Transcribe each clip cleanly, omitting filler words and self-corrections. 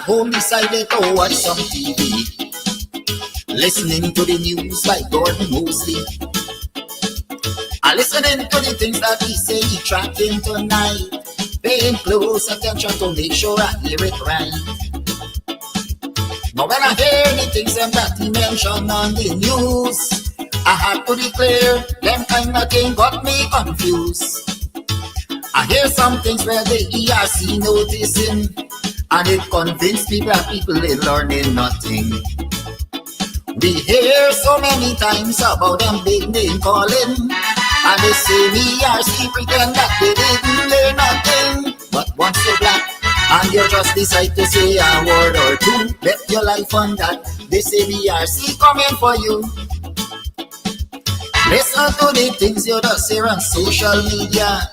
At home decided to watch some TV, listening to the news by Gordon Mosley. And listening to the things that he say he tracking tonight, paying close attention to make sure I hear it right. Now when I hear the things that he mentioned on the news, I have to declare, them kind of thing got me confused. I hear some things where the ERC noticing, and it convinced people that people ain't learning nothing. We hear so many times about them big name calling, and they say ERC pretend that they didn't learn nothing. But once you're black, and you just decide to say a word or two, bet your life on that, they say ERC coming for you. Listen to the things you just hear on social media.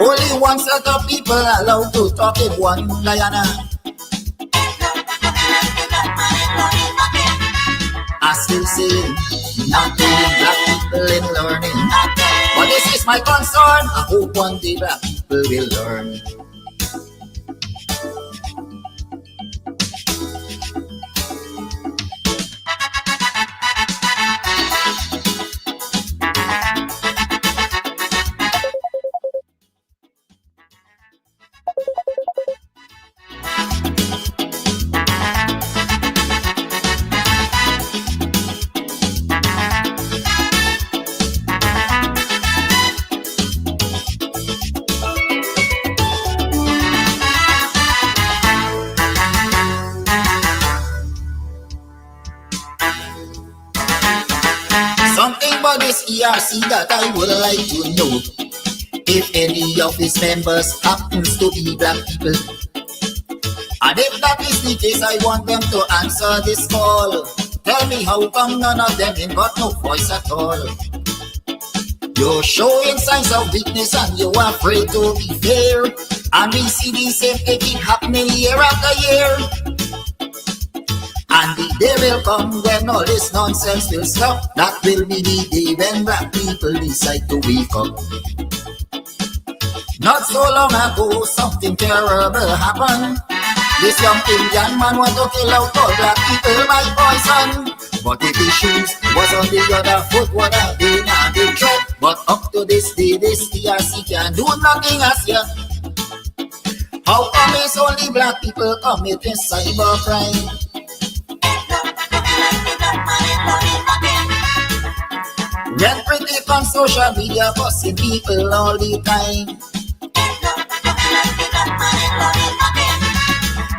Only one set of people allowed to talk in one Guyana. I still say nothing, black people in learning. But this is my concern. I hope one day black people will learn. ERC that I would like to know, if any of his members happens to be black people. And if that is the case, I want them to answer this call. Tell me how come none of them ain't got no voice at all. You're showing signs of weakness and you're afraid to be fair, and we see the same thing keep happening year after year. And the day will come when all this nonsense will stop. That will be the day when black people decide to wake up. Not so long ago, something terrible happened. This young Indian man want to kill out all black people by poison. But if his shoes was on the other foot, would have been a big threat. But up to this day, this ERC can do nothing as yet. How come it's only black people committing cybercrime? When pretty on social media busting people all the time,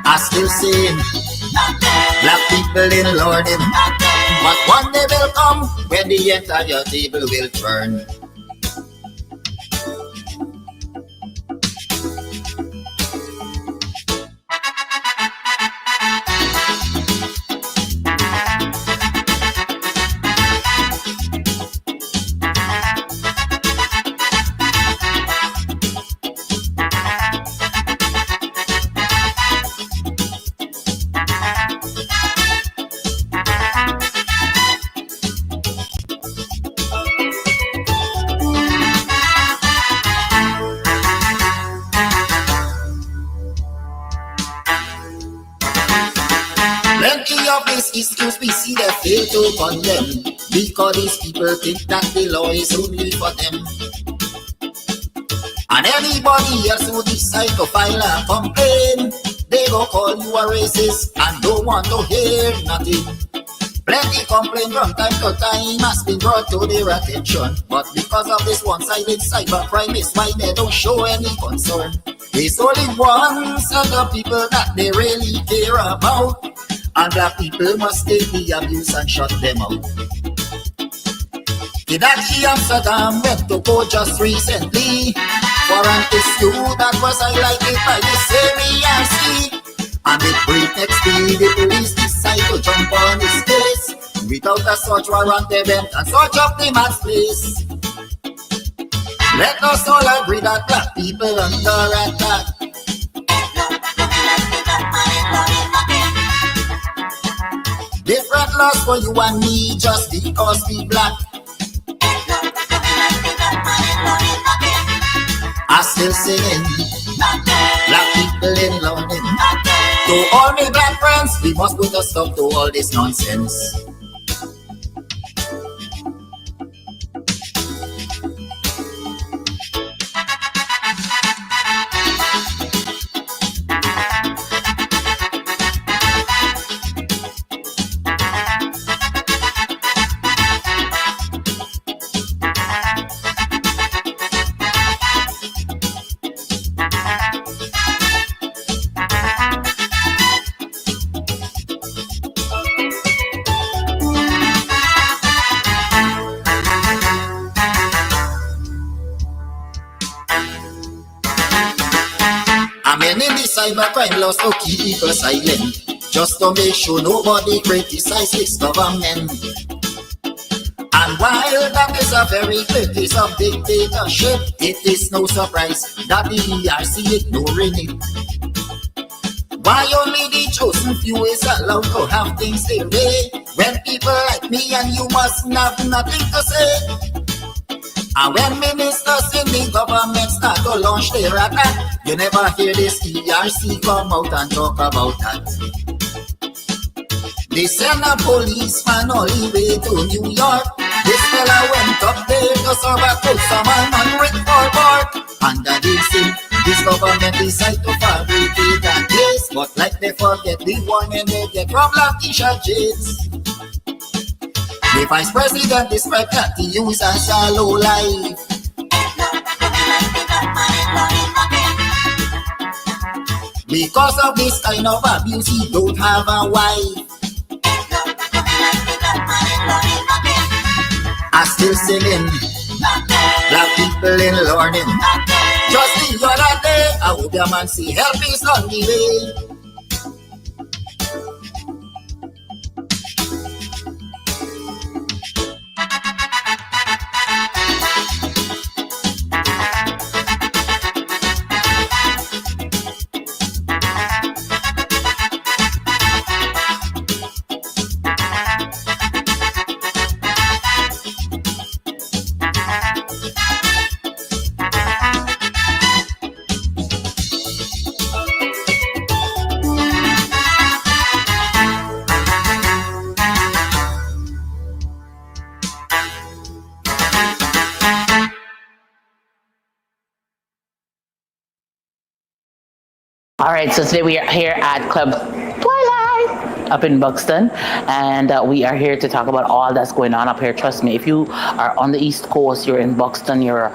I still say black people in learning. But one day will come when the entire table will turn. Excuse me, see they fail to condemn, because these people think that the law is only for them. And anybody else who decide to file a complaint, they go call you a racist and don't want to hear nothing. Plenty complaint from time to time has been brought to their attention, but because of this one-sided cybercrime, it's why they don't show any concern. There's only one set of people that they really care about, and black people must take the abuse and shut them out. Kidaki Amsterdam went to court just recently for an issue that was highlighted by the same ERC. And with breakneck speed, the police decide to jump on his case. Without a search warrant, they went and search up the man's place. Let us all agree that black people under attack. Different laws for you and me just because we black. are still singing. Black people in London. To all my black friends, we must put a stop to all this nonsense. Many in the cybercrime laws to keep people silent, just to make sure nobody criticizes this government. And while that is a very clear case of dictatorship, it is no surprise that the ERC ignoring it. Why only the chosen few is allowed to have things their way, when people like me and you must have nothing to say? And when ministers in the government start to launch their attack, you never hear this ERC come out and talk about that. They send a policeman all the way to New York. This fella went up there to serve a coat someone on Rick Forward. Under this thing, this government decide to fabricate that case, but like they forget the warning they get from Latisha James. The vice president described that he used as a low life. Because of this kind of abuse, he don't have a wife. I still singing. Black people in learning. Just the other day, I hope your man see help is on the way. All right, so today we are here at Club Twilight up in Buxton, and we are here to talk about all that's going on up here. Trust me, if you are on the East Coast, you're in Buxton, you're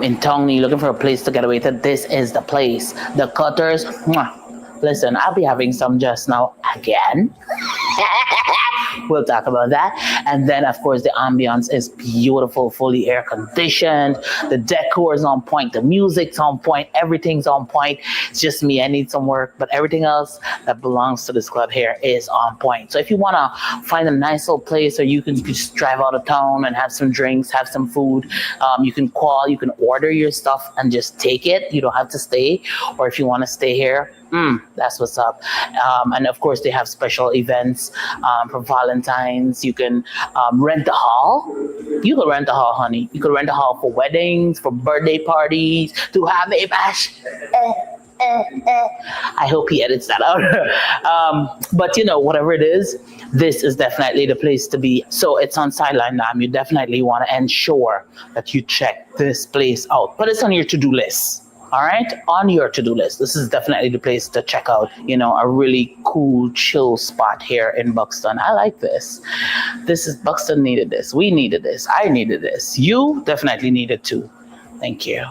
in town, you're looking for a place to get away to, this is the place. The Cutters, mwah. Listen, I'll be having some just now again. We'll talk about that. And then, of course, the ambience is beautiful, fully air conditioned. The decor is on point. The music's on point. Everything's on point. It's just me. I need some work. But everything else that belongs to this club here is on point. So if you want to find a nice little place where you can just drive out of town and have some drinks, have some food, you can call, you can order your stuff and just take it. You don't have to stay. Or if you want to stay here, that's what's up. And of course, they have special events for Valentine's. You can rent a hall. You can rent a hall, honey. You can rent a hall for weddings, for birthday parties, to have a bash. I hope he edits that out. But you know, whatever it is, this is definitely the place to be. So it's on Sideline Dam. You definitely want to ensure that you check this place out. But it's on your to-do list. All right, on your to-do list. This is definitely the place to check out, you know, a really cool, chill spot here in Buxton. I like this. This is Buxton needed this. We needed this. I needed this. You definitely needed too. Thank you.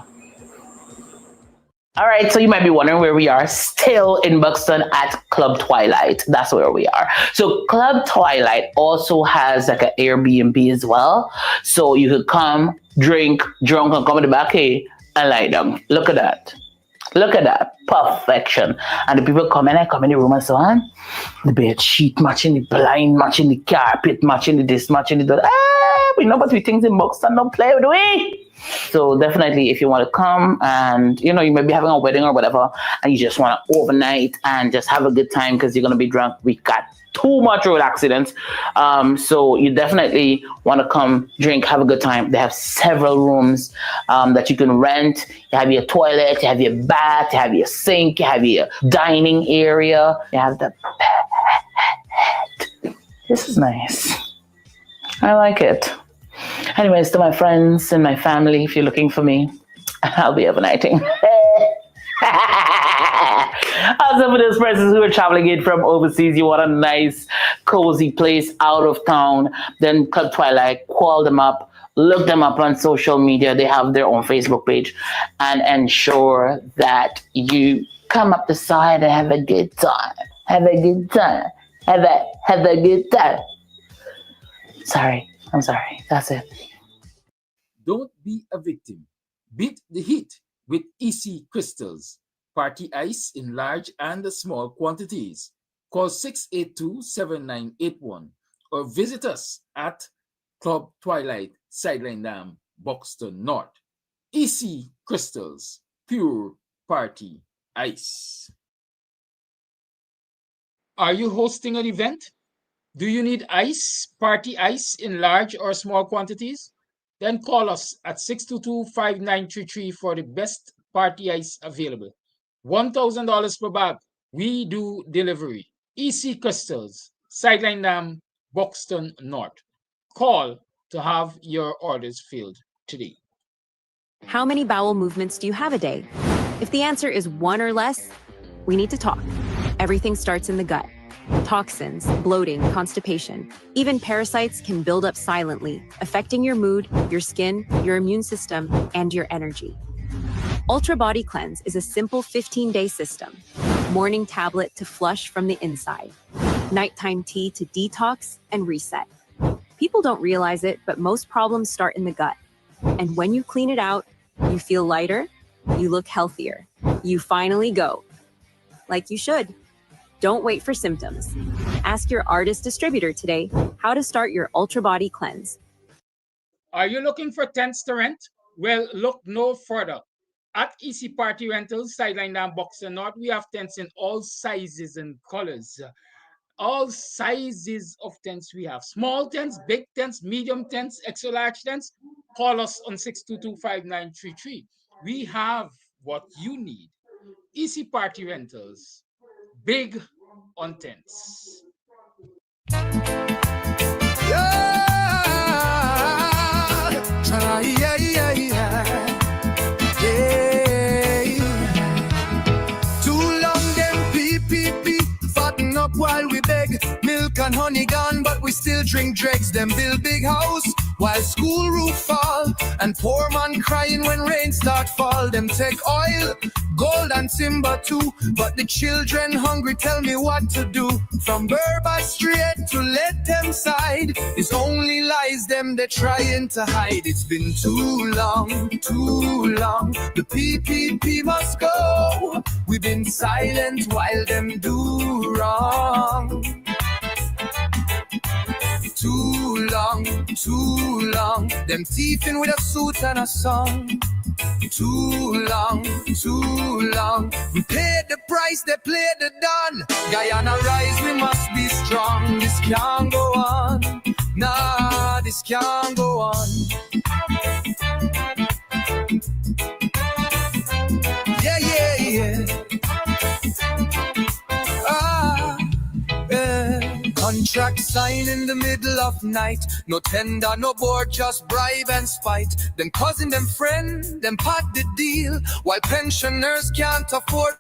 All right, so you might be wondering where we are, still in Buxton at Club Twilight. That's where we are. So Club Twilight also has like an Airbnb as well. So you could come, drink, drunk, and come in the back here and lie down. Look at that. Look at that. Perfection. And the people come in the room and so on. The bed sheet matching the blind, matching the carpet, matching the this, matching the that. you know, but we things in Buxton don't play with we. So definitely, if you want to come and you know you may be having a wedding or whatever, and you just want to overnight and just have a good time because you're gonna be drunk. We got too much road accidents, so you definitely want to come drink, have a good time. They have several rooms that you can rent. You have your toilet, you have your bath, you have your sink, you have your dining area, you have the pet. This is nice. I like it. Anyways, to my friends and my family, if you're looking for me, I'll be overnighting. Also, for those persons who are traveling in from overseas, you want a nice, cozy place out of town, then Club Twilight, call them up, look them up on social media. They have their own Facebook page, and ensure that you come up the side and have a good time. Have a good time. Have a good time. Sorry. I'm sorry. That's it. Don't be a victim. Beat the heat with EC Crystals. Party ice in large and small quantities. Call 682-7981 or visit us at Club Twilight, Sideline Dam, Buxton North. EC Crystals. Pure party ice. Are you hosting an event? Do you need ice, party ice in large or small quantities? Then call us at 622-5933 for the best party ice available. $1,000 per bag. We do delivery. EC Crystals, Sideline Dam, Buxton North. Call to have your orders filled today. How many bowel movements do you have a day? If the answer is one or less, we need to talk. Everything starts in the gut. Toxins, bloating, constipation, even parasites can build up silently, affecting your mood, your skin, your immune system, and your energy. Ultra Body Cleanse is a simple 15-day system. Morning tablet to flush from the inside. Nighttime tea to detox and reset. People don't realize it, but most problems start in the gut. And when you clean it out, you feel lighter, you look healthier. You finally go. Like you should. Don't wait for symptoms. Ask your artist distributor today how to start your Ultra Body Cleanse. Are you looking for tents to rent? Well, look no further. At EC Party Rentals, Sideline Dam, Buxton North, we have tents in all sizes and colors. All sizes of tents we have. Small tents, big tents, medium tents, extra large tents. Call us on 622-5933. We have what you need. EC Party Rentals. Big on tents. Too long them PPP fatten up while we beg. Milk and honey gone, but we still drink dregs. Them build big house while school roof fall, and poor man crying when rain start fall. Them take oil, gold and timber too, but the children hungry. Tell me what to do. From Berber straight to let them side, it's only lies them they're trying to hide. It's been too long, too long. The PPP must go. We've been silent while them do wrong. Too long, too long. Them thiefing with a suit and a song. Too long, too long. We paid the price, they played the done. Guyana rise, we must be strong. This can't go on. Nah, this can't go on. Yeah, yeah, yeah. Contract signed in the middle of night. No tender, no board, just bribe and spite. Them cousin, them friend, them pot the deal. While pensioners can't afford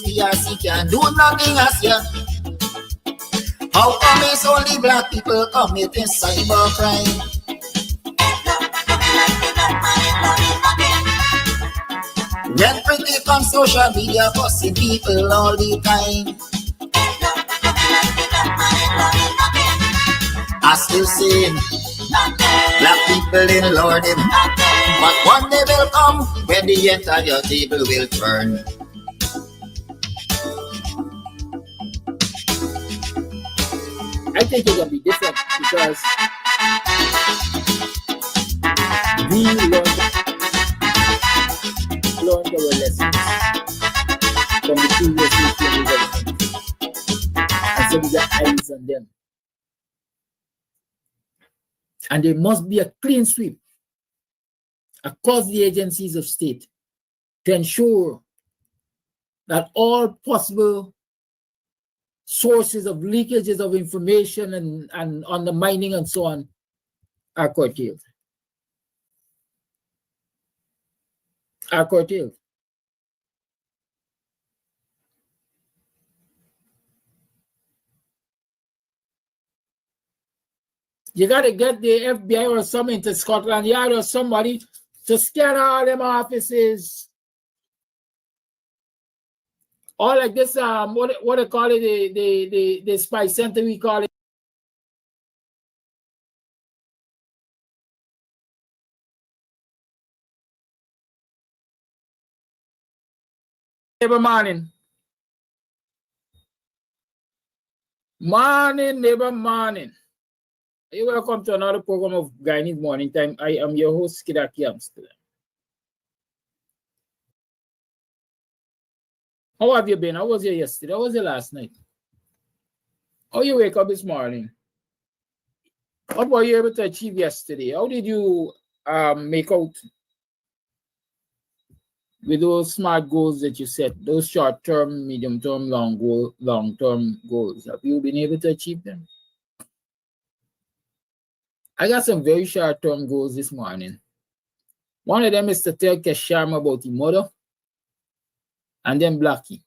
this ERC can do nothing as yet. How come it's only black people committing cybercrime? When pretty on social media busting people all the time. I still saying black people in Lording, but one day will come when the entire table will turn. I think it's gonna be different because we learned our lessons from the previous nuclear development, and so we got eyes on them. And there must be a clean sweep across the agencies of state to ensure that all possible sources of leakages of information and undermining and so on are curtailed. You got to get the FBI or something to Scotland Yard or somebody to scan all them offices. Or like this, what they call it, the spy center, we call it. Neighbor morning. Neighbor morning. You welcome to another program of Guyanese Morning Time. I am your host, Kidaki Amsterdam. How have you been? How was you yesterday? How was you last night? How you wake up this morning? What were you able to achieve yesterday? How did you make out with those smart goals that you set? Those short-term, medium-term, long-term goals. Have you been able to achieve them? I got some very short-term goals this morning. One of them is to tell Kesham about his mother and then Blackie.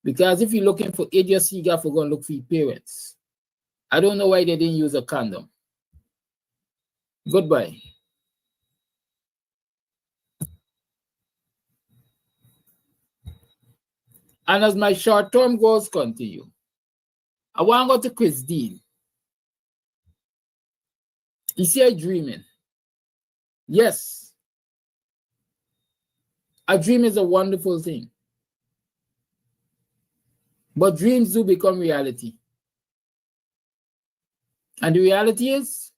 Because if you're looking for idiocy, you got to go and look for your parents. I don't know why they didn't use a condom. Goodbye. And as my short-term goals continue, I want to go to Chris Dean. Is he dreaming? Yes. A dream is a wonderful thing. But dreams do become reality. And the reality is,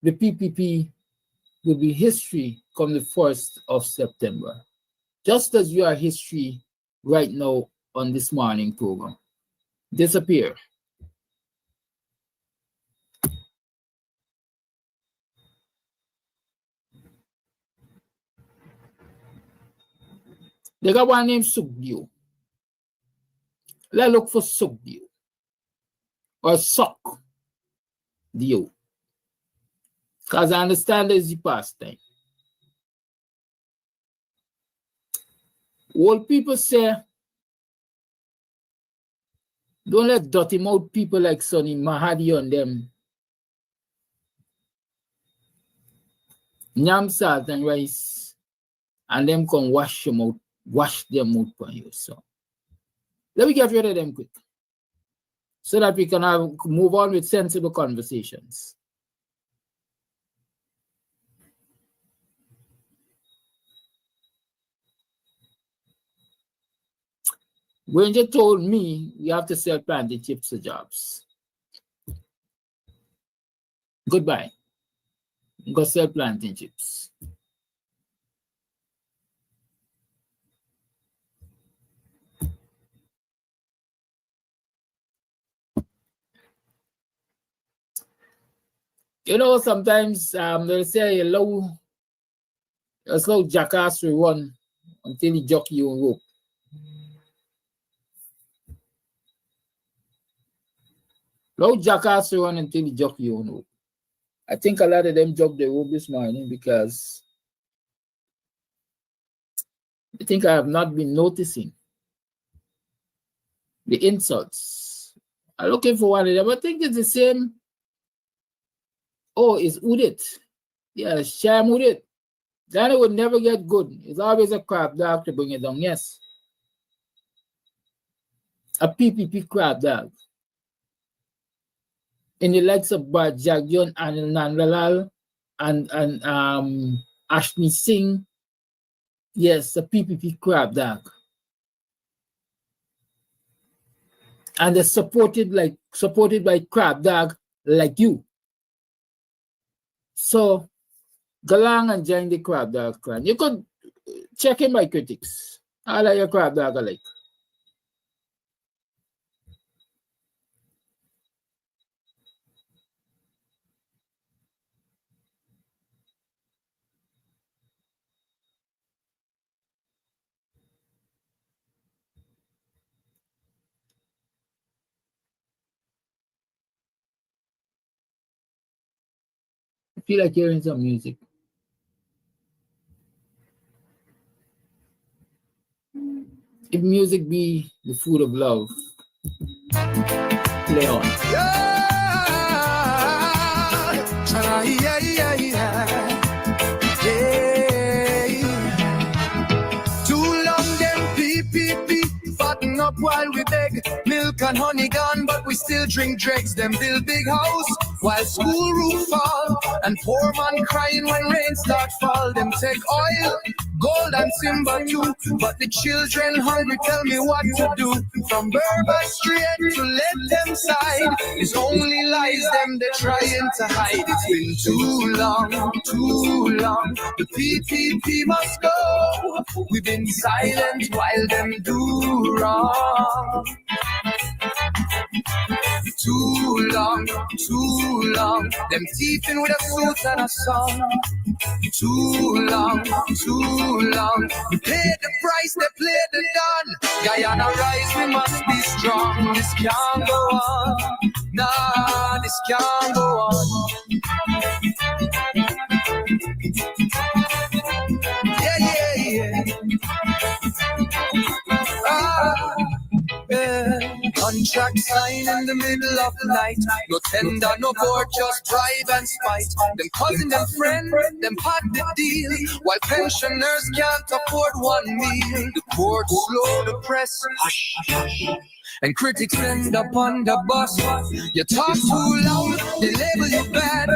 the PPP will be history come the 1st of September. Just as you are history right now on this morning program. Disappear. They got one named Sugdio. Let's look for Sugdio. Or Suck Dio. Because I understand it's the pastime. Old people say, don't let dirty mouth people like Sonny Mahadi on them. Yam, salt, and rice, and them can wash them out, wash them out for you. So let me get rid of them quick, so that we can move on with sensible conversations. Ranger told me we have to sell planting chips for jobs. Goodbye. Go sell planting chips. You know, sometimes they'll say a slow jackass will run until he jockey you on rope. Low jackass will run until he jockey you on rope. I think a lot of them jogged the rope this morning because I think I have not been noticing the insults. I'm looking for one of them. I think it's the same. Oh, it's Udit. Yeah, Sham Udit. Then it would never get good. It's always a crab dog to bring it down. Yes. A PPP crab dog. In the likes of Jagyon and Nandalal and Ashmi Singh. Yes, a PPP crab dog. And they're supported by crab dog like you. So go along and join the crab dog clan. You could check in my critics. All of your crab dog alike. I feel like hearing some music. If music be the food of love, play on. Too long them PPP fatten up while we beg. Milk and honey gone, but we still drink dregs. Them build big house while school roof fall, and poor man crying when rain start fall. Them take oil, gold and timber too, but the children hungry. Tell me what to do. From Berber Street to let them side, it's only lies them they're trying to hide. It's been too long, too long. The PPP must go. We've been silent while them do wrong. Too long, too long. Them teething with a suit and a song. Too long, too long. We paid the price, they played the gun. Guyana rise, we must be strong. This can't go on. Nah, this can't go on. Yeah, yeah, yeah. Yeah. Contract sign in the middle of the night. No tender, no board, just bribe and spite. Them cousin, them friend, them part the deal. While pensioners can't afford one meal. The court slow, the press hush, hush. And critics end up on the bus. You talk too loud, they label you bad.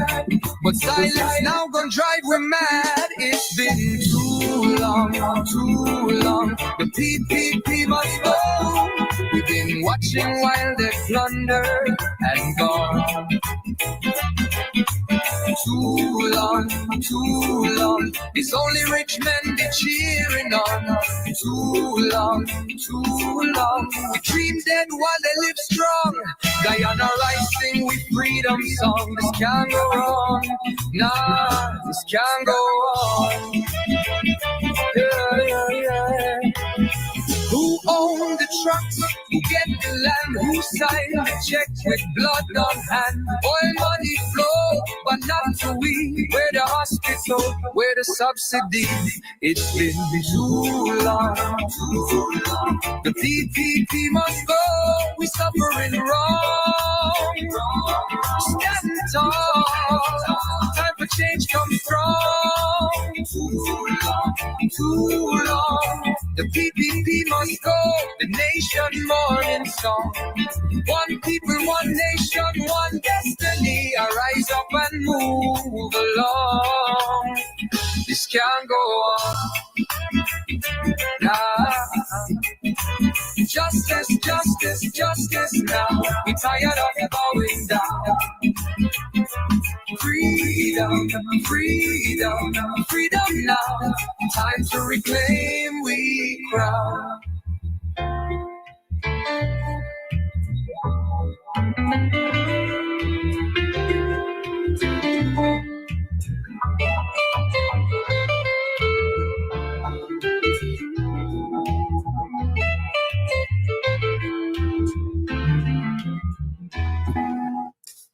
But silence now gon' drive we mad. It's been too long, too long. The PPP must go. We've been watching while they plunder and gone. Too long, too long. It's only rich men they cheering on. Too long, too long. We dream dead while they live strong. Guyana rise sing with freedom song. This can't go wrong. Nah, this can't go on. Yeah, yeah, yeah. Who own the trucks? Who get the land? Who signed the check with blood on hand? Oil money flow, but not to we. Where the hospital, where the subsidy? It's been too long, too long. The PPP must go. We suffering wrong. Stand tall. Time for change come strong. Too long, too long. The PPP must go. The nation mourning song. One people, one nation, one destiny. Arise up and move along. This can't go on. Nah. Justice, justice, justice now. We tired of bowing down. Freedom, freedom, freedom now. Time to reclaim we crown.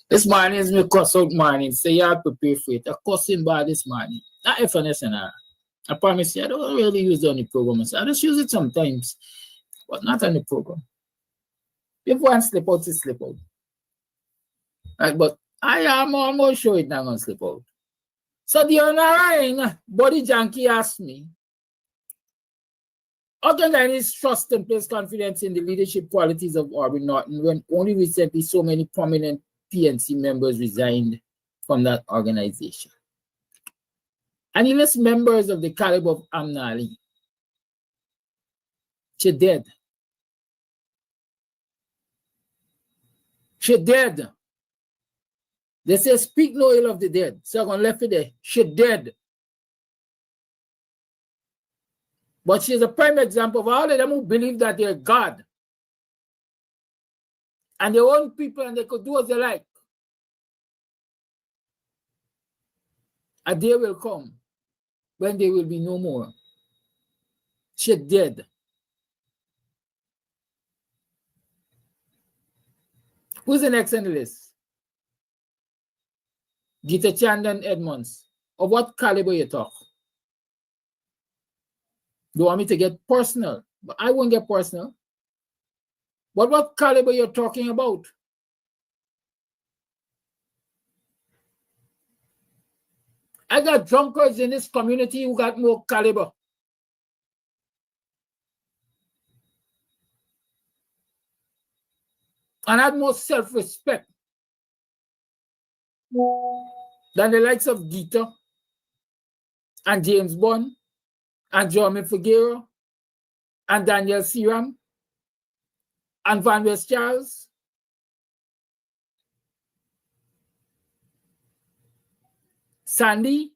This morning is my cuss out morning. Say you have to prepare for it. I cussing bad this morning. Not FNS and I promise you, I don't really use it on the program. I just use it sometimes, but not on the program. If one slip out, it slip out. Right, but I am almost sure it's not going to slip out. So the underlying body junkie asked me, how can Guyanese trust and place confidence in the leadership qualities of Aubrey Norton when only recently so many prominent PNC members resigned from that organization? And he lists members of the caliber of Amna Ali. She dead. She dead. They say, speak no ill of the dead. So I'm going to left it there. She dead. But she's a prime example of all of them who believe that they're God. And they own people and they could do as they like. A day will come when there will be no more. She's dead. Who's the next on the list? Gita Chandan Edmonds. Of what caliber you talk? Do you want me to get personal? But I won't get personal. But what caliber you're talking about? I got drunkards in this community who got more caliber. And had more self-respect than the likes of Gita and James Bond and Jeremy Figueroa and Daniel Seram and Van West Charles. Sandy,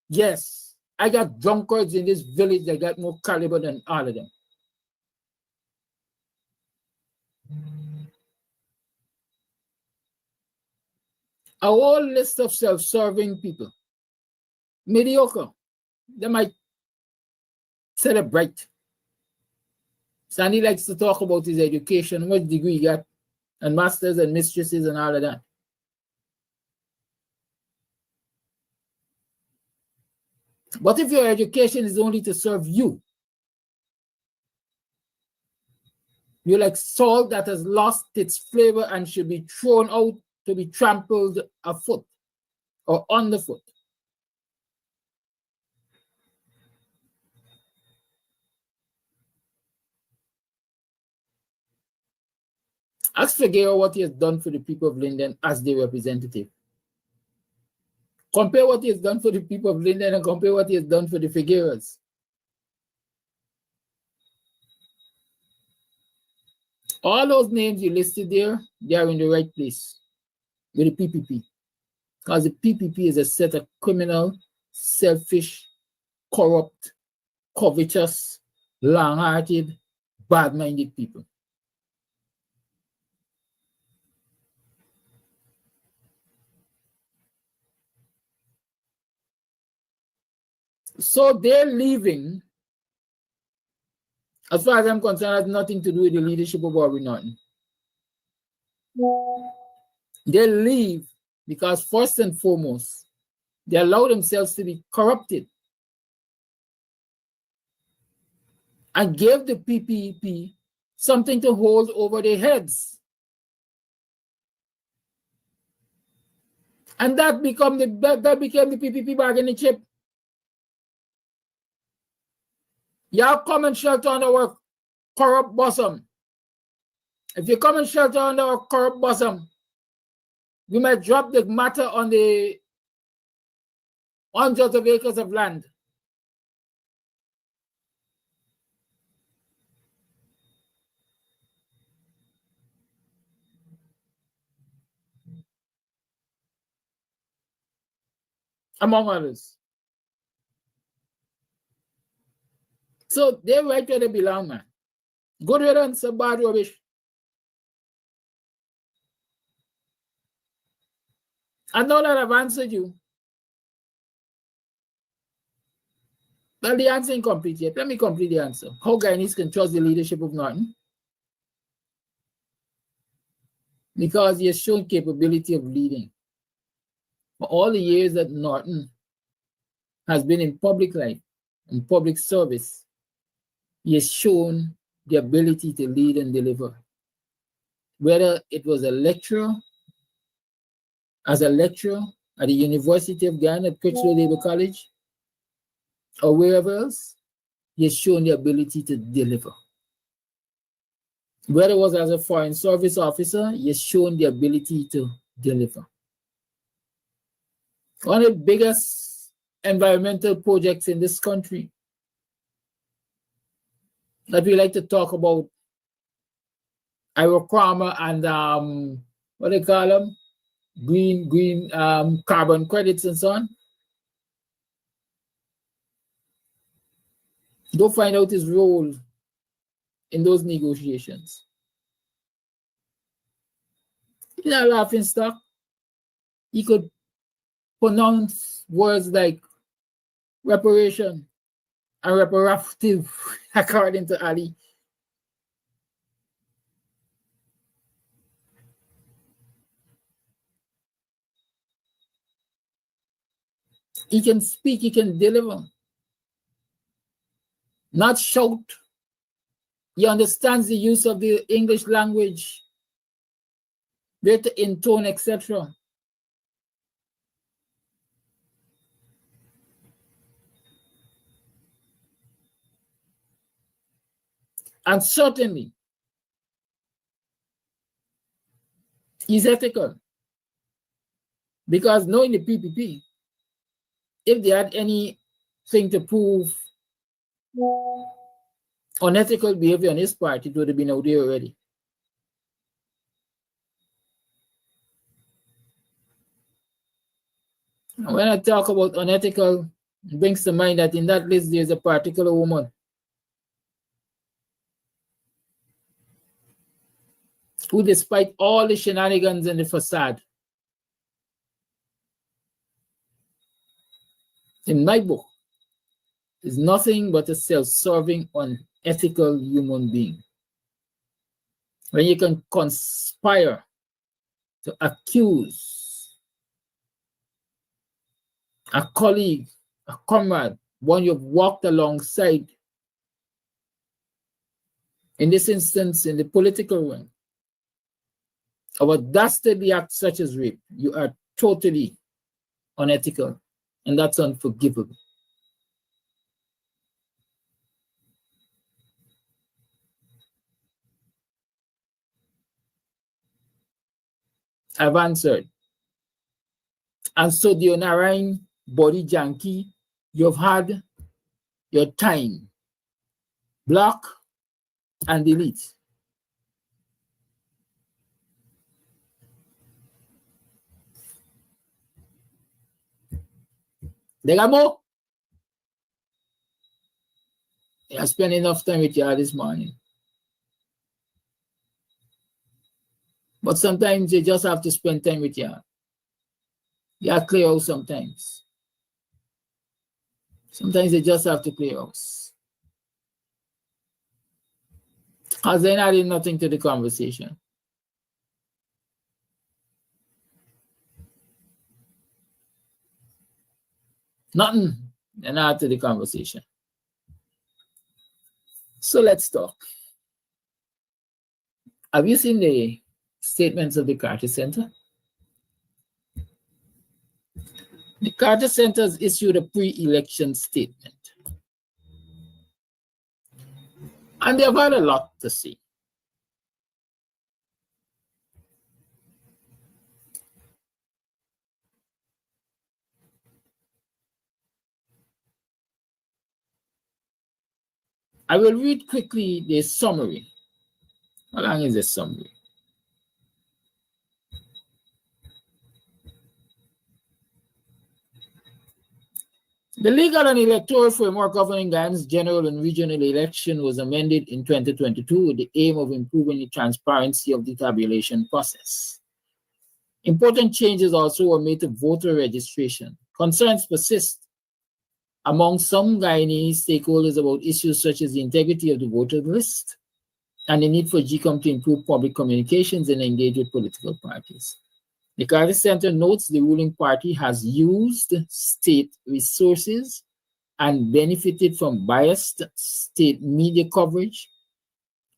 yes, I got drunkards in this village that got more caliber than all of them. A whole list of self-serving people. Mediocre. They might celebrate. Sandy likes to talk about his education, what degree he got, and masters and mistresses and all of that. But if your education is only to serve you, you're like salt that has lost its flavor and should be thrown out to be trampled afoot or underfoot. Ask Figueroa what he has done for the people of Linden as their representative. Compare what he has done for the people of Linden and compare what he has done for the Figueroas. All those names you listed there, they are in the right place with the PPP. Because the PPP is a set of criminal, selfish, corrupt, covetous, long-hearted, bad-minded people. So they're leaving, as far as I'm concerned, has nothing to do with the leadership of Aubrey Norton. They leave because first and foremost, they allow themselves to be corrupted and gave the PPP something to hold over their heads. And that became the PPP bargaining chip. Y'all come and shelter under our corrupt bosom. If you come and shelter under our corrupt bosom, we might drop the matter on the hundreds of acres of land. Among others. So they're right where they belong, man. Good riddance, some bad rubbish. And now that I've answered you, well, the answer ain't complete yet. Let me complete the answer. How Guyanese can trust the leadership of Norton? Because he has shown capability of leading. For all the years that Norton has been in public life, in public service, he has shown the ability to lead and deliver. Whether it was a lecturer, as a lecturer at the University of Ghana at Critchlow Labour College, or wherever else, he has shown the ability to deliver. Whether it was as a foreign service officer, he has shown the ability to deliver. One of the biggest environmental projects in this country that we like to talk about, Irocrama and what they call them, green carbon credits and so on. Go find out his role in those negotiations. He's not a laughing stock. He could pronounce words like reparation and reparative, according to Ali. He can speak, he can deliver. Not shout. He understands the use of the English language, where to intone, etc. And certainly, he's ethical. Because knowing the PPP, if they had anything to prove unethical behavior on his part, it would have been out there already. And when I talk about unethical, it brings to mind that in that list there's a particular woman who, despite all the shenanigans and the facade, in my book, is nothing but a self-serving, unethical human being. When you can conspire to accuse a colleague, a comrade, one you've walked alongside, in this instance, in the political realm, of a dastardly act such as rape, you are totally unethical, and that's unforgivable. I've answered. And so the Onarine body janky, you've had your time. Block and delete. Degamo, I spent enough time with you this morning. But sometimes you just have to spend time with you. You have to clear out sometimes. Sometimes you just have to clear out. Because they're adding nothing to the conversation. Nothing. They're not to the conversation. So let's talk. Have you seen the statements of the Carter Center? The Carter Center has issued a pre-election statement. And they've had a lot to say. I will read quickly the summary. How long is the summary? The legal and electoral framework governing Guyana's general and regional election was amended in 2022 with the aim of improving the transparency of the tabulation process. Important changes also were made to voter registration. Concerns persist among some Guyanese stakeholders about issues such as the integrity of the voter list and the need for GCOM to improve public communications and engage with political parties. The Carter Center notes the ruling party has used state resources and benefited from biased state media coverage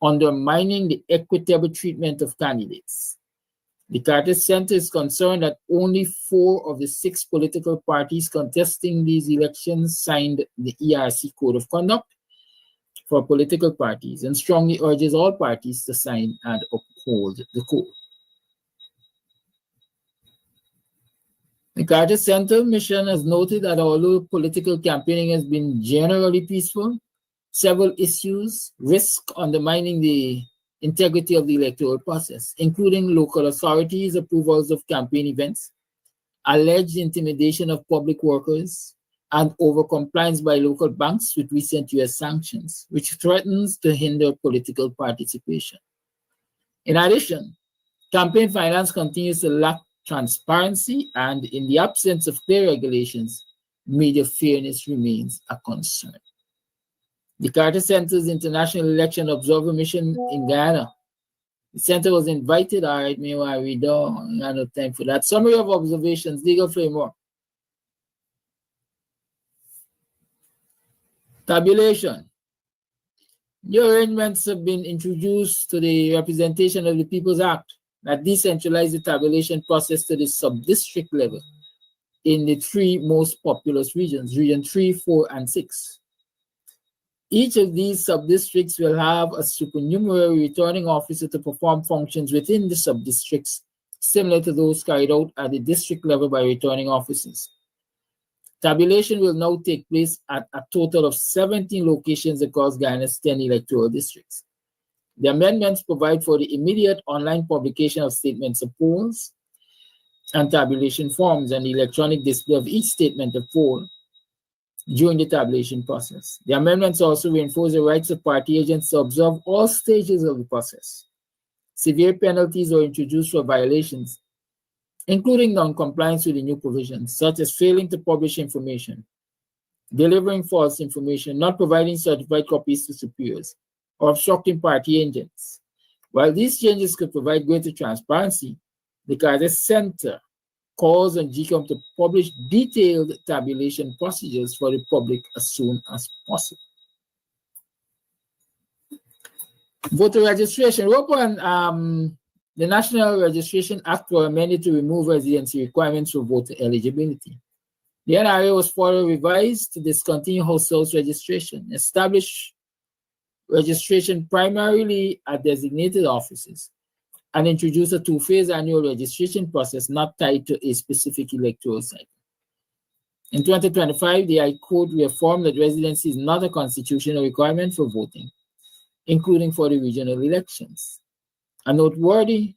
undermining the equitable treatment of candidates. The Carter Center is concerned that only 4 of the 6 political parties contesting these elections signed the ERC Code of Conduct for political parties and strongly urges all parties to sign and uphold the code. The Carter Center mission has noted that although political campaigning has been generally peaceful, several issues risk undermining the integrity of the electoral process, including local authorities' approvals of campaign events, alleged intimidation of public workers, and overcompliance by local banks with recent U.S. sanctions, which threatens to hinder political participation. In addition, campaign finance continues to lack transparency, and in the absence of clear regulations, media fairness remains a concern. The Carter Center's International Election Observer Mission in Guyana. The center was invited. All right, meanwhile, we don't have no time for that. Summary of observations, legal framework. Tabulation. New arrangements have been introduced to the Representation of the People's Act that decentralize the tabulation process to the sub-district level in the 3 most populous regions, Region 3, 4, and 6. Each of these sub-districts will have a supernumerary returning officer to perform functions within the sub-districts similar to those carried out at the district level by returning officers. Tabulation will now take place at a total of 17 locations across Guyana's 10 electoral districts. The amendments provide for the immediate online publication of statements of polls and tabulation forms and the electronic display of each statement of poll during the tabulation process. The amendments also reinforce the rights of party agents to observe all stages of the process. Severe penalties are introduced for violations, including non-compliance with the new provisions, such as failing to publish information, delivering false information, not providing certified copies to superiors, or obstructing party agents. While these changes could provide greater transparency, the Carter Center calls on GCOM to publish detailed tabulation procedures for the public as soon as possible. Voter registration. The National Registration Act were amended to remove residency requirements for voter eligibility. The NRA was further revised to discontinue household registration, establish registration primarily at designated offices, and introduce a 2-phase annual registration process not tied to a specific electoral cycle. In 2025, the High Court reaffirmed that residency is not a constitutional requirement for voting, including for the regional elections. A noteworthy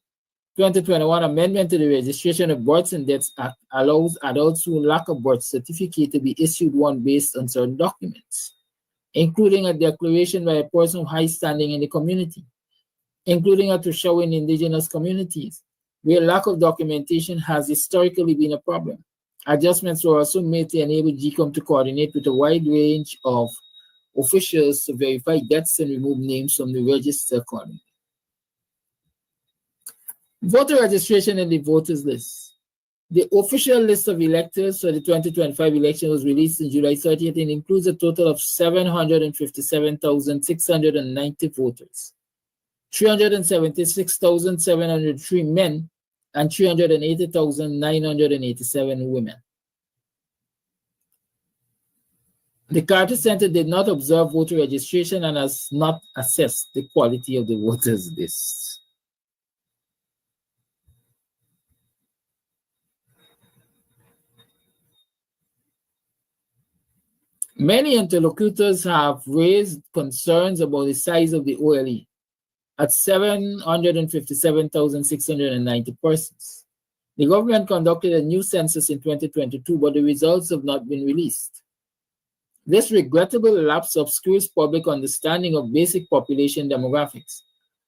2021 amendment to the Registration of Births and Deaths Act allows adults who lack a birth certificate to be issued one based on certain documents, including a declaration by a person of high standing in the community, including a Tushaw in indigenous communities, where lack of documentation has historically been a problem. Adjustments were also made to enable GCOM to coordinate with a wide range of officials to verify deaths and remove names from the register accordingly. Voter registration and the voters list. The official list of electors for the 2025 election was released on July 30th and includes a total of 757,690 voters, 376,703 men, and 380,987 women. The Carter Center did not observe voter registration and has not assessed the quality of the voters list. Many interlocutors have raised concerns about the size of the OLE at 757,690 persons. The government conducted a new census in 2022, but the results have not been released. This regrettable lapse obscures public understanding of basic population demographics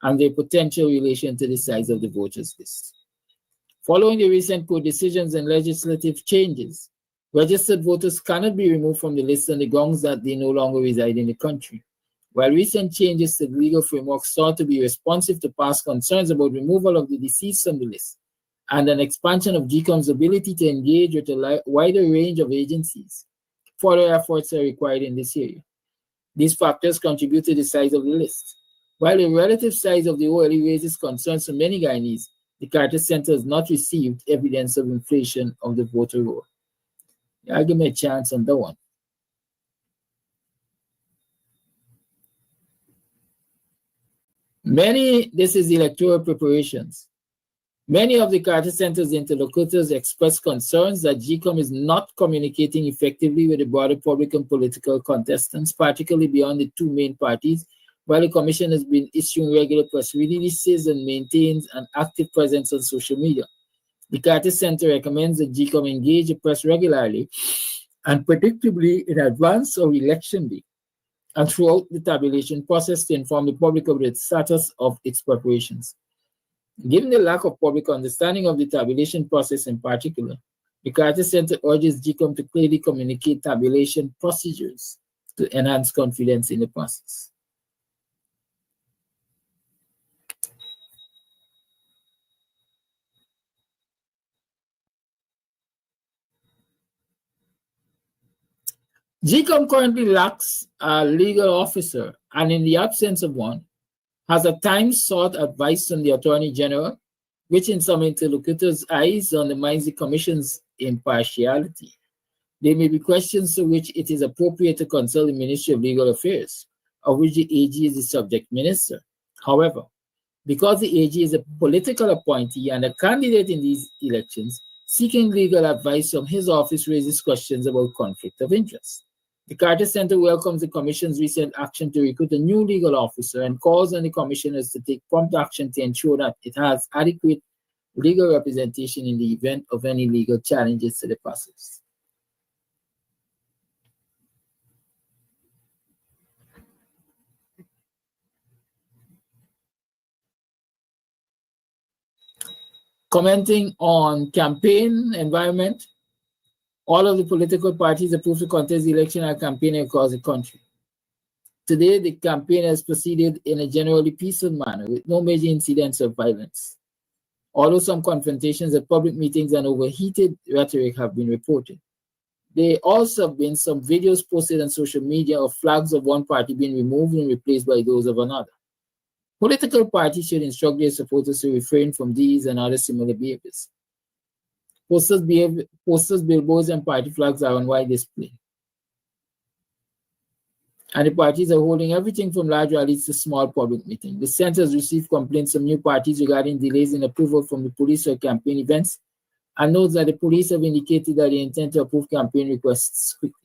and their potential relation to the size of the voters list. Following the recent court decisions and legislative changes, registered voters cannot be removed from the list on the grounds that they no longer reside in the country. While recent changes to the legal framework sought to be responsive to past concerns about removal of the deceased from the list and an expansion of GCOM's ability to engage with a wider range of agencies, further efforts are required in this area. These factors contribute to the size of the list. While the relative size of the OLE raises concerns for many Guyanese, the Carter Center has not received evidence of inflation of the voter roll. I'll give me a chance on that one. This is electoral preparations. Many of the Carter Center's interlocutors expressed concerns that GCOM is not communicating effectively with the broader public and political contestants, particularly beyond the two main parties, while the Commission has been issuing regular press releases and maintains an active presence on social media. The Carter Center recommends that GCOM engage the press regularly and predictably in advance of election day and throughout the tabulation process to inform the public of the status of its preparations. Given the lack of public understanding of the tabulation process in particular, the Carter Center urges GCOM to clearly communicate tabulation procedures to enhance confidence in the process. GCOM currently lacks a legal officer, and in the absence of one, has at times sought advice from the Attorney General, which in some interlocutors' eyes undermines the Commission's impartiality. There may be questions to which it is appropriate to consult the Ministry of Legal Affairs, of which the AG is the subject minister. However, because the AG is a political appointee and a candidate in these elections, seeking legal advice from his office raises questions about conflict of interest. The Carter Center welcomes the Commission's recent action to recruit a new legal officer and calls on the Commissioners to take prompt action to ensure that it has adequate legal representation in the event of any legal challenges to the process. Commenting on campaign environment, all of the political parties approved to contest the election are campaigning across the country. Today, the campaign has proceeded in a generally peaceful manner with no major incidents of violence. Although some confrontations at public meetings and overheated rhetoric have been reported. There also have been some videos posted on social media of flags of one party being removed and replaced by those of another. Political parties should instruct their supporters to refrain from these and other similar behaviors. Posters, billboards, and party flags are on wide display. And the parties are holding everything from large rallies to small public meetings. The center has received complaints from new parties regarding delays in approval from the police for campaign events, and notes that the police have indicated that they intend to approve campaign requests quickly.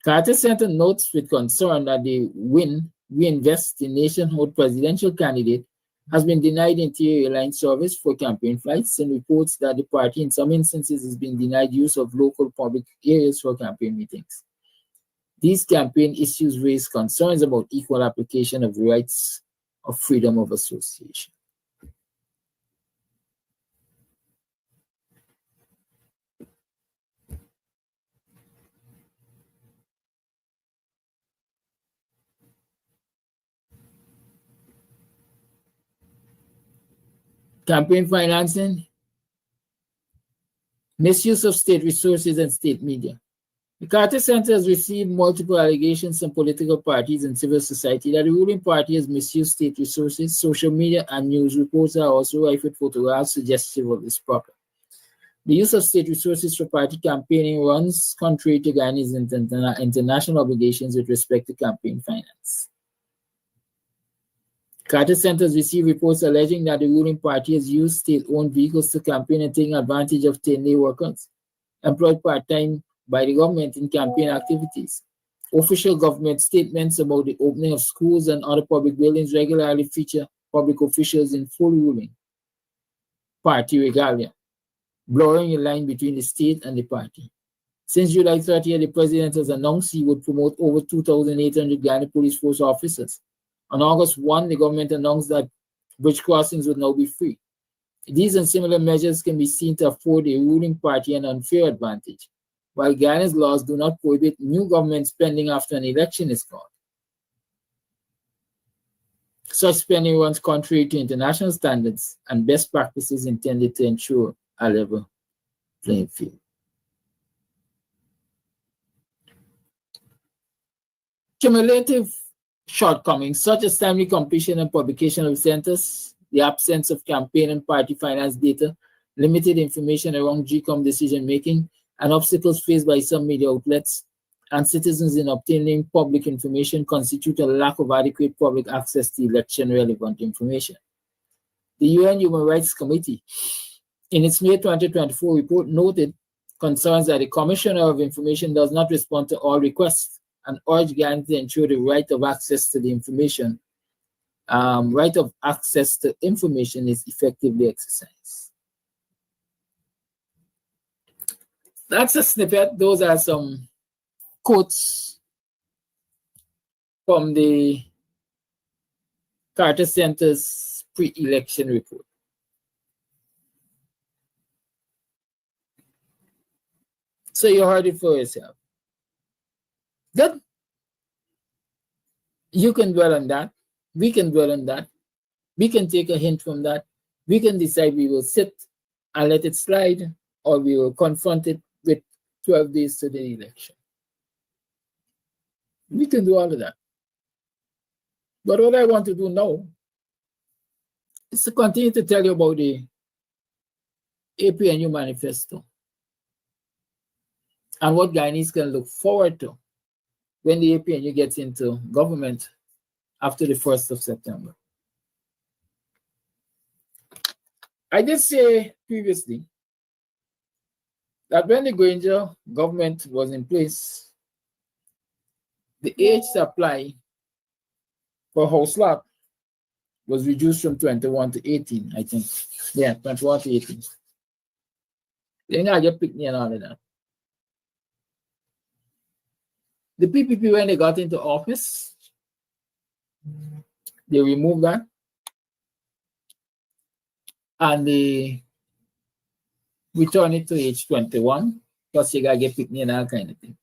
Carter Center notes with concern that the We Invest, the nationhood presidential candidate, has been denied interior airline service for campaign flights and reports that the party in some instances has been denied use of local public areas for campaign meetings. These campaign issues raise concerns about equal application of rights of freedom of association. Campaign financing, misuse of state resources and state media. The Carter Center has received multiple allegations from political parties and civil society that the ruling party has misused state resources. Social media and news reports are also rife with photographs suggestive of this problem. The use of state resources for party campaigning runs contrary to Guyanese's international obligations with respect to campaign finance. Carter Center has received reports alleging that the ruling party has used state-owned vehicles to campaign and taking advantage of 10-day workers employed part-time by the government in campaign activities. Official government statements about the opening of schools and other public buildings regularly feature public officials in full ruling party regalia, blurring the line between the state and the party. Since July 30th, the president has announced he would promote over 2,800 Ghana Police Force officers. On August 1, the government announced that bridge crossings would now be free. These and similar measures can be seen to afford the ruling party an unfair advantage, while Guyana's laws do not prohibit new government spending after an election is called. Such spending runs contrary to international standards and best practices intended to ensure a level playing field. Cumulative shortcomings, such as timely completion and publication of census, the absence of campaign and party finance data, limited information around GCOM decision making, and obstacles faced by some media outlets and citizens in obtaining public information constitute a lack of adequate public access to election relevant information. The UN Human Rights Committee, in its May 2024 report, noted concerns that the Commissioner of Information does not respond to all requests and urged Guyana to ensure the right of access to the information, right of access to information is effectively exercised. That's a snippet. Those are some quotes from the Carter Center's pre-election report. So you heard it for yourself. Good. You can dwell on that. We can dwell on that. We can take a hint from that. We can decide we will sit and let it slide, or we will confront it with 12 days to the election. We can do all of that. But what I want to do now is to continue to tell you about the APNU Manifesto and what Guyanese can look forward to when the APNU gets into government after the 1st of September. I did say previously that when the Granger government was in place, the age to apply for house lot was reduced from 21 to 18, I think. Yeah, 21 to 18. Then I just picked me and all of that. The PPP, when they got into office, they removed that. And they returned it to age 21, plus you gotta get picked and all kind of thing.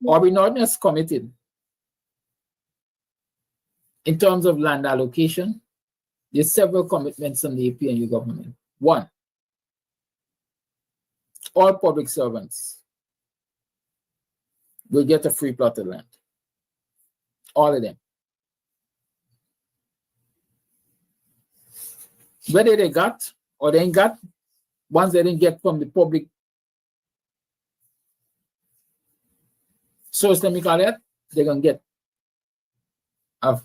Urban Ordnance committed in terms of land allocation. There's several commitments from the APNU government. One, all public servants will get a free plot of land. All of them. Whether they got or they ain't got, ones they didn't get from the public source, let me call it, they're going to get a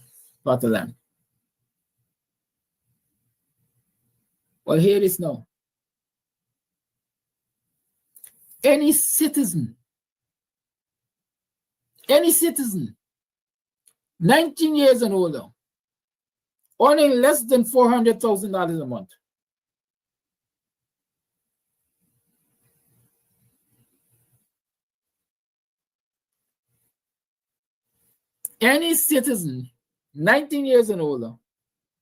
plot of land. Well, here it is now. Any citizen, 19 years and older, earning less than $400,000 a month, any citizen 19 years and older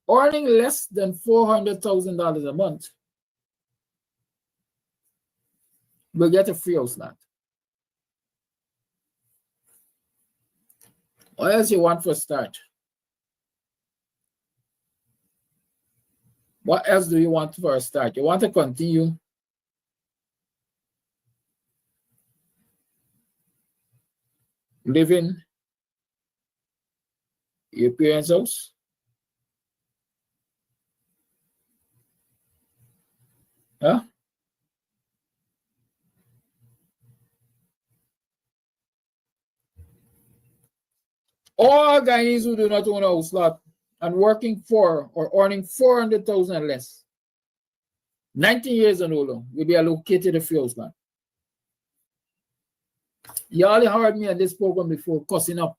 earning less than $400,000 a month will get a free house lot. What else you want for a start? What else do you want for a start? You want to continue living in your parents' house? Huh? All Guyanese who do not own a house lot and working for or earning $400,000 and less, 19 years and older, will be allocated a free house lot. Y'all heard me on this program before cussing up.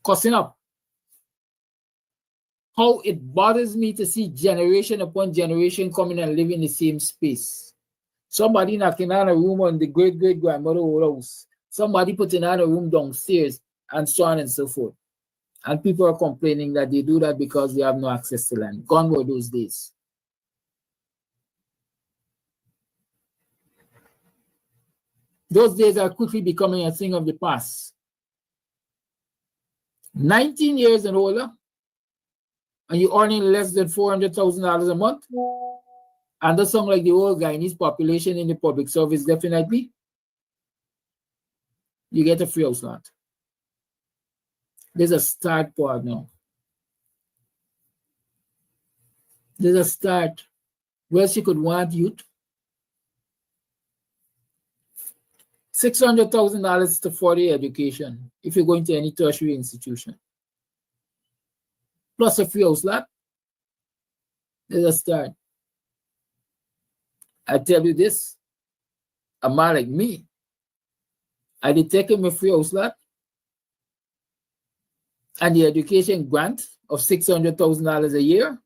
Cussing up. How it bothers me to see generation upon generation coming and living in the same space. Somebody knocking on a room on the great-great-grandmother old house. Somebody putting on a room downstairs, and so on and so forth. And people are complaining that they do that because they have no access to land. Gone were those days. Those days are quickly becoming a thing of the past. 19 years and older, and you're earning less than $400,000 a month, and that sounds like the whole Guyanese population in the public service, definitely. you get a free house lot. There's a start part now. There's a start where she could want youth. $600,000 to 40 education if you're going to any tertiary institution. Plus a free house lot. There's a start. I tell you this, a man like me, I did take him a free house lot and the education grant of $600,000 a year.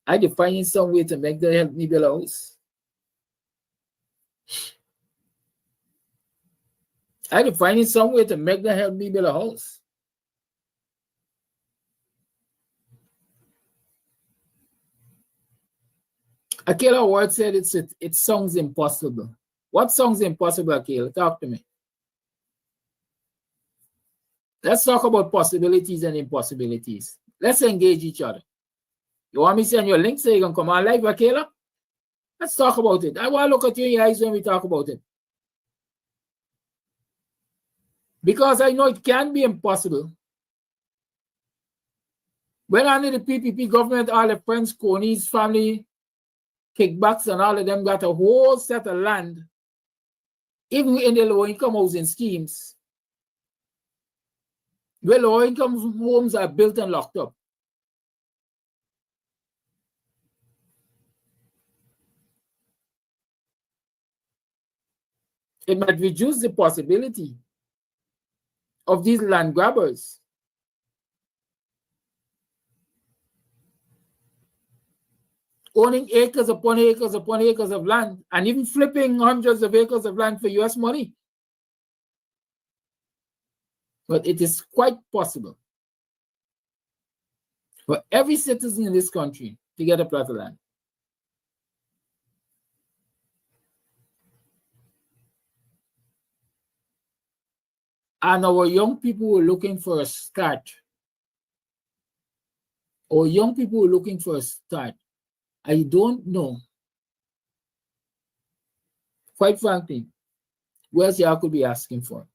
I did find some way to make them help me build a house. I did find some way to make them help me build a house. Akela Ward said it sounds impossible. What sounds impossible, Akela? Talk to me. Let's talk about possibilities and impossibilities. Let's engage each other. You want me to send you a link so you can come on live, Akela? Let's talk about it. I want to look at you in your eyes when we talk about it. Because I know it can be impossible. When under the PPP government, all the friends, Coney's family, kickbacks, and all of them got a whole set of land, even in the low-income housing schemes, where low-income homes are built and locked up. It might reduce the possibility of these land grabbers owning acres upon acres upon acres of land and even flipping hundreds of acres of land for US money. But it is quite possible for every citizen in this country to get a plot of land. And our young people were looking for a start. Our young people were looking for a start. I don't know, quite frankly, what else y'all could be asking for.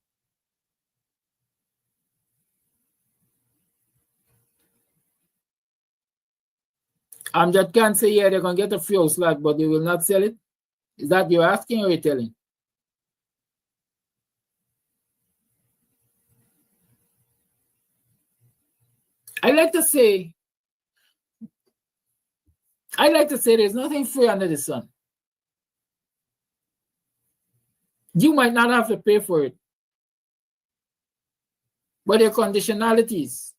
Amjad can't say, yeah, they're going to get a free house lot, but they will not sell it. Is that you're asking or you're telling? I like to say there's nothing free under the sun. You might not have to pay for it, but there are conditionalities.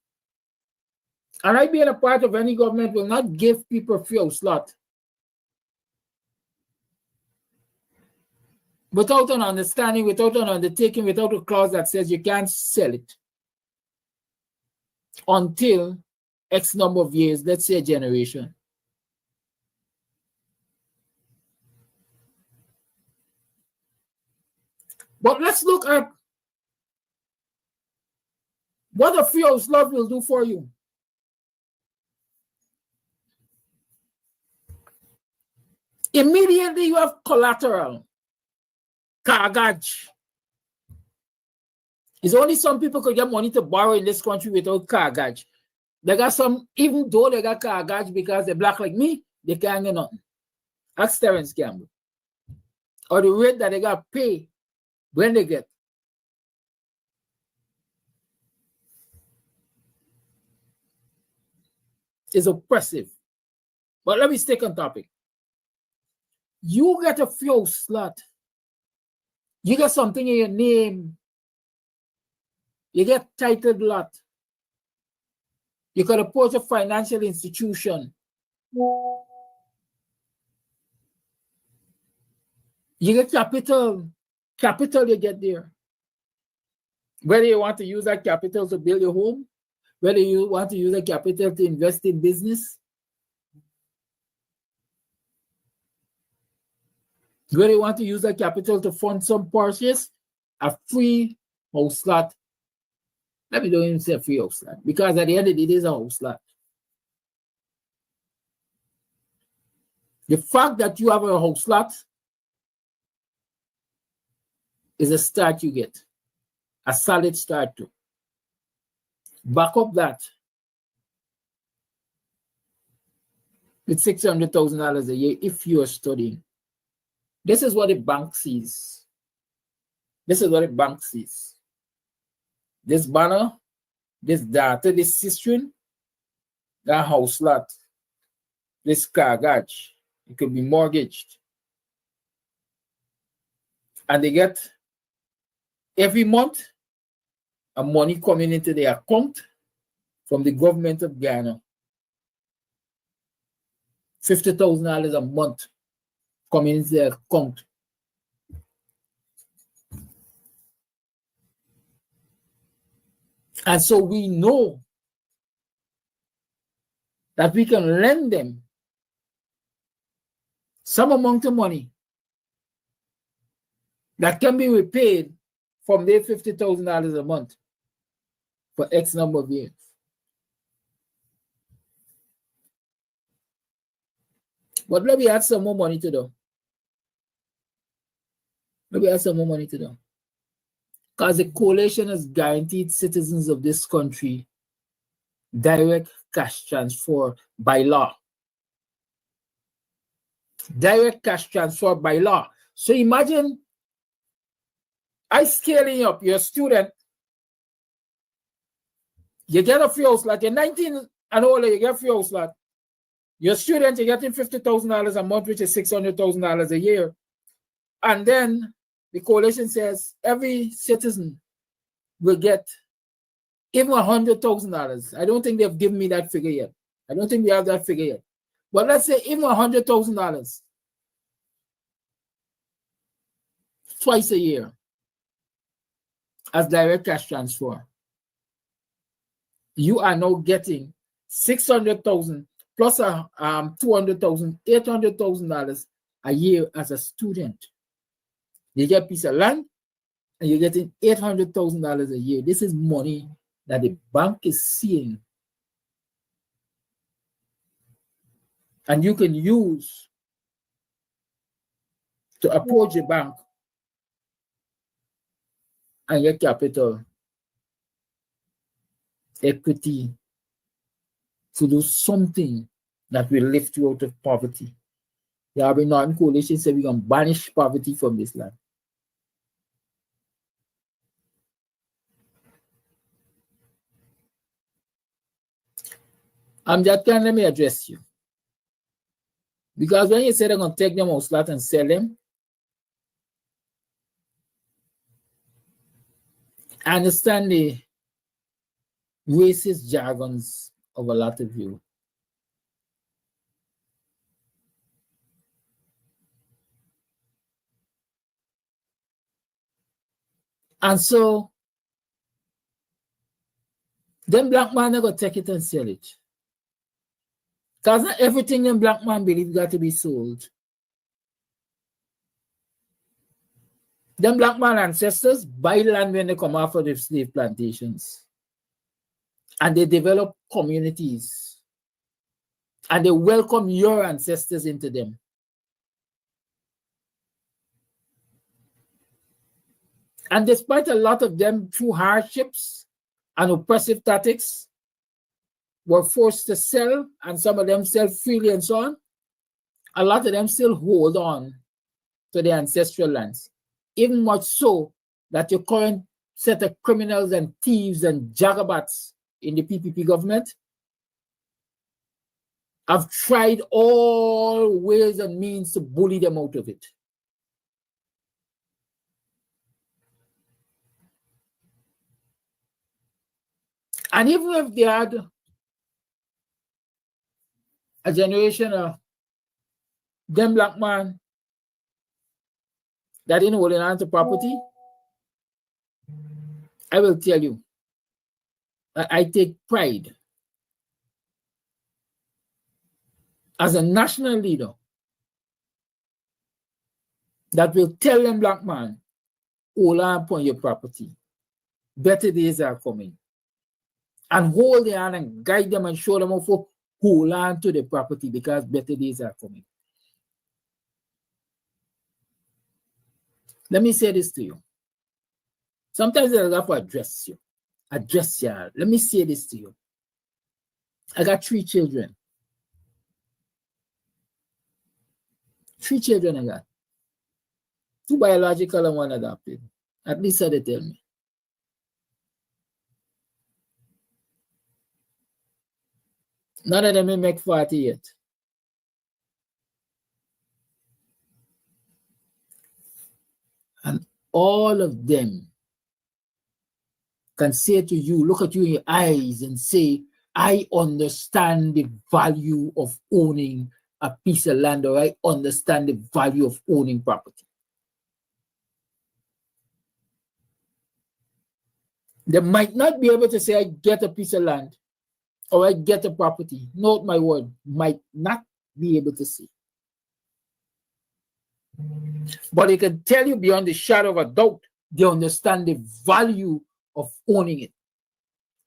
And I, being a part of any government, will not give people free house lot without an understanding, without an undertaking, without a clause that says you can't sell it until X number of years, let's say a generation. But let's look at what a free house lot will do for you. Immediately you have collateral, cargage. It's only some people could get money to borrow in this country without cargage. They got some, even though they got cargage because they're black like me, they can't get nothing. That's Terrence Campbell. Or the rate that they got paid when they get. Is oppressive. But let me stick on topic. You get a free house lot. You get something in your name. You get titled lot. You can approach a financial institution. You get capital. Capital you get there. Whether you want to use that capital to build your home, whether you want to use that capital to invest in business, whether you want to use that capital to fund some purchase, a free house lot. Let me don't even say a free house lot, because at the end of the day, it is a house lot. The fact that you have a house lot is a start you get, a solid start to. Back up that with $600,000 a year if you are studying. This is what the bank sees. This is what the bank sees. This banner, this data, this cistern, that house lot, this car garage, it could be mortgaged. And they get every month a money coming into their account from the government of Ghana. $50,000 a month coming into their account. And so we know that we can lend them some amount of money that can be repaid from their $50,000 a month for X number of years. But let me add some more money to them. Let me add some more money to them. Because the coalition has guaranteed citizens of this country direct cash transfer by law. Direct cash transfer by law. So imagine I scaling up, you're a student, you get a free house lot, you're 19 and older, you get a free house lot. You're a student, you're getting $50,000 a month, which is $600,000 a year. And then the coalition says every citizen will get even $100,000. I don't think they've given me that figure yet. I don't think we have that figure yet. But let's say even $100,000 twice a year as direct cash transfer. You are now getting $600,000 plus $200,000, $800,000 a year as a student. You get a piece of land and you're getting $800,000 a year. This is money that the bank is seeing. And you can use to approach the bank and get capital, equity, to do something that will lift you out of poverty. The Urban Northern Coalition said we can banish poverty from this land. That can let me address you. Because when you say they're going to take them out slot and sell them, I understand the racist jargons of a lot of you. And so, them black man are going to take it and sell it. Because not everything them black man believe got to be sold. Them black man ancestors buy land when they come off of the slave plantations. And they develop communities. And they welcome your ancestors into them. And despite a lot of them, through hardships and oppressive tactics, were forced to sell, and some of them sell freely and so on, a lot of them still hold on to their ancestral lands. Even much so that your current set of criminals and thieves and jagabats in the PPP government have tried all ways and means to bully them out of it. And even if they had a generation of them black man that didn't hold on to property, I will tell you that I take pride as a national leader that will tell them black man, hold on upon your property. Better days are coming. And hold their hand and guide them and show them how to hold on to the property because better days are coming. Let me say this to you. Sometimes I have to address you. Address you. Let me say this to you. I got 3 children. 3 children I got. 2 biological and 1 adopted. At least so they tell me. None of them will make 40 yet. And all of them can say to you, look at you in your eyes and say, I understand the value of owning a piece of land, or I understand the value of owning property. They might not be able to say, I get a piece of land or I get a property. Note my word, might not be able to say. But they can tell you beyond the shadow of a doubt, they understand the value of owning it.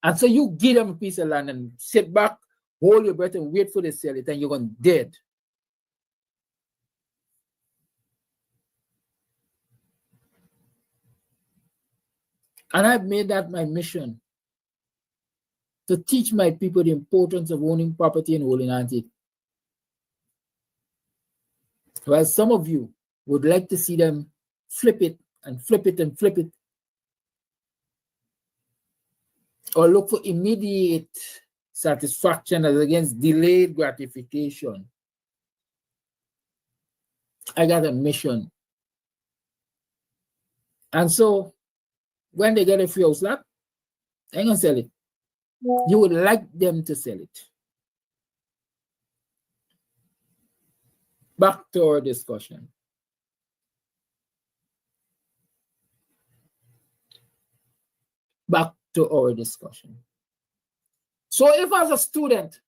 And so you give them a piece of land and sit back, hold your breath and wait for they sell it, and you're going dead. And I've made that my mission, to teach my people the importance of owning property and holding on to it. While some of you would like to see them flip it and flip it and flip it, or look for immediate satisfaction as against delayed gratification, I got a mission. And so when they get a free house lot, they're going to sell it. You would like them to sell it. Back to our discussion. Back to our discussion. So if as a student,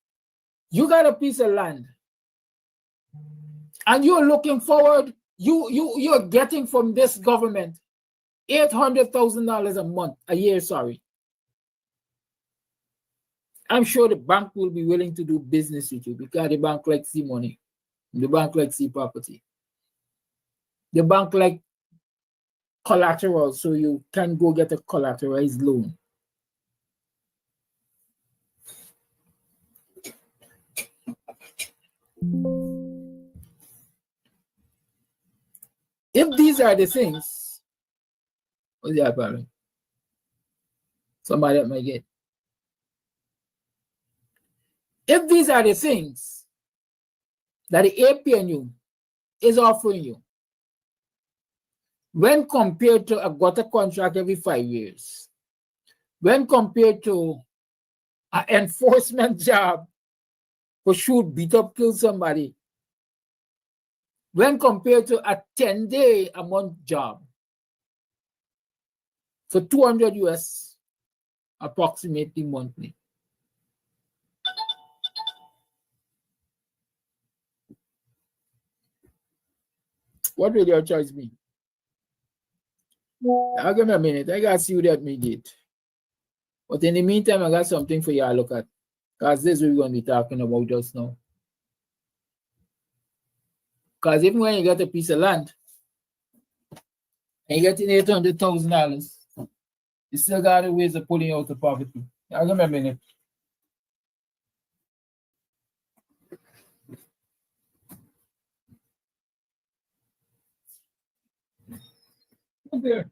you got a piece of land and you're looking forward, you're getting from this government $800,000 a month, a year, sorry. I'm sure the bank will be willing to do business with you because the bank likes the money. The bank likes the property. The bank like collateral, so you can go get a collateralized loan. If these are the things, what's that problem? Somebody that might get. If these are the things that the APNU is offering you, when compared to a gutter contract every 5 years, when compared to an enforcement job for shoot, beat up, kill somebody, when compared to a 10-day a month job for 200 US approximately monthly. What will your choice be? I'll give me a minute. I got to see you at me gate. But in the meantime, I got something for you to look at. Because this is what we're going to be talking about just now. Because even when you get a piece of land, and you get $800,000, you still got a ways of pulling out the poverty. I'll give me a minute. There.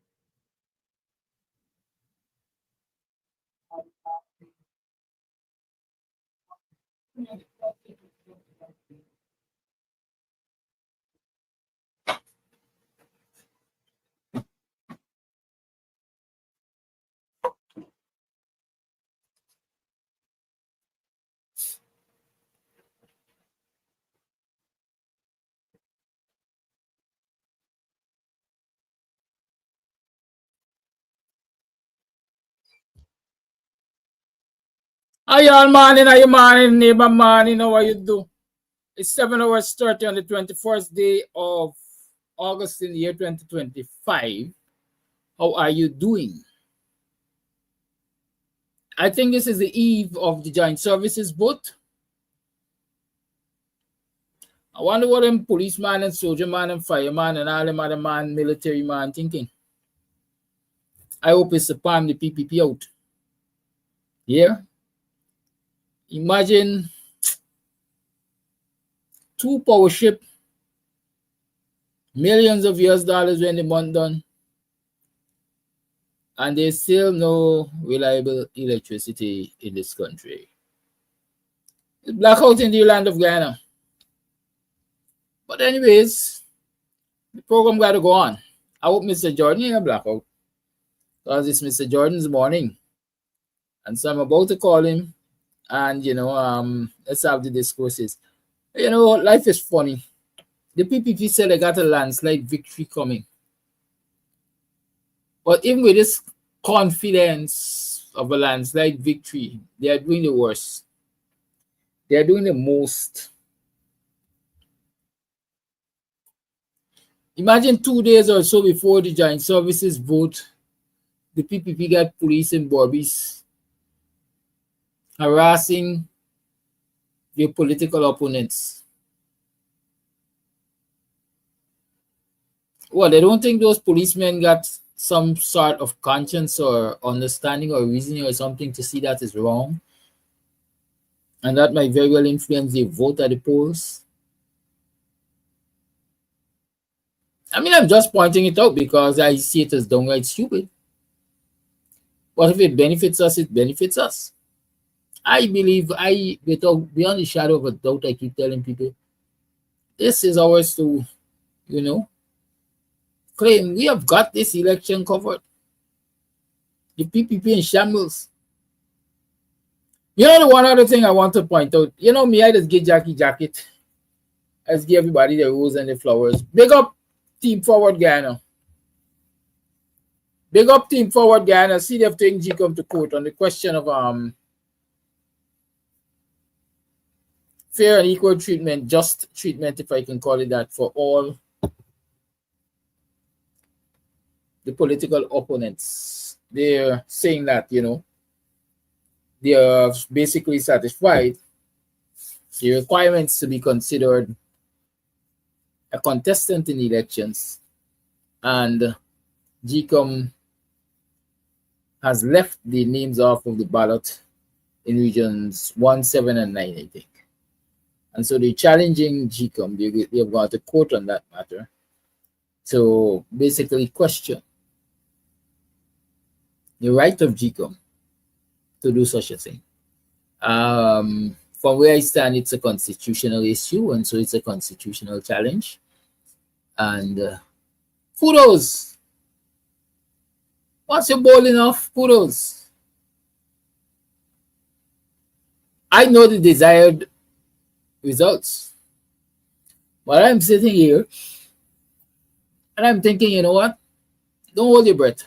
How y'all morning, how you morning, neighbor morning, how you do? It's 7 hours 30 on the 21st day of August in the year 2025. How are you doing? I think this is the eve of the joint services boat. I wonder what them policeman and soldier man and fireman and all them other man, military man thinking. I hope it's to palm the PPP out. Yeah? Imagine two power ship, millions of US dollars when the month done, and there's still no reliable electricity in this country. It's blackout in the land of Guyana. But anyways, the program got to go on. I hope Mr. Jordan ain't a blackout, because it's Mr. Jordan's morning. And so I'm about to call him, and let's have the discourses. Life is funny. The PPP said they got a landslide victory coming. But even with this confidence of a landslide victory, they are doing the worst. They are doing the most. Imagine 2 days or so before the joint services vote, the PPP got police in Barbies harassing their political opponents. Well, they don't think those policemen got some sort of conscience or understanding or reasoning or something to see that is wrong, and that might very well influence their vote at the polls. I mean, I'm just pointing it out because I see it as downright stupid. But if it benefits us, it benefits us. I believe, without beyond the shadow of a doubt, I keep telling people, this is ours to, claim we have got this election covered. The PPP in shambles. The one other thing I want to point out, me, I just give Jackie jacket. I just give everybody the rose and the flowers. Big up Team Forward Guyana. Big up Team Forward Guyana. See, they've taken GCOM to court on the question of fair and equal treatment, just treatment, if I can call it that, for all the political opponents. They're saying that, they are basically satisfied the requirements to be considered a contestant in elections, and GCOM has left the names off of the ballot in regions 1, 7, and 9, I think. And so they're challenging GCOM. They have got a court on that matter to basically question the right of GCOM to do such a thing. From where I stand, it's a constitutional issue, and so it's a constitutional challenge. And kudos. Once you're bold enough, kudos. I know the desired results. But I'm sitting here and I'm thinking, you know what? Don't hold your breath.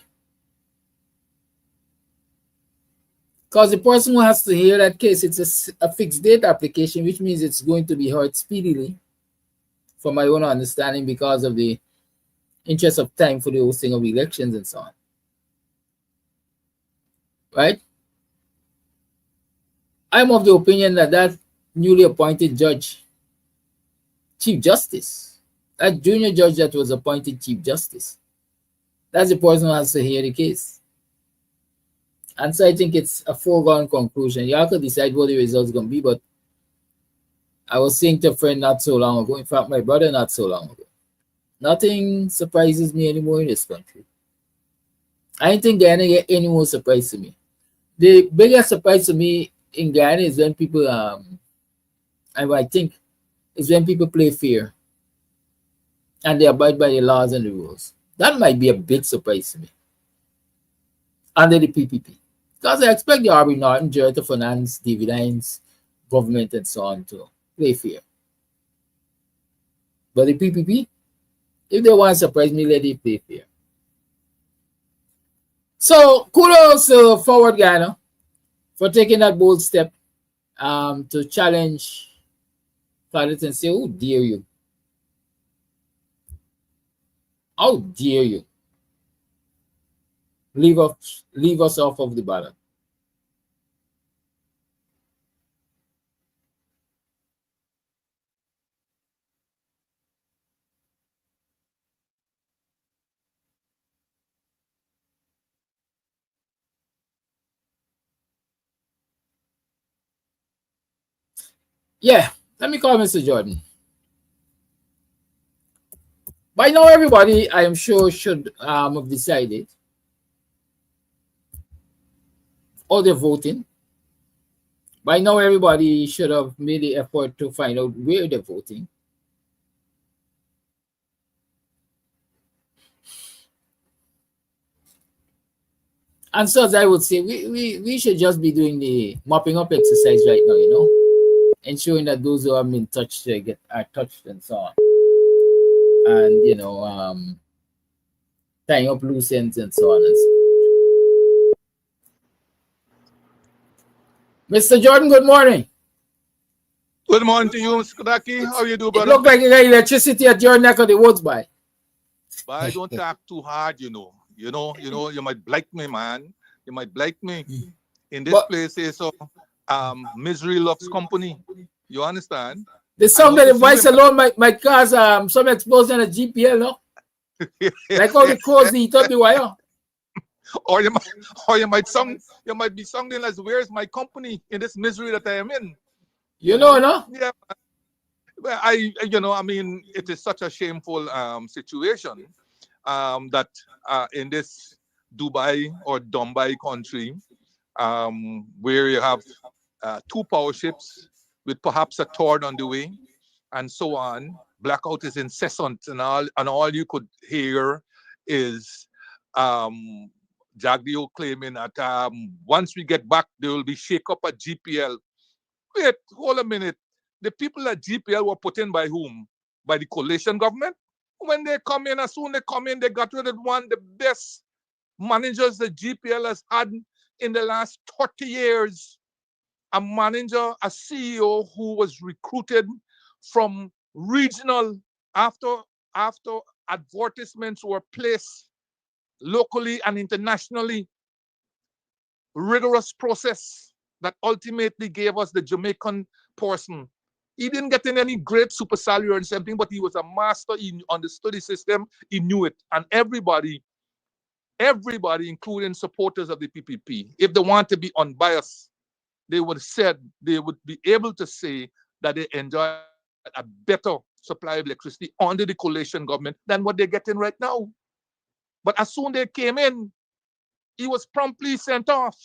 Because the person who has to hear that case, it's a fixed date application, which means it's going to be heard speedily, from my own understanding, because of the interest of time for the hosting of elections and so on. Right? I'm of the opinion that that newly appointed judge, Chief Justice, that junior judge that was appointed Chief Justice, that's the person who has to hear the case. And so I think it's a foregone conclusion. You have to decide what the results are going to be, but I was saying to a friend not so long ago, in fact, my brother not so long ago, nothing surprises me anymore in this country. I don't think Guyana get any more surprise to me. The biggest surprise to me in Guyana is when people, I think, is when people play fair and they abide by the laws and the rules. That might be a big surprise to me under the PPP. Because I expect the Aubrey Norton Jury to finance dividends, government, and so on to play fair. But the PPP, if they want to surprise me, let it play fair. So kudos to Forward Guyana for taking that bold step to challenge Claudette and say, "How dare you? How dare you leave us off of the ballot?" Yeah, let me call Mr. Jordan. By now, everybody, I am sure, should have decided, or they're voting. By now, everybody should have made the effort to find out where they're voting. And so, as I would say, we should just be doing the mopping up exercise right now, ensuring that those who have been touched are touched and so on. And, tying up loose ends and so on and so on. Mr. Jordan, good morning. Good morning to you, Mr. Kodaki. How you do, It brother? looked like you got electricity at your neck of the woods, by. But I don't talk too hard, you might like me, man. You might like me. In this place, so misery loves company. You understand? The song that the voice alone might cause some explosion at GPL, no? Like how the crows eat up the wire. Or you might be sounding as where's my company in this misery that I am in. You know, no? Yeah. Well, it is such a shameful situation that in this Dubai or Dumbai country, where you have 2 power ships with perhaps a third on the way, and so on. Blackout is incessant, and all you could hear is Jagdio claiming that once we get back, there will be shake up at GPL. Wait, hold a minute. The people at GPL were put in by whom? By the coalition government? When they come in, as soon as they come in, they got rid of one of the best managers that GPL has had in the last 30 years. A manager, a CEO who was recruited from regional after advertisements were placed locally and internationally. Rigorous process that ultimately gave us the Jamaican person. He didn't get in any great super salary or something, but he was a master. He understood the system. He knew it. And everybody, including supporters of the PPP, if they want to be unbiased, they would be able to say that they enjoy a better supply of electricity under the coalition government than what they're getting right now. But as soon as they came in, he was promptly sent off.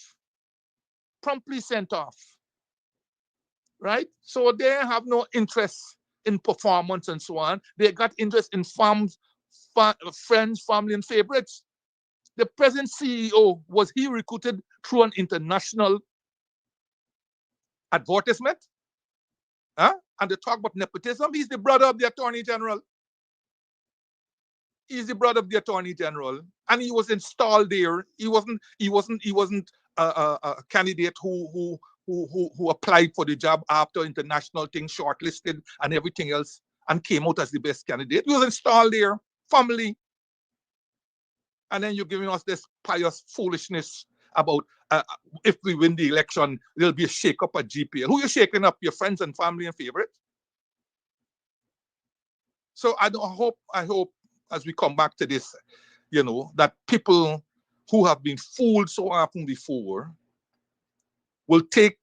Right? So they have no interest in performance and so on. They got interest in friends, family, and favorites. The present CEO, was he recruited through an international advertisement? Huh? And they talk about nepotism. He's the brother of the Attorney General. And he was installed there. He wasn't a candidate who applied for the job after international thing, shortlisted and everything else, and came out as the best candidate. He was installed there, family. And then you're giving us this pious foolishness about if we win the election, there'll be a shake-up at GPL. Who are you shaking up? Your friends and family and favorites? So I hope as we come back to this, that people who have been fooled so often before will take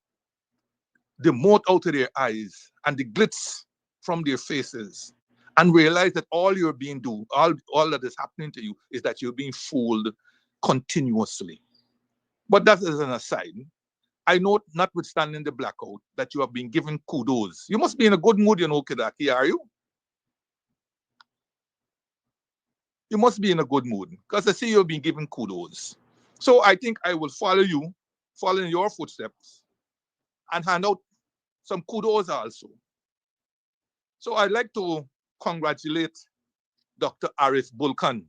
the mote out of their eyes and the glitz from their faces and realize that all that is happening to you is that you're being fooled continuously. But that is an aside. I know, notwithstanding the blackout, that you have been given kudos. You must be in a good mood, Kidaki, are you? You must be in a good mood because I see you've been given kudos. So I think I will follow in your footsteps, and hand out some kudos also. So I'd like to congratulate Dr. Arif Bulkan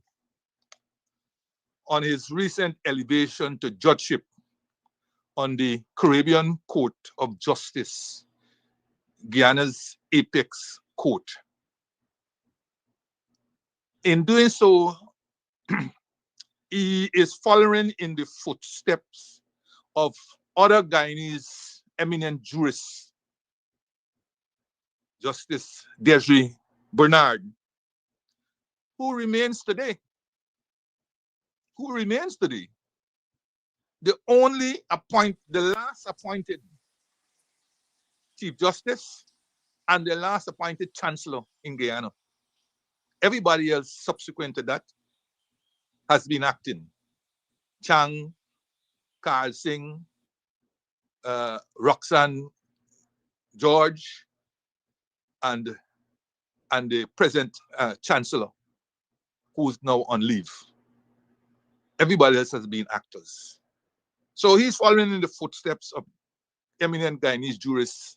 on his recent elevation to judgeship on the Caribbean Court of Justice, Guyanese's apex court. In doing so, he is following in the footsteps of other Guyanese eminent jurists, Justice Desiree Bernard, who remains today. The last appointed Chief Justice and the last appointed chancellor in Guyana. Everybody else subsequent to that has been acting. Chang, Carl Singh, Roxanne George, and the present chancellor, who's now on leave. Everybody else has been actors. So he's following in the footsteps of eminent Guyanese jurists,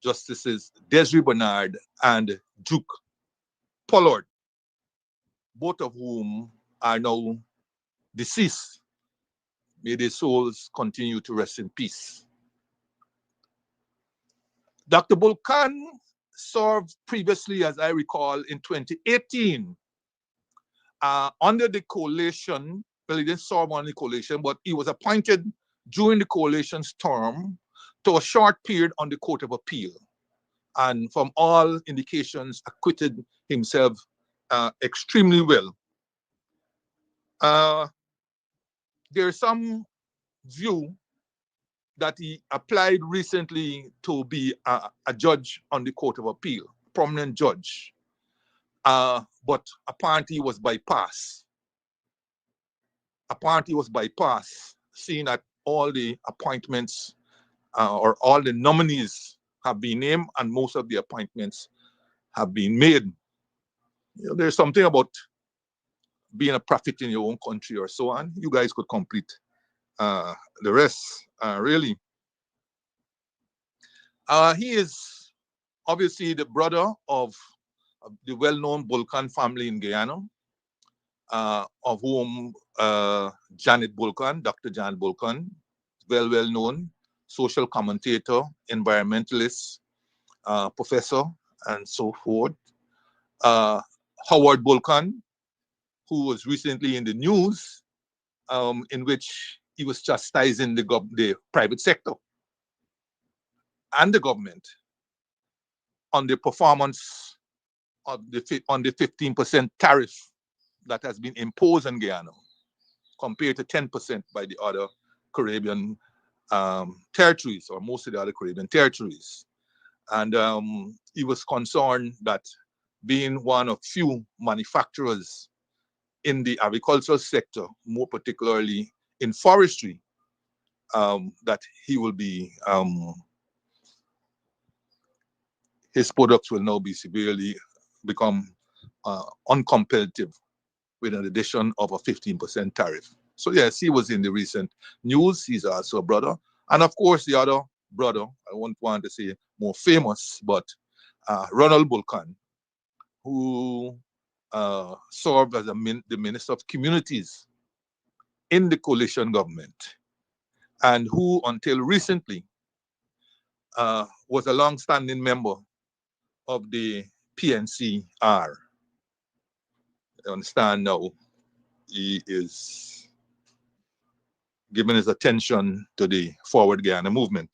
Justices Desiree Bernard and Duke Pollard, both of whom are now deceased. May their souls continue to rest in peace. Dr. Bulkan served previously, as I recall, in 2018 under the coalition. Well, he didn't serve on the coalition, but he was appointed during the coalition's term to a short period on the Court of Appeal. And from all indications, acquitted himself extremely well. There's some view that he applied recently to be a judge on the Court of Appeal, prominent judge, but apparently he was bypassed. Apparently was bypassed, seeing that all the appointments or all the nominees have been named and most of the appointments have been made. You know, there's something about being a prophet in your own country or so on. You guys could complete the rest, really. He is obviously the brother of the well-known Bulkan family in Guyana, of whom Janet Bulkan, Dr. Janet Bulkan, well known, social commentator, environmentalist, professor, and so forth. Howard Bulkan, who was recently in the news, in which he was chastising the private sector and the government on the performance of on the 15% tariff that has been imposed on Guyana, compared to 10% by the other Caribbean territories, or most of the other Caribbean territories. And he was concerned that, being one of few manufacturers in the agricultural sector, more particularly in forestry, that he will be, his products will now be severely become uncompetitive with an addition of a 15% tariff. So yes, he was in the recent news. He's also a brother. And of course, the other brother, I won't want to say more famous, but Ronald Bulkan, who served as the Minister of Communities in the coalition government, and who until recently was a long-standing member of the PNCR. I understand now he is giving his attention to the Forward Guyana movement.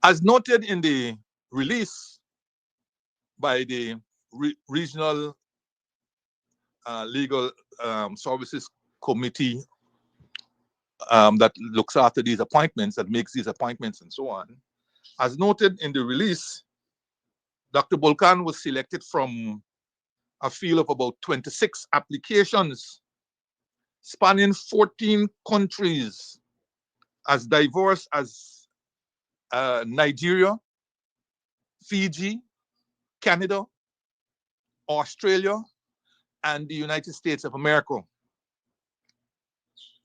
As noted in the release by the Regional Legal Services Committee that looks after these appointments, that makes these appointments and so on, as noted in the release, Dr. Bulkan was selected from a field of about 26 applications spanning 14 countries as diverse as Nigeria, Fiji, Canada, Australia, and the United States of America.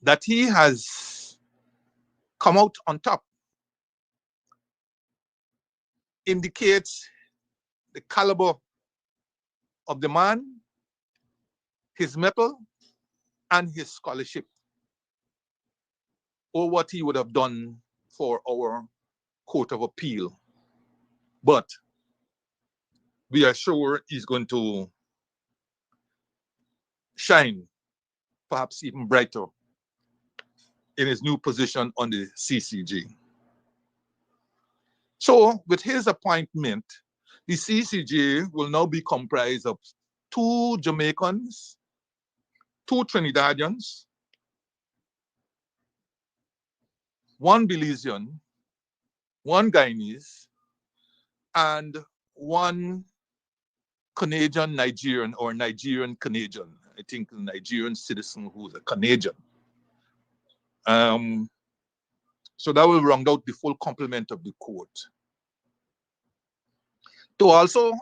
That he has come out on top indicates the caliber of the man, his mettle, and his scholarship, or what he would have done for our Court of Appeal. But we are sure he's going to shine, perhaps even brighter, in his new position on the CCG. So with his appointment, the CCJ will now be comprised of 2 Jamaicans, 2 Trinidadians, 1 Belizean, one Guyanese, and one Canadian Nigerian or Nigerian Canadian. I think a Nigerian citizen who's a Canadian. So that will round out the full complement of the court. To also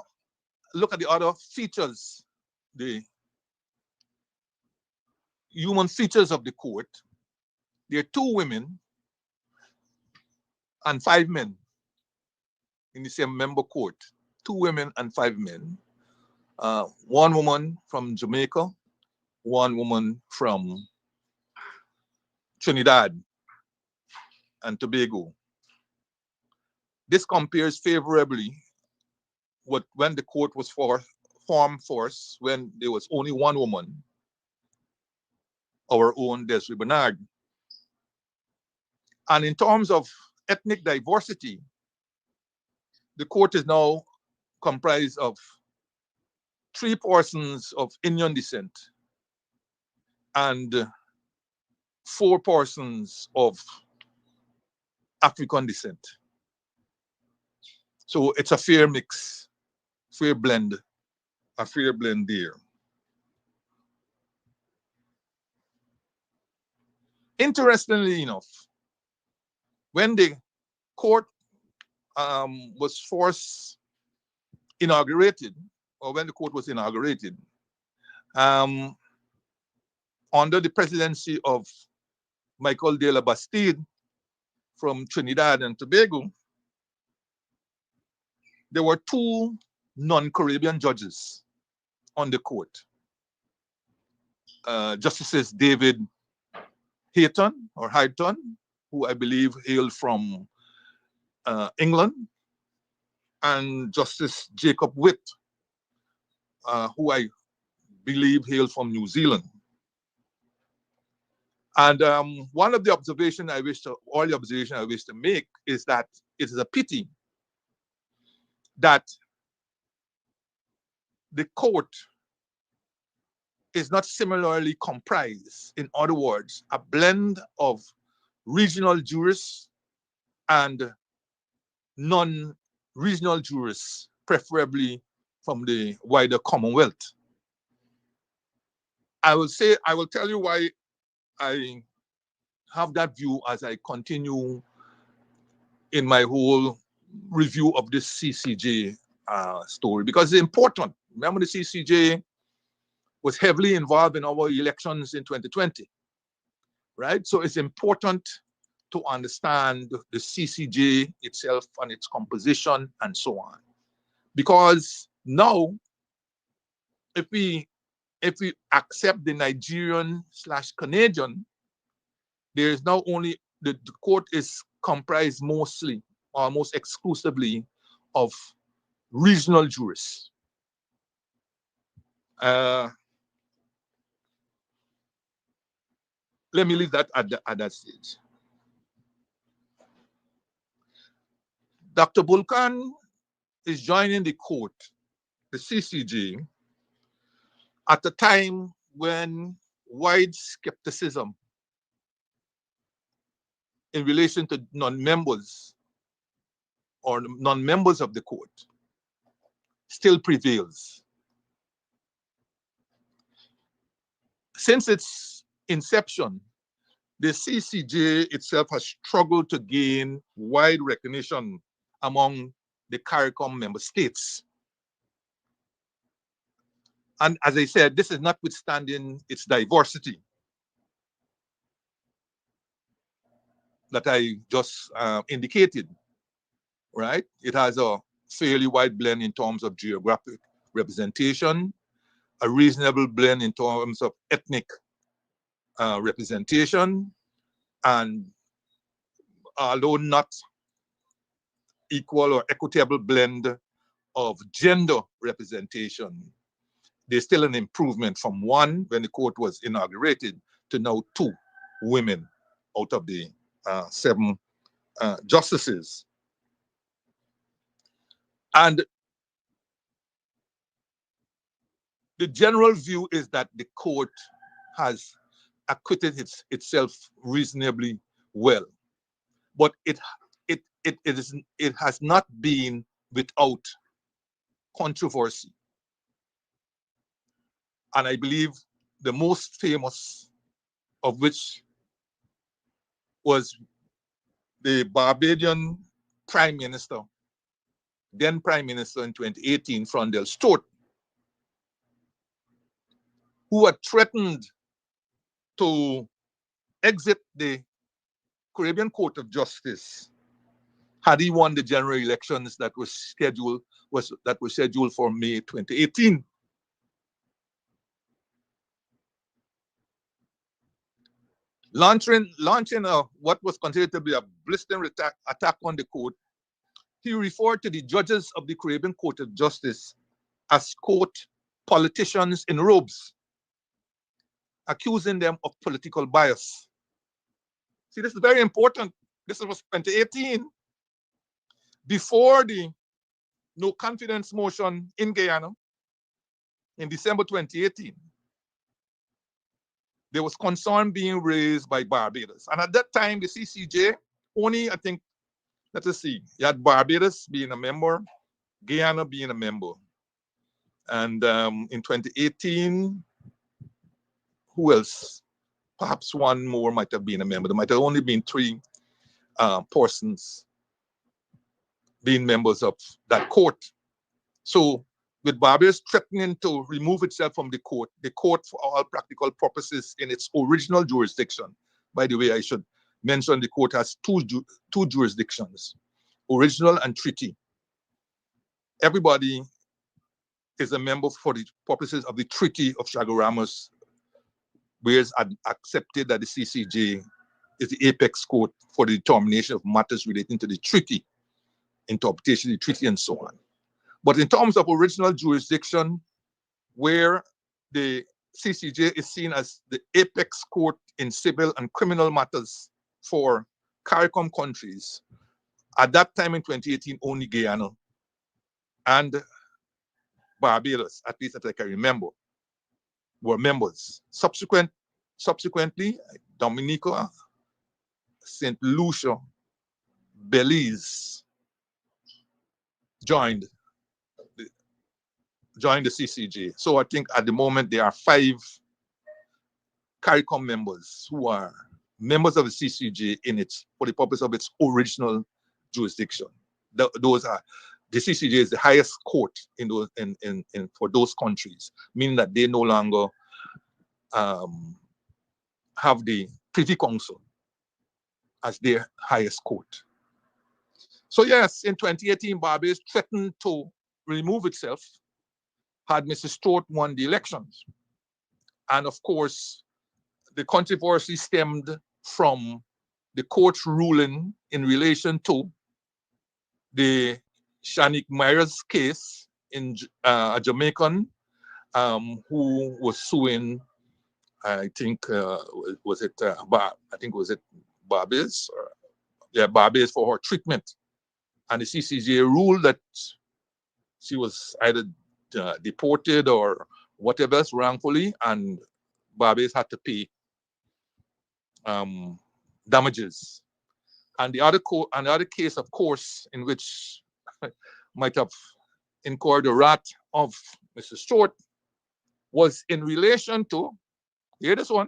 look at the other features, the human features of the court, there are 2 women and 5 men in the same member court. 2 women and 5 men. 1 woman from Jamaica, 1 woman from Trinidad and Tobago. This compares favorably with when the court was formed first, when there was only 1 woman, our own Desiree Bernard. And in terms of ethnic diversity, the court is now comprised of 3 persons of Indian descent and 4 persons of African descent. So it's a fair mix, fair blend, a fair blend there. Interestingly enough, when the court was first inaugurated, or when the court was inaugurated, under the presidency of Michael de la Bastide from Trinidad and Tobago, there were 2 non-Caribbean judges on the court. Justices David Hayton, who I believe hailed from England, and Justice Jacob Witt, who I believe hailed from New Zealand. And one of the observations I wish to make is that it is a pity that the court is not similarly comprised. In other words, a blend of regional jurists and non-regional jurists, preferably from the wider Commonwealth. I will tell you why I have that view as I continue in my whole review of this CCJ story, because it's important. Remember, the CCJ was heavily involved in our elections in 2020, right? So it's important to understand the CCJ itself and its composition and so on. Because now, if we accept the Nigerian/Canadian, there is now only, the court is comprised mostly, almost exclusively, of regional jurists. Let me leave that at that stage. Dr. Bulkan is joining the court, the CCJ, at a time when wide skepticism in relation to non-members or non-members of the court still prevails. Since its inception, the CCJ itself has struggled to gain wide recognition among the CARICOM member states. And as I said, this is notwithstanding its diversity that I just indicated, right? It has a fairly wide blend in terms of geographic representation, a reasonable blend in terms of ethnic representation, and although not equal or equitable blend of gender representation, there's still an improvement from 1 when the court was inaugurated to now 2 women out of the 7 justices. And the general view is that the court has acquitted itself reasonably well, but it it has not been without controversy. And I believe the most famous of which was the Barbadian Prime Minister, then Prime Minister in 2018, Frondel Stewart, who had threatened to exit the Caribbean Court of Justice had he won the general elections that were scheduled for May 2018. Launching what was considered to be a blistering attack on the court, he referred to the judges of the Caribbean Court of Justice as, quote, politicians in robes, accusing them of political bias. See, this is very important. This was 2018, before the no confidence motion in Guyana in December 2018. There was concern being raised by Barbados. And at that time, the CCJ only, I think, let us see, you had Barbados being a member, Guyana being a member. And in 2018, who else? Perhaps one more might have been a member. There might have only been 3 persons being members of that court. So with Barbados threatening to remove itself from the court for all practical purposes in its original jurisdiction. By the way, I should mention the court has two jurisdictions, original and treaty. Everybody is a member for the purposes of the Treaty of Chaguaramas, whereas accepted that the CCJ is the apex court for the determination of matters relating to the treaty, interpretation of the treaty, and so on. But in terms of original jurisdiction, where the CCJ is seen as the apex court in civil and criminal matters for CARICOM countries, at that time in 2018, only Guyana and Barbados, at least as I can remember, were members. Subsequently, Dominica, St. Lucia, Belize joined the CCJ. So I think at the moment there are 5 CARICOM members who are members of the CCJ for the purpose of its original jurisdiction. Those are the CCJ is the highest court in those for those countries, meaning that they no longer have the Privy Council as their highest court. So yes, in 2018, Barbados threatened to remove itself had Mr. Stewart won the elections. And of course, the controversy stemmed from the court's ruling in relation to the Shanique Myers case in a Jamaican who was suing, I think, was it Barbados? Barbados for her treatment. And the CCJ ruled that she was either deported or whatever else wrongfully, and Barbados had to pay damages. And the other case, of course, in which might have incurred the wrath of Mr. Stewart, was in relation to, hear this one,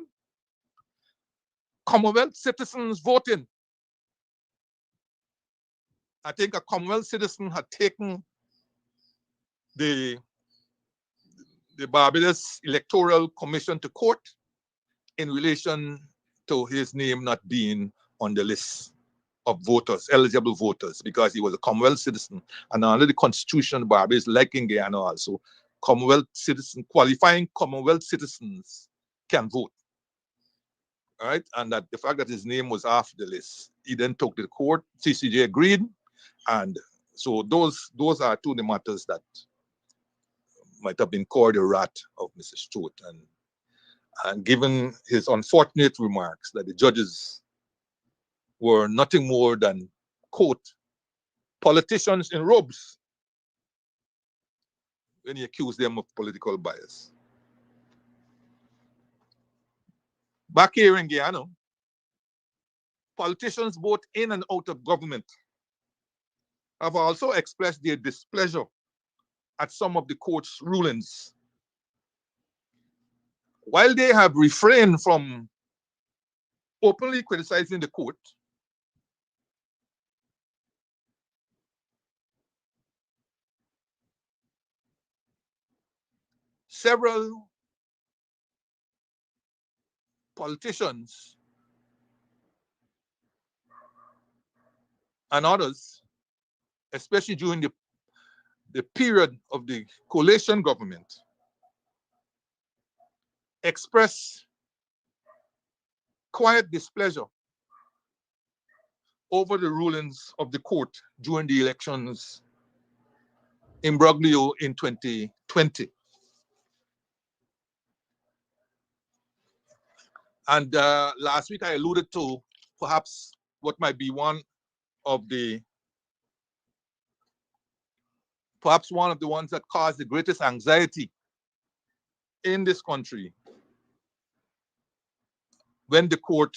Commonwealth citizens voting. I think a Commonwealth citizen had taken the Barbados Electoral Commission to court in relation to his name not being on the list of voters, eligible voters, because he was a Commonwealth citizen. And under the Constitution of Barbados, like in Guyana also, qualifying Commonwealth citizens can vote. All right, and that the fact that his name was off the list, he then took to the court, CCJ agreed, and so those are 2 of the matters that might have been called the wrath of Mr. Stewart. And given his unfortunate remarks that the judges were nothing more than, quote, politicians in robes, when he accused them of political bias. Back here in Guyana, politicians both in and out of government have also expressed their displeasure at some of the court's rulings. While they have refrained from openly criticizing the court, several politicians and others, especially during the period of the coalition government, expressed quiet displeasure over the rulings of the court during the elections in Broglio in 2020. And last week I alluded to perhaps what might be one of the ones that caused the greatest anxiety in this country when the court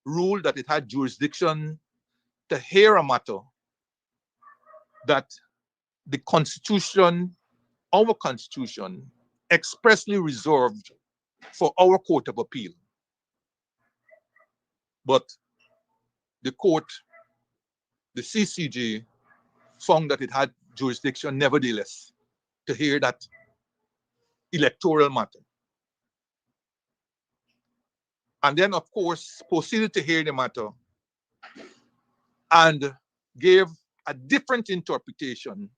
ruled that it had jurisdiction to hear a matter that the Constitution, our Constitution, expressly reserved for our Court of Appeal. But the court, the CCJ, found that it had jurisdiction nevertheless to hear that electoral matter. And then, of course, proceeded to hear the matter and gave a different interpretation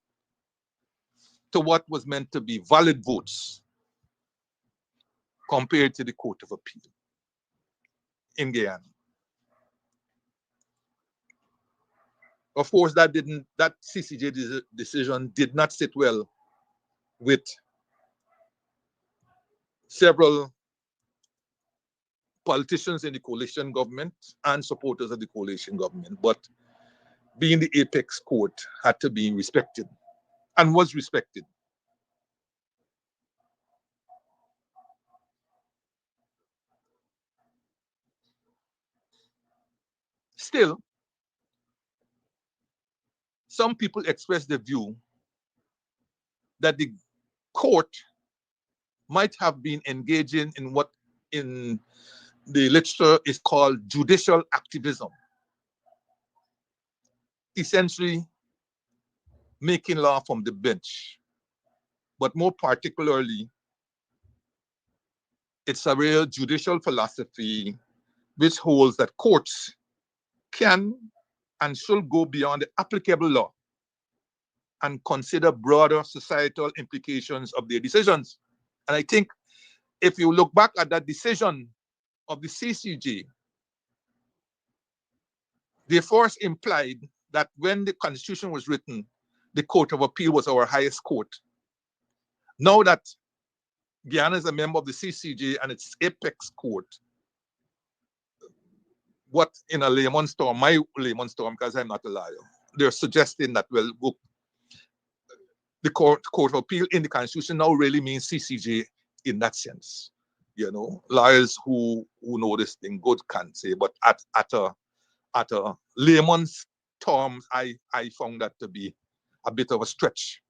to what was meant to be valid votes compared to the Court of Appeal in Guyana. Of course, that CCJ decision did not sit well with several politicians in the coalition government and supporters of the coalition government, but being the apex court had to be respected and was respected. Still, some people express the view that the court might have been engaging in what in the literature is called judicial activism, essentially making law from the bench. But more particularly, it's a real judicial philosophy which holds that courts can and should go beyond the applicable law and consider broader societal implications of their decisions. And I think if you look back at that decision of the CCJ, they first implied that when the Constitution was written, the Court of Appeal was our highest court. Now that Guyana is a member of the CCJ and its apex court, what in a layman's term, my layman's term, because I'm not a lawyer, they're suggesting that, well, look, the Court of Appeal in the Constitution now really means CCJ in that sense. You know, lawyers who know this thing good can say, but at a layman's terms, I found that to be a bit of a stretch.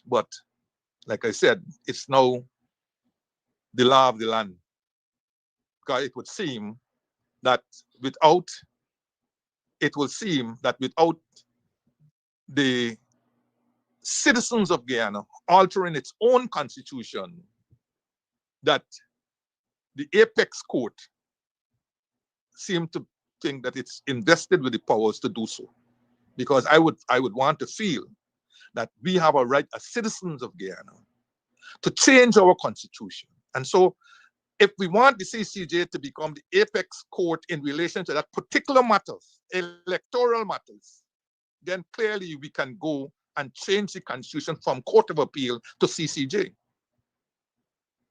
But like I said, it's now the law of the land. Because it would seem that without the citizens of Guyana altering its own constitution, that the apex court seemed to think that it's invested with the powers to do so. Because I would want to feel that we have a right as citizens of Guyana to change our constitution. And so if we want the CCJ to become the apex court in relation to that particular matters, electoral matters, then clearly we can go and change the constitution from Court of Appeal to CCJ.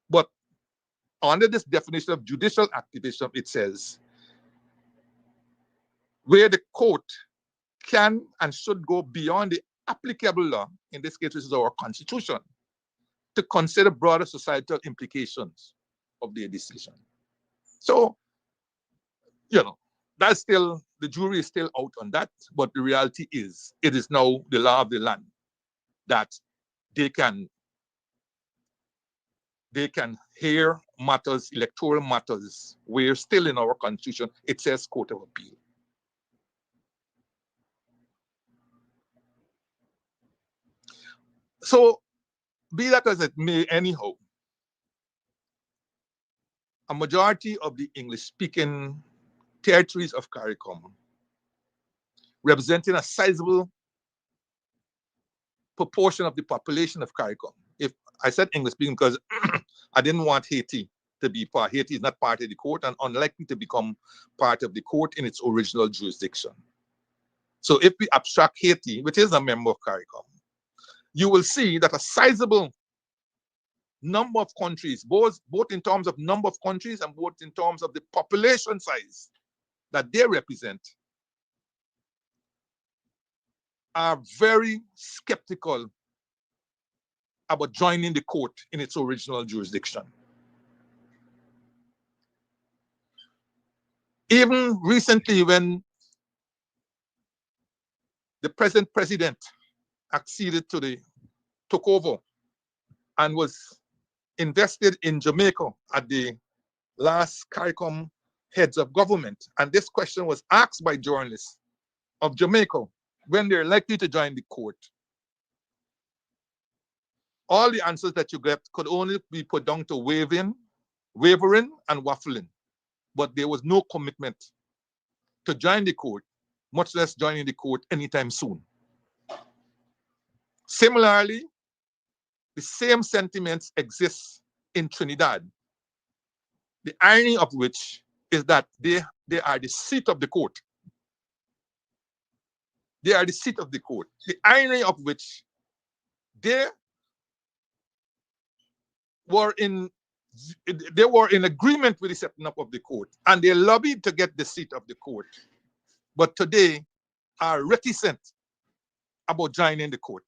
But under this definition of judicial activism, it says, where the court can and should go beyond the applicable law, in this case, this is our constitution, to consider broader societal implications of their decision. So, you know, that's still the jury is still out on that, but the reality is it is now the law of the land that they can hear matters, electoral matters, where still in our constitution it says Court of Appeal. So be that as it may, anyhow, a majority of the English-speaking territories of CARICOM, representing a sizable proportion of the population of CARICOM. If I said English-speaking because I didn't want Haiti to be part. Haiti is not part of the court and unlikely to become part of the court in its original jurisdiction. So if we abstract Haiti, which is a member of CARICOM, you will see that a sizable number of countries, both in terms of number of countries and both in terms of the population size that they represent, are very skeptical about joining the court in its original jurisdiction. Even recently, when the present president took over and was invested in Jamaica at the last CARICOM heads of government, and this question was asked by journalists of Jamaica when they're likely to join the court, all the answers that you get could only be put down to wavering and waffling, but there was no commitment to join the court, much less joining the court anytime soon. Similarly, the same sentiments exist in Trinidad, the irony of which is that they are the seat of the court. They are the seat of the court. The irony of which they were in agreement with the setting up of the court, and they lobbied to get the seat of the court, but today are reticent about joining the court.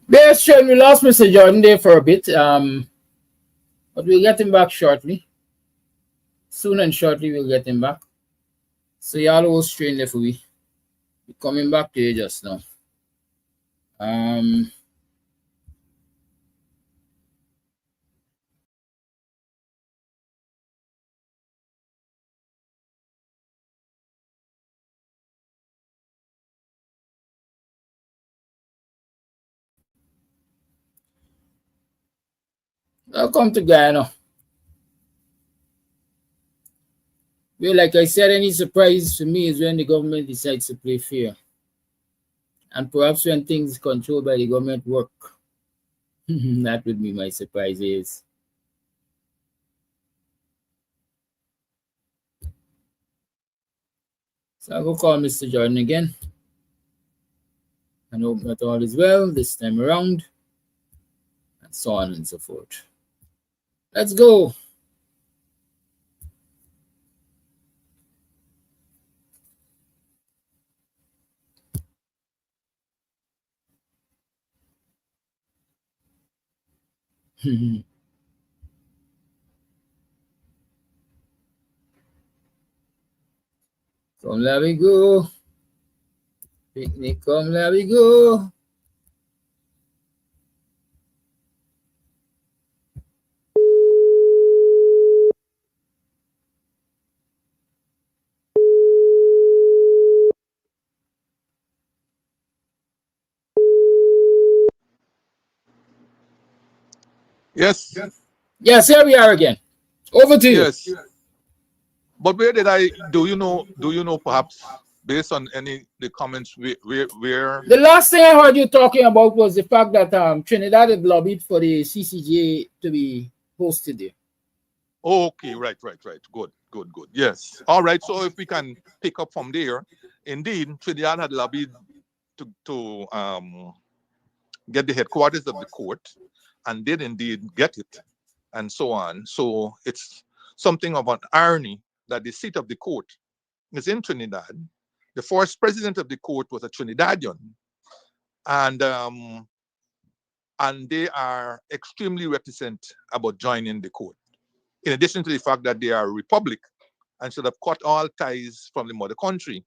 Bears Chen, we lost Mr. Jordan there for a bit, but we'll get him back shortly. Soon and shortly, we'll get him back. So y'all will strain there for we. We're coming back to you just now. Welcome to Guyana. Well, like I said, any surprise for me is when the government decides to play fair. And perhaps when things controlled by the government work. That would be my surprise is. So I'll go call Mr. Jordan again. And hope that all is well this time around. And so on and so forth. Let's go. Come let me go. Picnic, come let me go. Yes. Yes, here we are again. Over to you. Yes. But where did I do you know perhaps based on any the comments where The last thing I heard you talking about was the fact that Trinidad had lobbied for the CCJ to be hosted there. okay, right. Good. Yes. All right. So if we can pick up from there, indeed, Trinidad had lobbied to get the headquarters of the court and did indeed get it, and so on. So it's something of an irony that the seat of the court is in Trinidad. The first president of the court was a Trinidadian, and they are extremely reticent about joining the court. In addition to the fact that they are a republic and should have cut all ties from the mother country,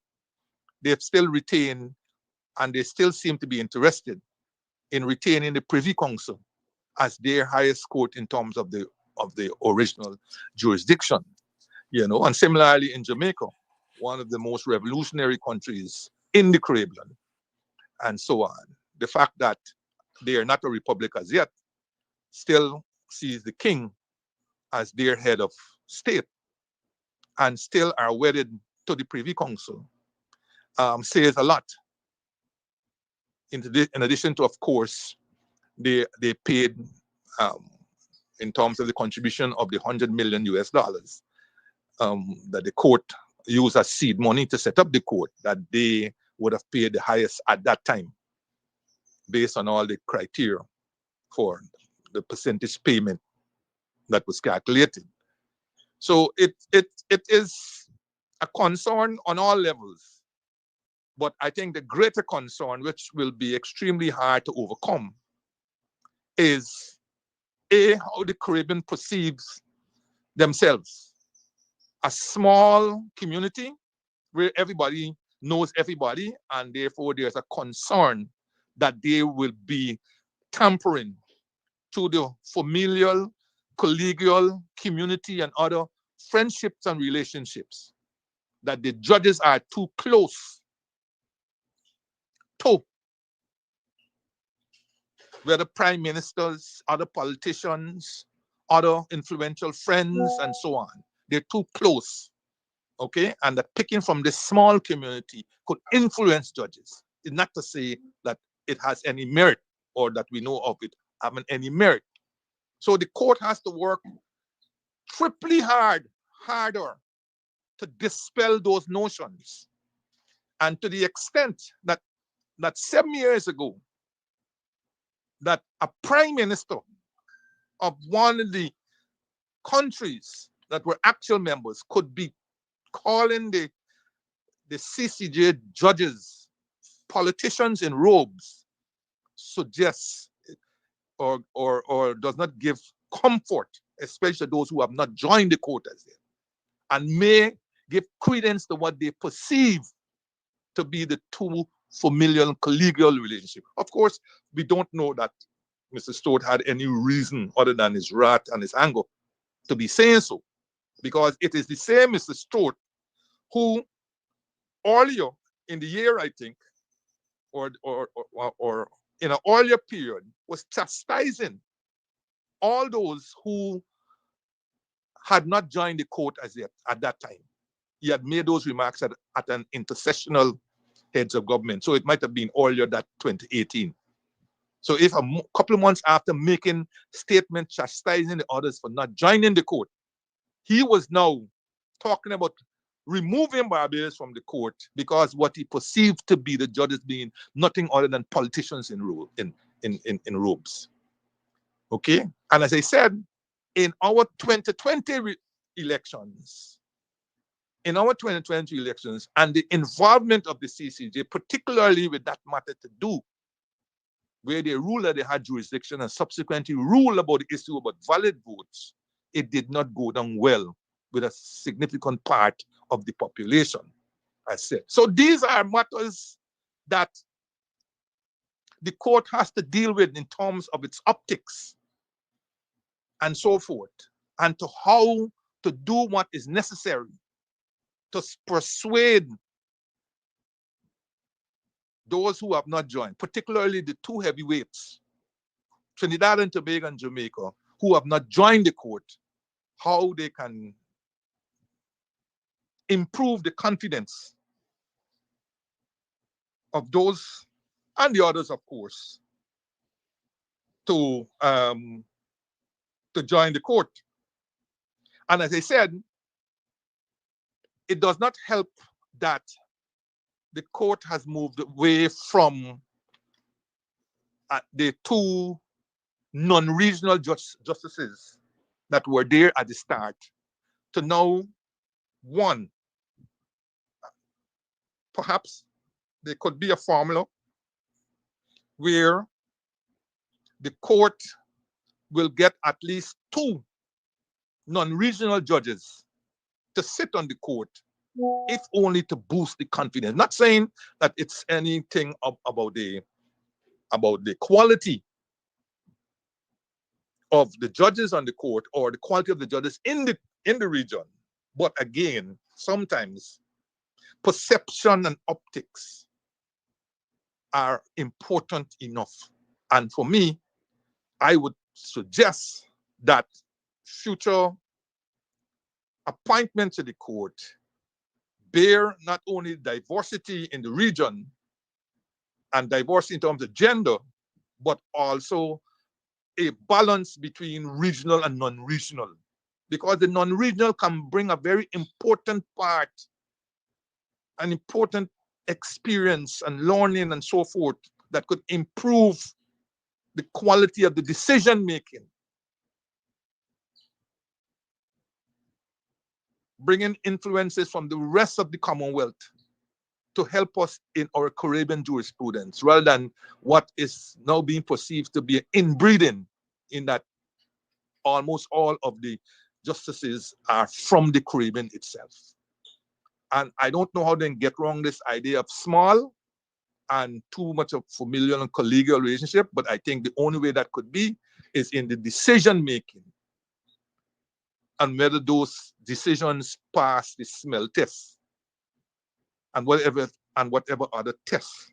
they've still retained, and they still seem to be interested in retaining the Privy Council as their highest court in terms of the original jurisdiction. And similarly in Jamaica, one of the most revolutionary countries in the Caribbean, and so on. The fact that they are not a republic as yet still sees the king as their head of state and still are wedded to the Privy Council says a lot. In addition to, of course, they paid in terms of the contribution of the $100 million that the court used as seed money to set up the court, that they would have paid the highest at that time, based on all the criteria for the percentage payment that was calculated. So it is a concern on all levels. But I think the greater concern, which will be extremely hard to overcome, is how the Caribbean perceives themselves. A small community where everybody knows everybody, and therefore there's a concern that they will be tampering to the familial, collegial, community, and other friendships and relationships, that the judges are too close to whether prime ministers, other politicians, other influential friends, and so on. They're too close, okay? And that picking from this small community could influence judges. It's not to say that it has any merit or that we know of it having any merit. So the court has to work triply harder to dispel those notions. And to the extent that 7 years ago, that a prime minister of one of the countries that were actual members could be calling the CCJ judges politicians in robes, suggests or does not give comfort, especially those who have not joined the court as yet, and may give credence to what they perceive to be the two familial collegial relationship. Of course, we don't know that Mr. Stewart had any reason other than his wrath and his anger to be saying so, because it is the same Mr. Stewart who earlier in the year, I think, or in an earlier period, was chastising all those who had not joined the court as yet at that time. He had made those remarks at an intersessional heads of government. So it might have been earlier that 2018. So if a couple of months after making statements chastising the others for not joining the court, he was now talking about removing Barbados from the court because what he perceived to be the judges being nothing other than politicians in robes. Okay? And as I said, in our 2020 elections, and the involvement of the CCJ, particularly with that matter to do, where they ruled that they had jurisdiction and subsequently ruled about the issue about valid votes, it did not go down well with a significant part of the population, I said. So these are matters that the court has to deal with in terms of its optics and so forth, and to how to do what is necessary to persuade those who have not joined, particularly the two heavyweights, Trinidad and Tobago and Jamaica, who have not joined the court, how they can improve the confidence of those and the others, of course, to join the court. And as I said, it does not help that the court has moved away from the two non-regional justices that were there at the start to now one. Perhaps there could be a formula where the court will get at least two non-regional judges to sit on the court, if only to boost the confidence. Not saying that it's anything about the quality of the judges on the court or the quality of the judges in the region, but again, sometimes perception and optics are important enough. And for me, I would suggest that future appointments to the court bear not only diversity in the region and diversity in terms of gender, but also a balance between regional and non-regional. Because the non-regional can bring a very important part, an important experience and learning and so forth that could improve the quality of the decision making. Bringing influences from the rest of the Commonwealth to help us in our Caribbean jurisprudence, rather than what is now being perceived to be an inbreeding, in that almost all of the justices are from the Caribbean itself. And I don't know how they get wrong this idea of small and too much of familial and collegial relationship, but I think the only way that could be is in the decision making, and whether those decisions pass the smell test and whatever other tests.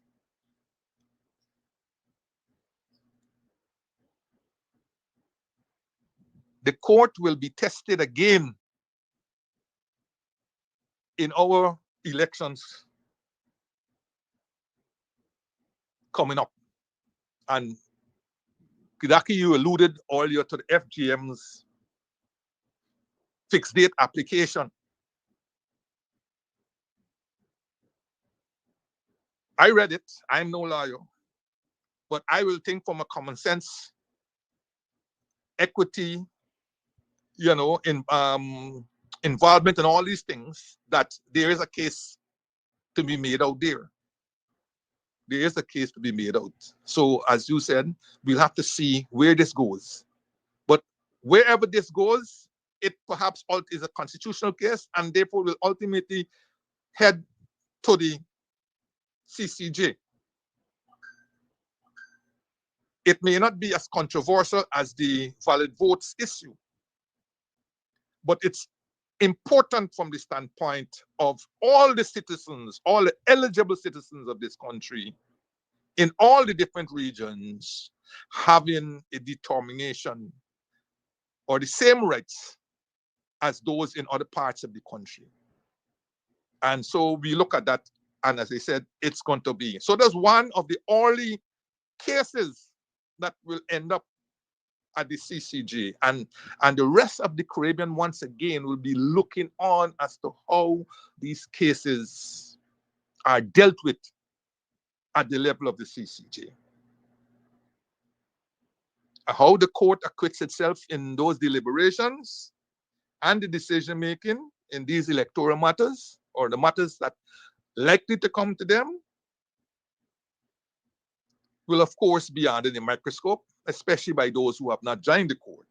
The court will be tested again in our elections coming up. And Kidaki, you alluded earlier to the FGM's fixed date application. I read it. I'm no lawyer, but I will think from a common sense, equity, in involvement and all these things, that there is a case to be made out there. there is a case to be made out. So as you said, we'll have to see where this goes. But wherever this goes, it perhaps is a constitutional case and therefore will ultimately head to the CCJ. It may not be as controversial as the valid votes issue, but it's important from the standpoint of all the citizens, all the eligible citizens of this country in all the different regions having a determination or the same rights as those in other parts of the country. And so we look at that, and as I said, it's going to be. So there's one of the early cases that will end up at the CCJ, and the rest of the Caribbean once again will be looking on as to how these cases are dealt with at the level of the CCJ. How the court acquits itself in those deliberations and the decision making in these electoral matters, or the matters that likely to come to them, will of course be under the microscope, especially by those who have not joined the court.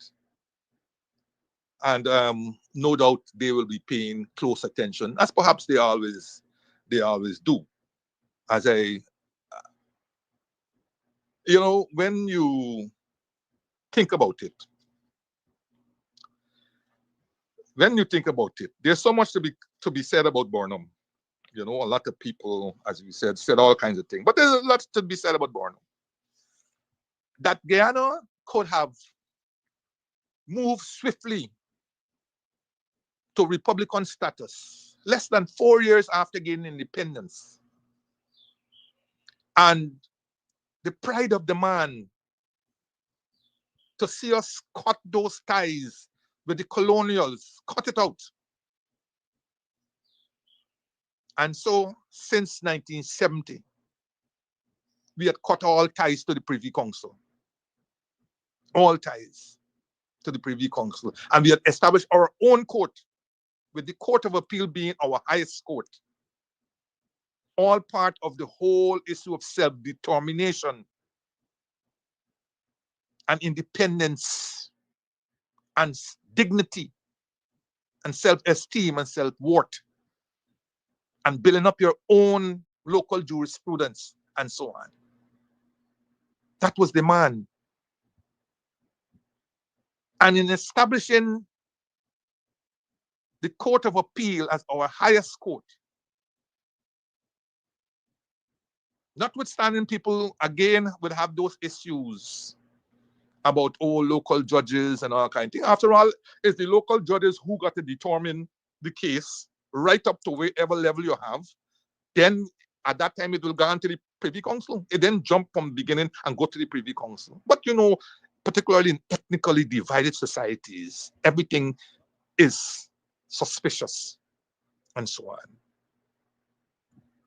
And no doubt they will be paying close attention, as perhaps they always do. As I, when you think about it, there's so much to be said about Burnham. A lot of people, as you said all kinds of things, but there's a lot to be said about Burnham. That Guyana could have moved swiftly to Republican status less than 4 years after gaining independence. And the pride of the man to see us cut those ties with the colonials, cut it out. And so since 1970, we had cut all ties to the Privy Council. All ties to the Privy Council. And we had established our own court, with the Court of Appeal being our highest court. All part of the whole issue of self-determination and independence and dignity and self-esteem and self-worth and building up your own local jurisprudence and so on. That was the man. And in establishing the Court of Appeal as our highest court, notwithstanding people again would have those issues about local judges and all kind of things. After all, it's the local judges who got to determine the case right up to wherever level you have. Then at that time it will go on to the Privy Council. It then jump from the beginning and go to the Privy Council. But particularly in ethnically divided societies, everything is suspicious and so on.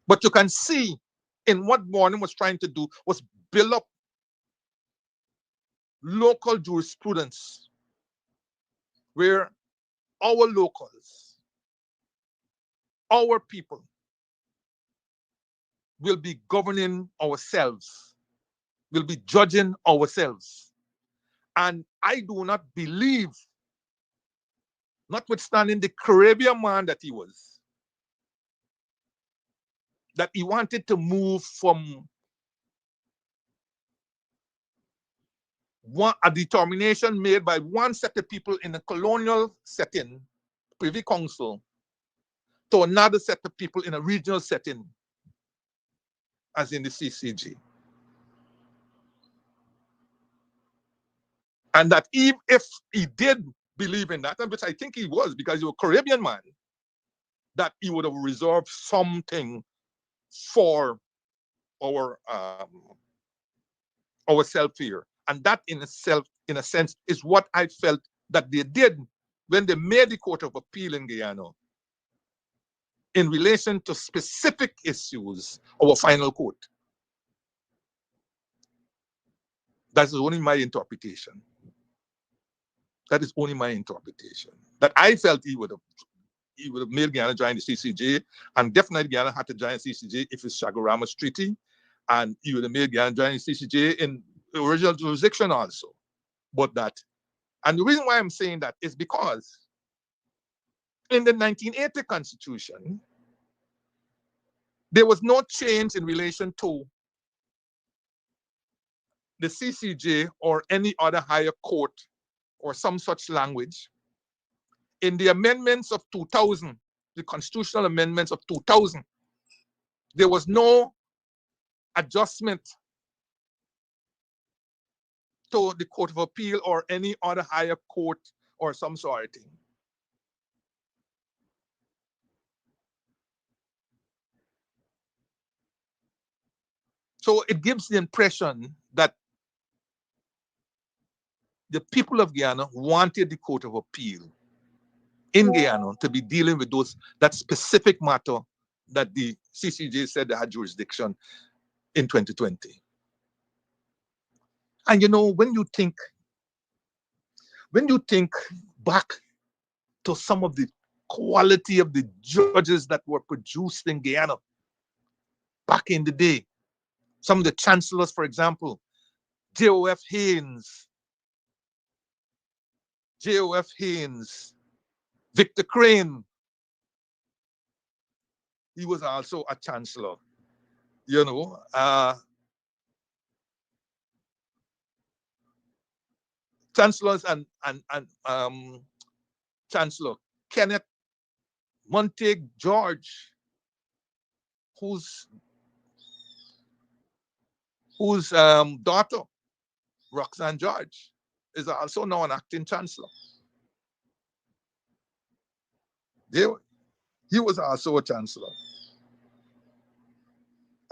But you can see in what Burnham was trying to do was build up local jurisprudence where our locals, our people, will be governing ourselves, will be judging ourselves. And I do not believe, notwithstanding the Caribbean man that he was, that he wanted to move from a determination made by one set of people in a colonial setting, Privy Council, to another set of people in a regional setting, as in the CCG. And that even if he did believe in that, and which I think he was, because he was a Caribbean man, that he would have reserved something for our self-here. And that in itself, in a sense, is what I felt that they did when they made the Court of Appeal in Guyana in relation to specific issues, our final court. That is only my interpretation. That is only my interpretation. That I felt he would have made Guyana join the CCJ, and definitely Guyana had to join the CCJ if it's Chaguaramas Treaty. And he would have made Guyana join CCJ in the original jurisdiction also. But that, and the reason why I'm saying that is because in the 1980 Constitution, there was no change in relation to the CCJ or any other higher court or some such language. In the amendments of 2000, the constitutional amendments of 2000, there was no adjustment to the Court of Appeal or any other higher court or some sort of thing. So it gives the impression that the people of Guyana wanted the Court of Appeal in Guyana to be dealing with that specific matter that the CCJ said they had jurisdiction in 2020. And you know, when you think back to some of the quality of the judges that were produced in Guyana back in the day, some of the chancellors, for example, J.O.F. Haynes, Victor Crane, he was also a chancellor, you know. Chancellors and Chancellor Kenneth Montague George, whose daughter, Roxanne George, is also now an acting chancellor. He was also a chancellor.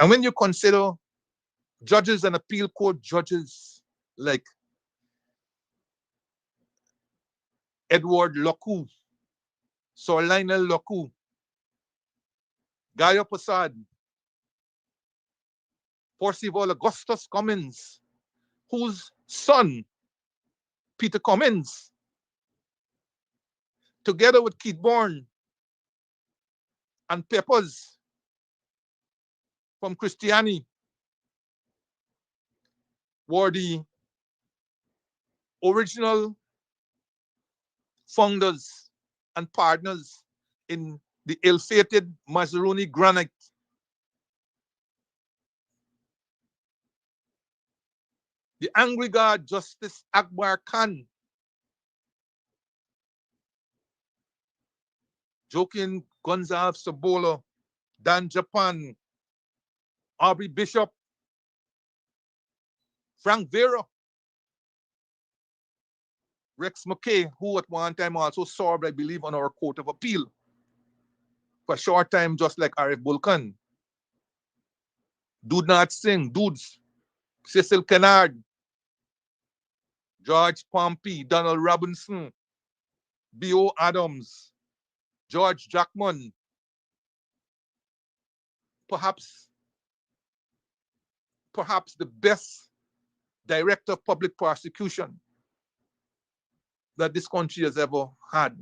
And when you consider judges and appeal court judges like Edward Loku, Sir Lionel Loku, Gaya Prasad, Percival Augustus Cummins, whose son, Peter Cummins, together with Keith Bourne and Peppers from Christiani, were the original founders and partners in the ill-fated Mazaruni Granite. The angry guard Justice Akbar Khan, Joaquin Gonzalez Sabola, Dan Japan, Aubrey Bishop, Frank Vera, Rex McKay, who at one time also served, I believe, on our Court of Appeal for a short time, just like Arif Bulkan, Dudnath Singh, Dudes, Cecil Kennard, George Pompey, Donald Robinson, B.O. Adams, George Jackman, perhaps the best director of public prosecution that this country has ever had.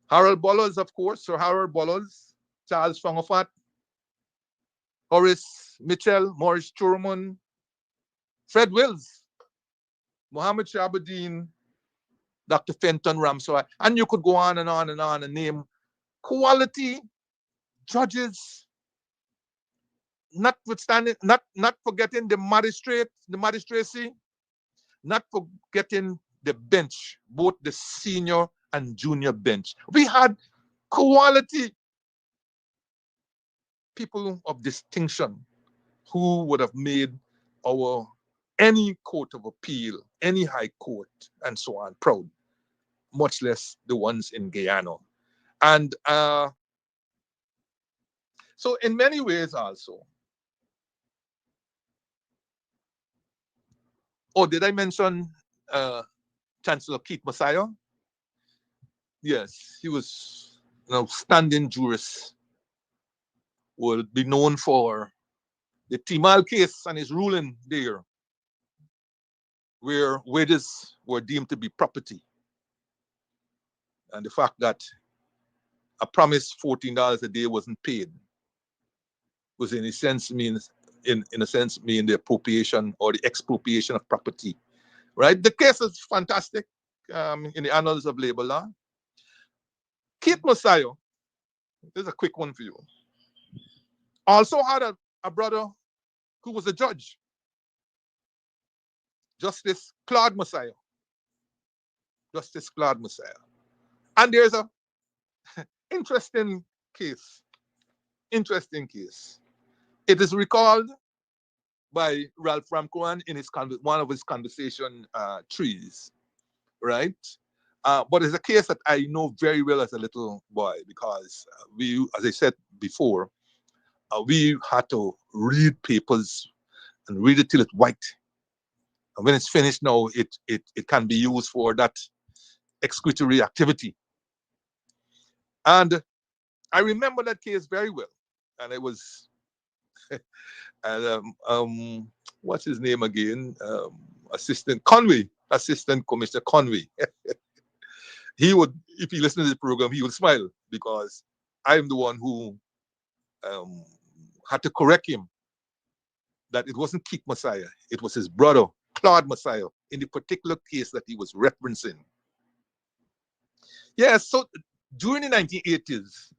Harold Bullows, of course, Sir Harold Bullows, Charles Fangofat, Horace Mitchell, Maurice Truman, Fred Wills, Mohammed Shabuddin, Dr. Fenton Ramsawai, and you could go on and on and on and name quality judges, not forgetting the magistracy, not forgetting the bench, both the senior and junior bench. We had quality people of distinction who would have made any court of appeal, any high court, and so on, proud, much less the ones in Guyana. And so in many ways also, did I mention Chancellor Keith Messiah? Yes, he was an outstanding jurist, will be known for the Timal case and his ruling there, where wages were deemed to be property. And the fact that a promised $14 a day wasn't paid. was in a sense means in a sense mean the appropriation or the expropriation of property. Right? The case is fantastic in the annals of labor law. Keith Messiah, this is a quick one for you, also had a brother who was a judge, Justice Claude Messiah. Justice Claude Messiah. And there's a interesting case. Interesting case. It is recalled by Ralph Ramcoan in one of his conversation trees, right? But it's a case that I know very well as a little boy because we, as I said before, we had to read papers and read it till it's white. And when it's finished now, it can be used for that executory activity. And I remember that case very well. And it was, and what's his name again? Assistant Commissioner Conway. He would, if he listened to the program, he would smile because I'm the one who had to correct him that it wasn't Keith Messiah, it was his brother, Claude Messiah, in the particular case that he was referencing. Yeah, so during the 1980s,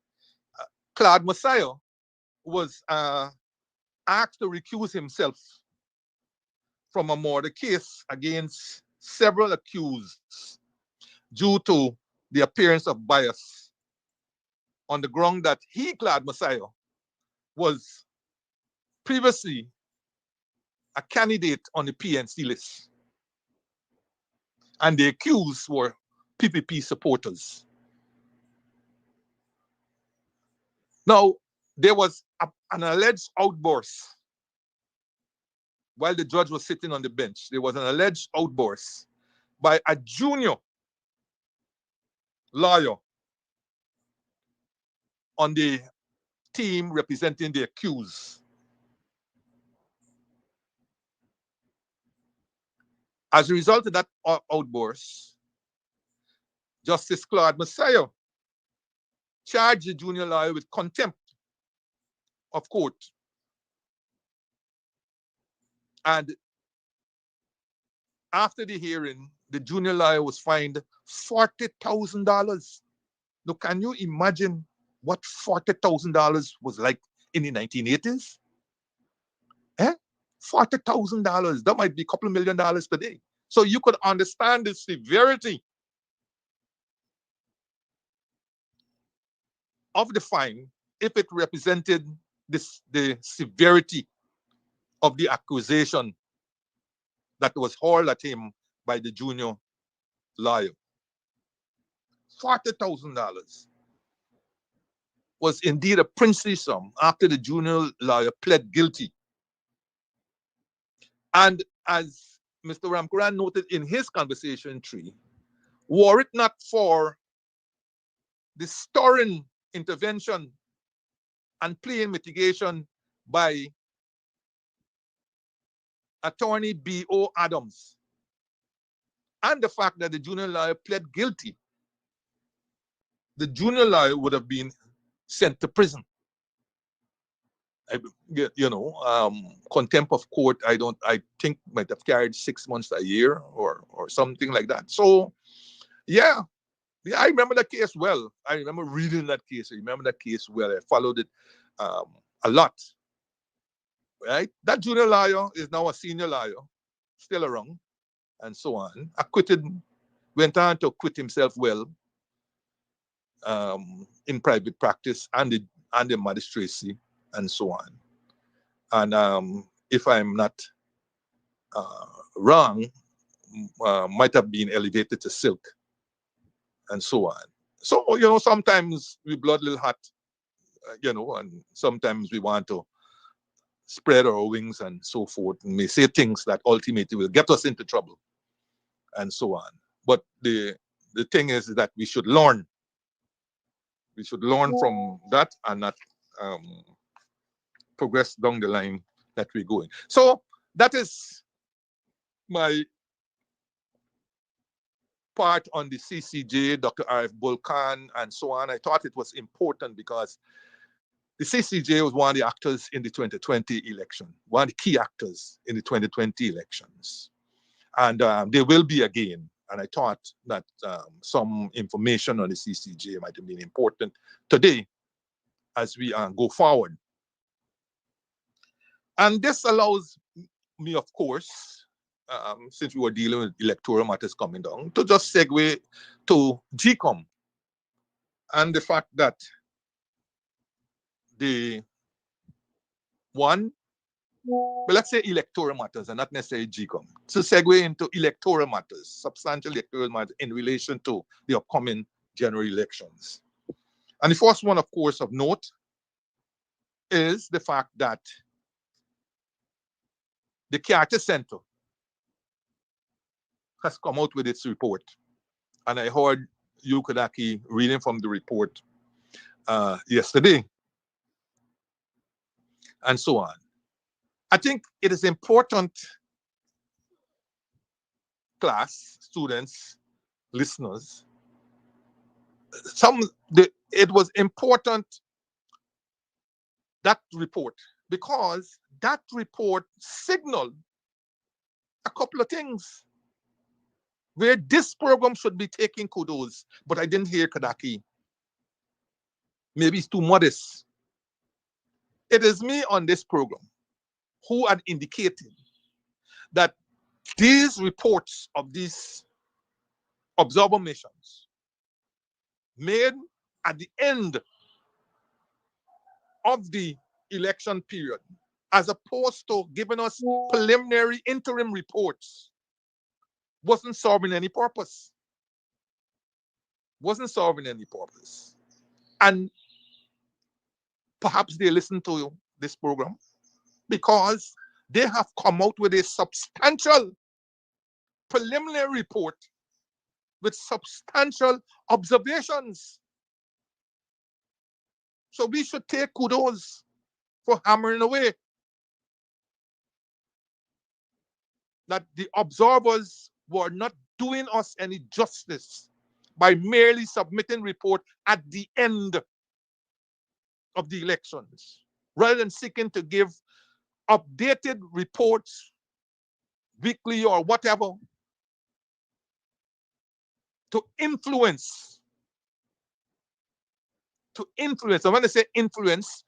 Claude Messiah was asked to recuse himself from a murder case against several accused due to the appearance of bias on the ground that he, Claude Messiah, was previously a candidate on the PNC list. And the accused were PPP supporters. Now, there was an alleged outburst while the judge was sitting on the bench. There was an alleged outburst by a junior lawyer on the team representing the accused. As a result of that outburst, Justice Claude Messiah charged the junior lawyer with contempt of court. And after the hearing, the junior lawyer was fined $40,000. Now, can you imagine what $40,000 was like in the 1980s? $40,000. That might be a couple of $1 million today. So you could understand the severity of the fine if it represented the severity of the accusation that was hurled at him by the junior lawyer. $40,000 was indeed a princely sum after the junior lawyer pled guilty. And as Mr. Ramkuran noted in his conversation tree, were it not for the stirring intervention and plain mitigation by attorney B.O. Adams, and the fact that the junior lawyer pled guilty, the junior lawyer would have been sent to prison. Contempt of court, I think might have carried 6 months, a year, or something like that. So, yeah, I remember that case well. I remember reading that case. I remember that case well. I followed it a lot. Right? That junior lawyer is now a senior lawyer, still around, and so on. Went on to acquit himself well in private practice and the magistracy, and so on. And if I'm not wrong, might have been elevated to silk, and so on. So, sometimes we blood a little hot, and sometimes we want to spread our wings and so forth, and may say things that ultimately will get us into trouble, and so on. But the thing is that we should learn. We should learn from that and not progress down the line that we're going. So that is my part on the CCJ, Dr. Arif Bulkan, and so on. I thought it was important because The CCJ was one of the actors in the 2020 election, one of the key actors in the 2020 elections. And they will be again. And I thought that some information on the CCJ might have been important today as we go forward. And this allows me, of course, since we were dealing with electoral matters coming down, to just segue to GCOM and the fact that the one, well, let's say electoral matters and not necessarily GCOM. So segue into electoral matters, substantial electoral matters in relation to the upcoming general elections. And the first one, of course, of note is the fact that the Carter Center has come out with its report. And I heard you, Kodaki, reading from the report yesterday, and so on. I think it is important, class, students, listeners, it was important, that report, because that report signaled a couple of things where this program should be taking kudos, but I didn't hear Kodaki. Maybe it's too modest. It is me on this program who had indicated that these reports of these observer missions made at the end of the election period, as opposed to giving us preliminary interim reports, wasn't serving any purpose. Wasn't serving any purpose. And perhaps they listen to this program because they have come out with a substantial preliminary report with substantial observations. So we should take kudos for hammering away that the observers were not doing us any justice by merely submitting report at the end of the elections, rather than seeking to give updated reports weekly or whatever to influence. And when I say influence,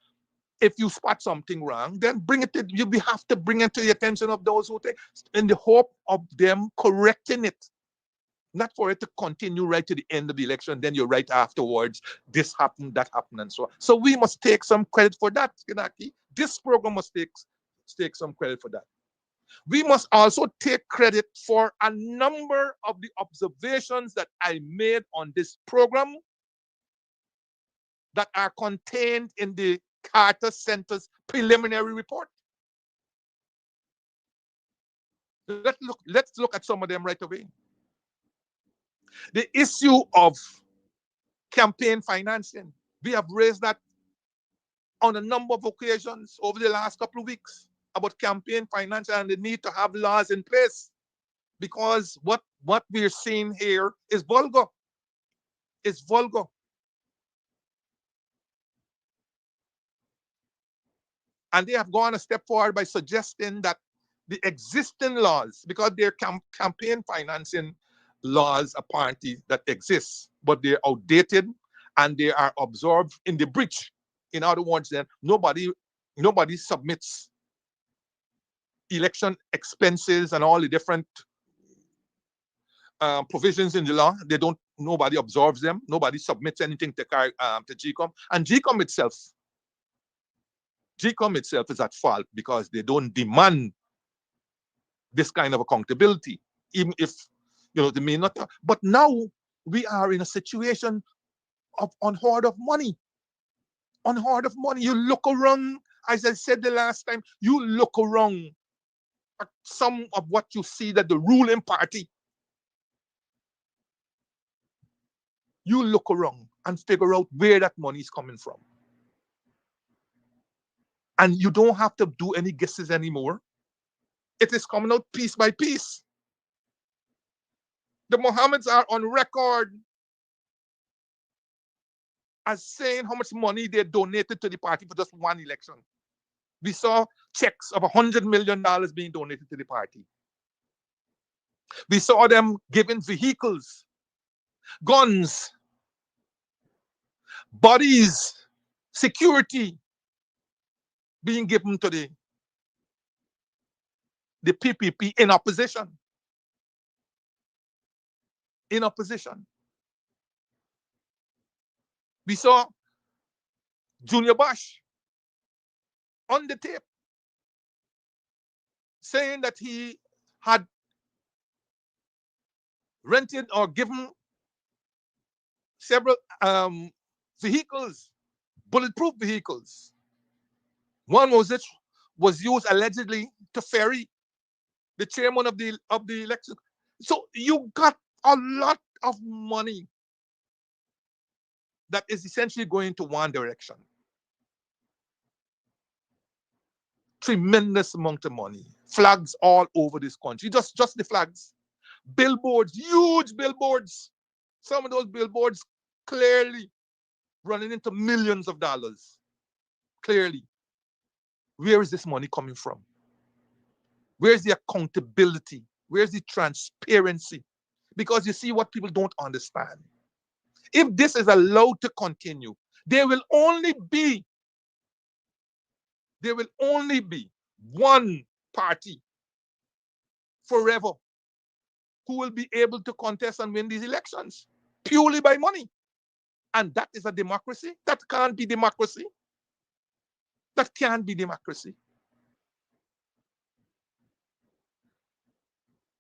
if you spot something wrong, then bring it to, you have to bring it to the attention of those who take, in the hope of them correcting it. Not for it to continue right to the end of the election, then you're right afterwards, this happened, that happened, and so on. So we must take some credit for that, Kinaki. This program must take some credit for that. We must also take credit for a number of the observations that I made on this program that are contained in the Carter Center's preliminary report. Let's look at some of them right away. The issue of campaign financing. We have raised that on a number of occasions over the last couple of weeks about campaign finance and the need to have laws in place, because what we're seeing here is vulgar. It's vulgar. And they have gone a step forward by suggesting that the existing laws, because they're campaign financing laws apparently that exist, but they're outdated and they are observed in the breach. In other words, then nobody submits election expenses and all the different provisions in the law. Nobody observes them. Nobody submits anything to GCOM. And GCOM itself is at fault because they don't demand this kind of accountability, even if they may not. But now we are in a situation of unheard of money. Unheard of money. You look around, as I said the last time, you look around at some of what you see that the ruling party, you look around and figure out where that money is coming from. And you don't have to do any guesses anymore. It is coming out piece by piece. The Mohammeds are on record as saying how much money they donated to the party for just one election. We saw checks of $100 million being donated to the party. We saw them giving vehicles, guns, bodies, security being given to the PPP in opposition. In opposition. We saw Junior Bosch on the tape saying that he had rented or given several vehicles, bulletproof vehicles. One was used allegedly to ferry the chairman of the election. So you got a lot of money that is essentially going to one direction. Tremendous amount of money. Flags all over this country. Just the flags. Billboards, huge billboards. Some of those billboards clearly running into millions of dollars. Clearly. Where is this money coming from? Where's the accountability? Where's the transparency? Because you see what people don't understand. If this is allowed to continue, there will only be one party forever who will be able to contest and win these elections purely by money. And that is a democracy? That can't be democracy. That can't be democracy.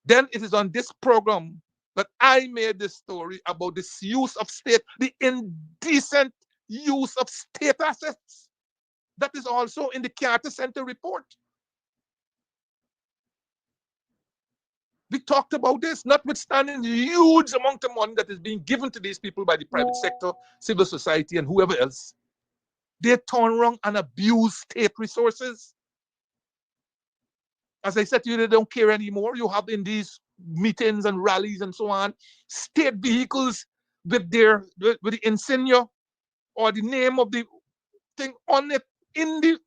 Then it is on this program that I made this story about this use of state, the indecent use of state assets. That is also in the Carter Center report. We talked about this, notwithstanding the huge amount of money that is being given to these people by the private sector, civil society, and whoever else. They turn around and abuse state resources. As I said to you, they don't care anymore. You have in these meetings and rallies and so on, state vehicles with the insignia or the name of the thing on it in the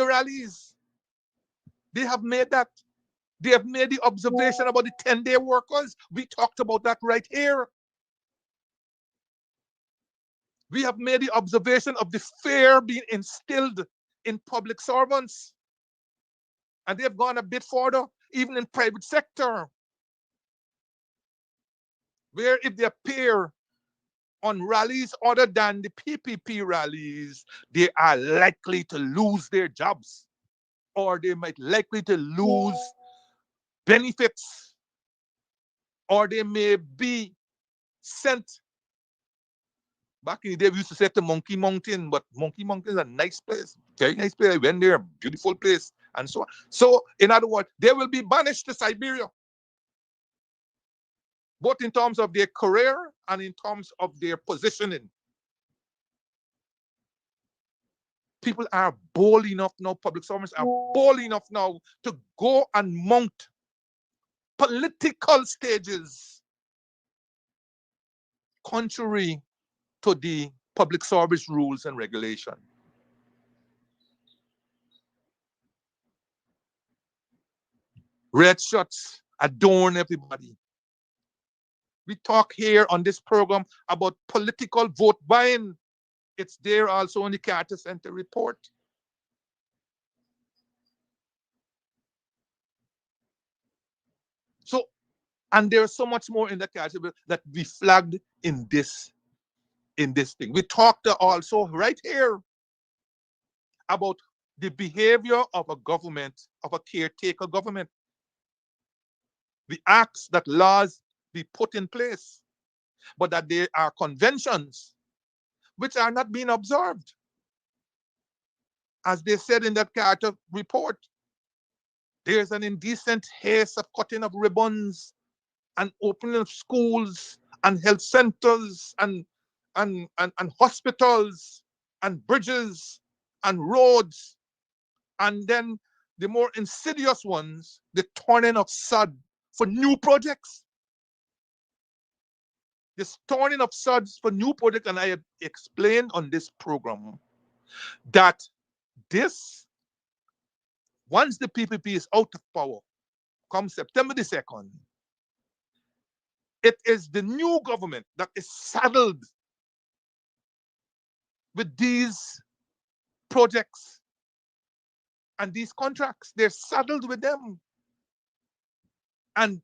rallies. They have made that. They have made the observation about the 10-day workers. We talked about that right here. We have made the observation of the fear being instilled in public servants. And they have gone a bit further, even in private sector, where if they appear on rallies other than the PPP rallies, they are likely to lose their jobs, or they might likely to lose benefits, or they may be sent. Back in the day, we used to say to Monkey Mountain, but Monkey Mountain is a nice place, very nice place. I went there, beautiful place, and so on. So, in other words, they will be banished to Siberia, both in terms of their career and in terms of their positioning. People are bold enough now, public servants are bold enough now to go and mount political stages contrary to the public service rules and regulation. Red shirts adorn everybody. We talk here on this program about political vote buying. It's there also in the Carter Center report. So, and there's so much more in the Carter that we flagged in this thing. We talked also right here about the behavior of a government, of a caretaker government. The acts that laws be put in place, but that there are conventions which are not being observed. As they said in that Carter report, there's an indecent haste of cutting of ribbons and opening of schools and health centers and hospitals and bridges and roads. And then the more insidious ones, the turning of sod for new projects. this turning of suds for new projects, and I have explained on this program that this, once the PPP is out of power, come September the 2nd, it is the new government that is saddled with these projects and these contracts. They're saddled with them. And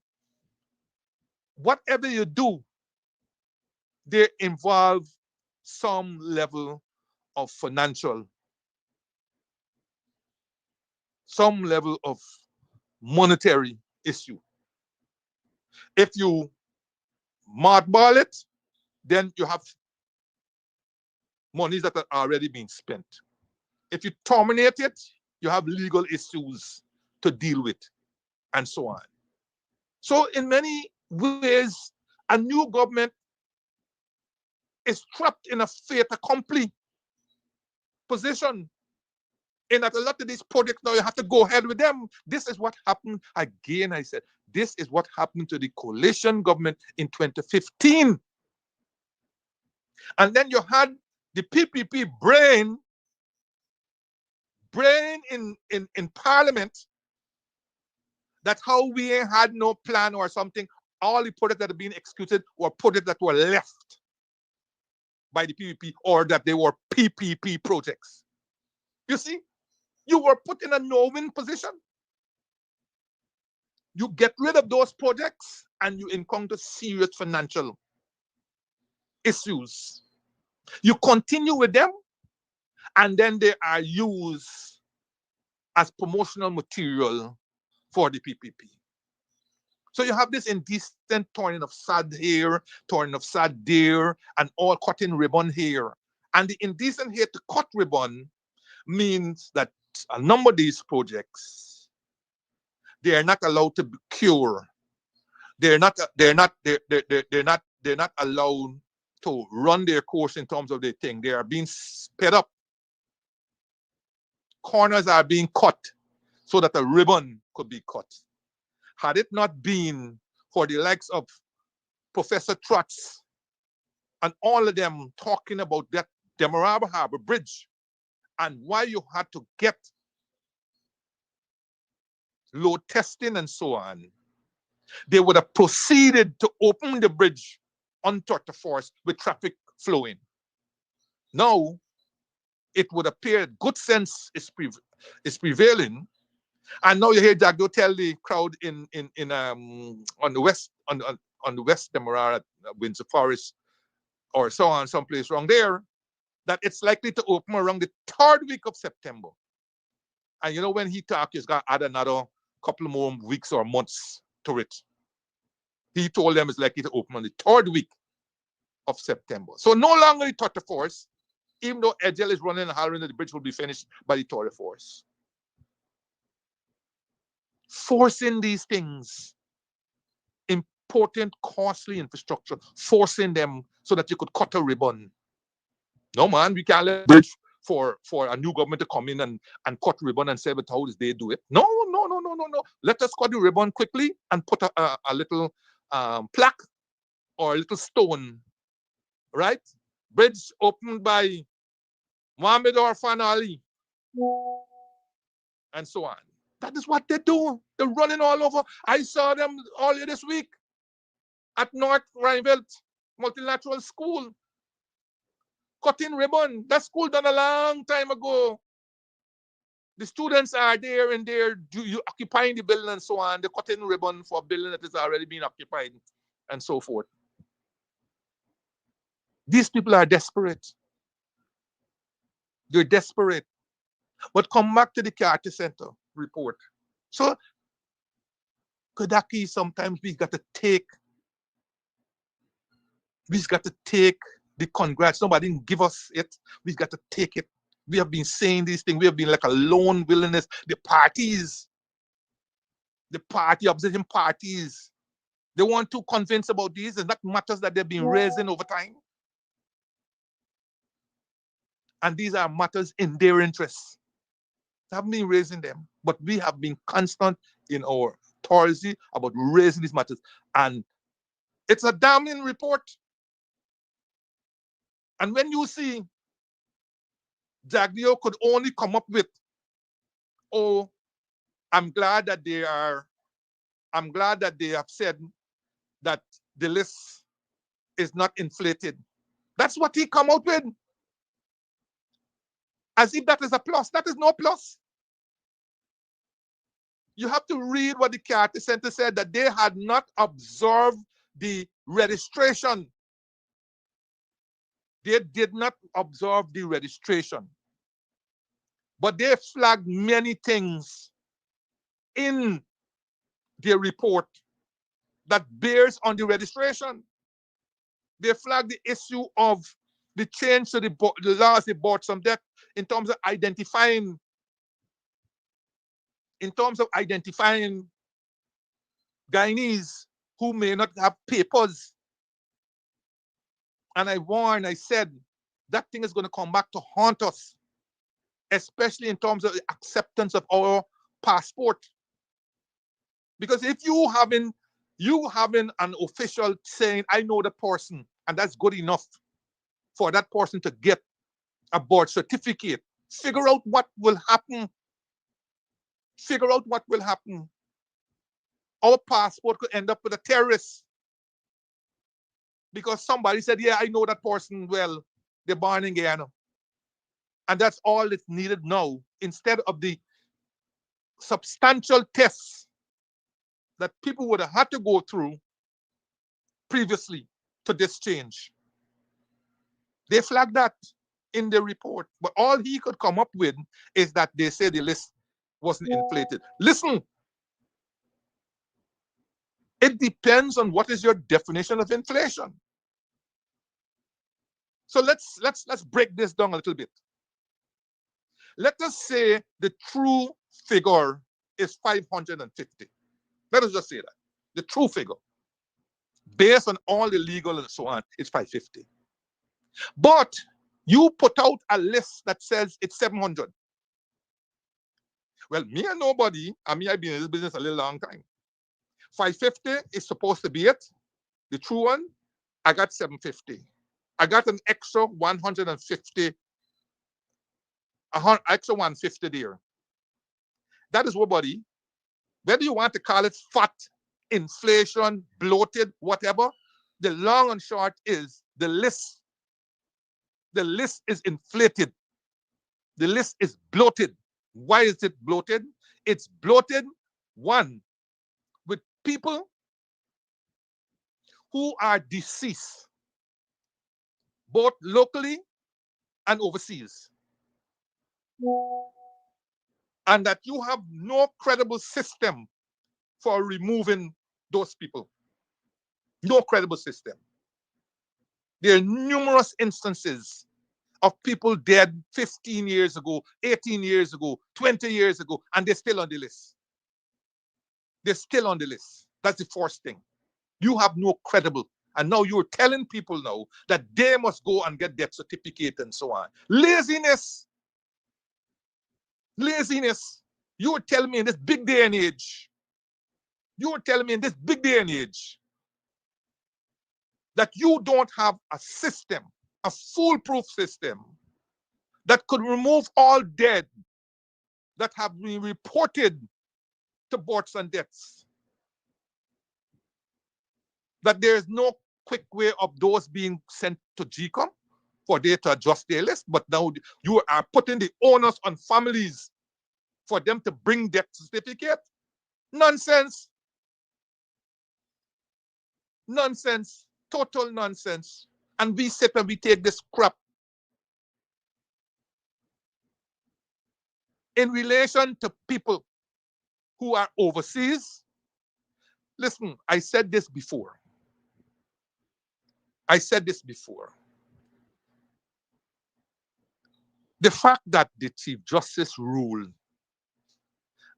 whatever you do, they involve some level of financial, some level of monetary issue. If you mothball it, then you have monies that are already being spent. If you terminate it, you have legal issues to deal with, and so on. So in many ways, a new government is trapped in a fait accompli position, in that a lot of these projects now you have to go ahead with them. This is what happened, again I said, this is what happened to the coalition government in 2015. And then you had the PPP brain in parliament, that how we ain't had no plan or something. All the projects that have been executed were projects that were left by the PPP, or that they were PPP projects. You see, you were put in a no-win position. You get rid of those projects and you encounter serious financial issues. You continue with them, and then they are used as promotional material for the PPP. So you have this indecent turning of sad here, turning of sad there, and all cutting ribbon here. And the indecent here to cut ribbon means that a number of these projects, they are not allowed to cure. They're not allowed to run their course in terms of their thing. They are being sped up. Corners are being cut so that a ribbon could be cut. Had it not been for the likes of Professor Trotz and all of them talking about that Demerara Harbor Bridge and why you had to get load testing and so on, they would have proceeded to open the bridge on 31st with traffic flowing. Now, it would appear good sense is prevailing. And now you hear Jagdo tell the crowd on the west Demerara, Windsor Forest, or so on, someplace around there, that it's likely to open around the 3rd week of September. And you know, when he talked, he's got to add another couple more weeks or months to it. He told them it's likely to open on the 3rd week of September. So no longer the 31st, even though Edgel is running and hollering that the bridge will be finished by the 31st. Forcing these things, important, costly infrastructure, forcing them so that you could cut a ribbon. No, man, we can't let bridge for a new government to come in and cut ribbon and say, but how does they do it? No. Let us cut the ribbon quickly and put a little plaque or a little stone, right? Bridge opened by Mohammed Orfan Ali, and so on. That is what they do. They're running all over. I saw them earlier this week at North Rhineville Multilateral School, cutting ribbon. That school done a long time ago. The students are there and they're occupying the building and so on. They're cutting ribbon for a building that has already been occupied and so forth. These people are desperate. They're desperate. But come back to the Carter Center report. So, Kodaki, sometimes we got to take the congrats. Nobody didn't give us it. We got to take it. We have been saying these things. We have been like a lone wilderness. The opposition parties, they weren't too convinced about these. It's not matters that they've been raising over time. And these are matters in their interests. They haven't been raising them, but we have been constant in our authority about raising these matters. And it's a damning report. And when you see Jaglio could only come up with, oh, I'm glad that they have said that the list is not inflated. That's what he come out with. As if that is a plus. That is no plus. You have to read what the Carter Center said, that they had not observed the registration. They did not observe the registration. But they flagged many things in their report that bears on the registration. They flagged the issue of the change to the laws they brought some debt in terms of identifying Guyanese who may not have papers. And I said, that thing is going to come back to haunt us, especially in terms of the acceptance of our passport. Because if you having an official saying, I know the person, and that's good enough for that person to get a birth certificate, figure out what will happen. Figure out what will happen. Our passport could end up with a terrorist. Because somebody said, yeah, I know that person well. They're born in Guyana. And that's all that's needed now, instead of the substantial tests that people would have had to go through previously to this change. They flagged that in the report. But all he could come up with is that they said the list wasn't inflated. Listen, it depends on what is your definition of inflation. So let's break this down a little bit. Let us say the true figure is 550. Let us just say that. The true figure, based on all the legal and so on, is 550. But you put out a list that says it's 700. Well, me and nobody, I've been in this business a little long time. 550 is supposed to be it. The true one, I got 750. I got an extra 150, extra 150 there. That is what, buddy. Whether you want to call it fat, inflation, bloated, whatever, the long and short is the list is inflated. The list is bloated. Why is it bloated? It's bloated, one, with people who are deceased, both locally and overseas. And that you have no credible system for removing those people. No credible system. There are numerous instances of people dead 15 years ago, 18 years ago, 20 years ago, and they're still on the list. They're still on the list. That's the first thing. You have no credible. And now you're telling people now that they must go and get death certificate and so on. Laziness. Laziness. You were telling me in this big day and age, that you don't have a system, a foolproof system that could remove all dead that have been reported to births and deaths. That there is no quick way of those being sent to GCOM for they to adjust their list, but now you are putting the onus on families for them to bring death certificate. Nonsense. Nonsense. Total nonsense. And we sit and we take this crap. In relation to people who are overseas, listen, I said this before. The fact that the Chief Justice ruled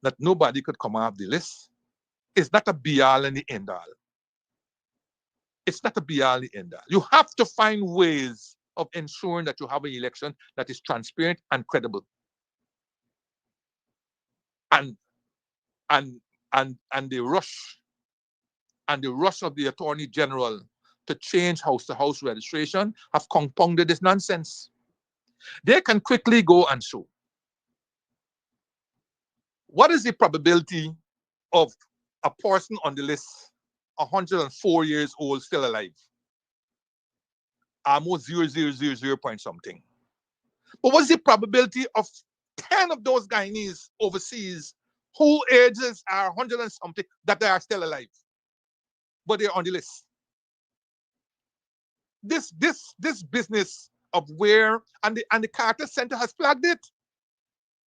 that nobody could come off the list is not a be-all and the end-all. It's not a be-all and the end-all. You have to find ways of ensuring that you have an election that is transparent and credible. And the rush of the Attorney General to change house-to-house registration have compounded this nonsense. They can quickly go and show. What is the probability of a person on the list, 104 years old, still alive? Almost 0.000 point something. But what's the probability of 10 of those Guyanese overseas who ages are 100 and something that they are still alive, but they're on the list? This business of where, and the Carter Center has flagged it.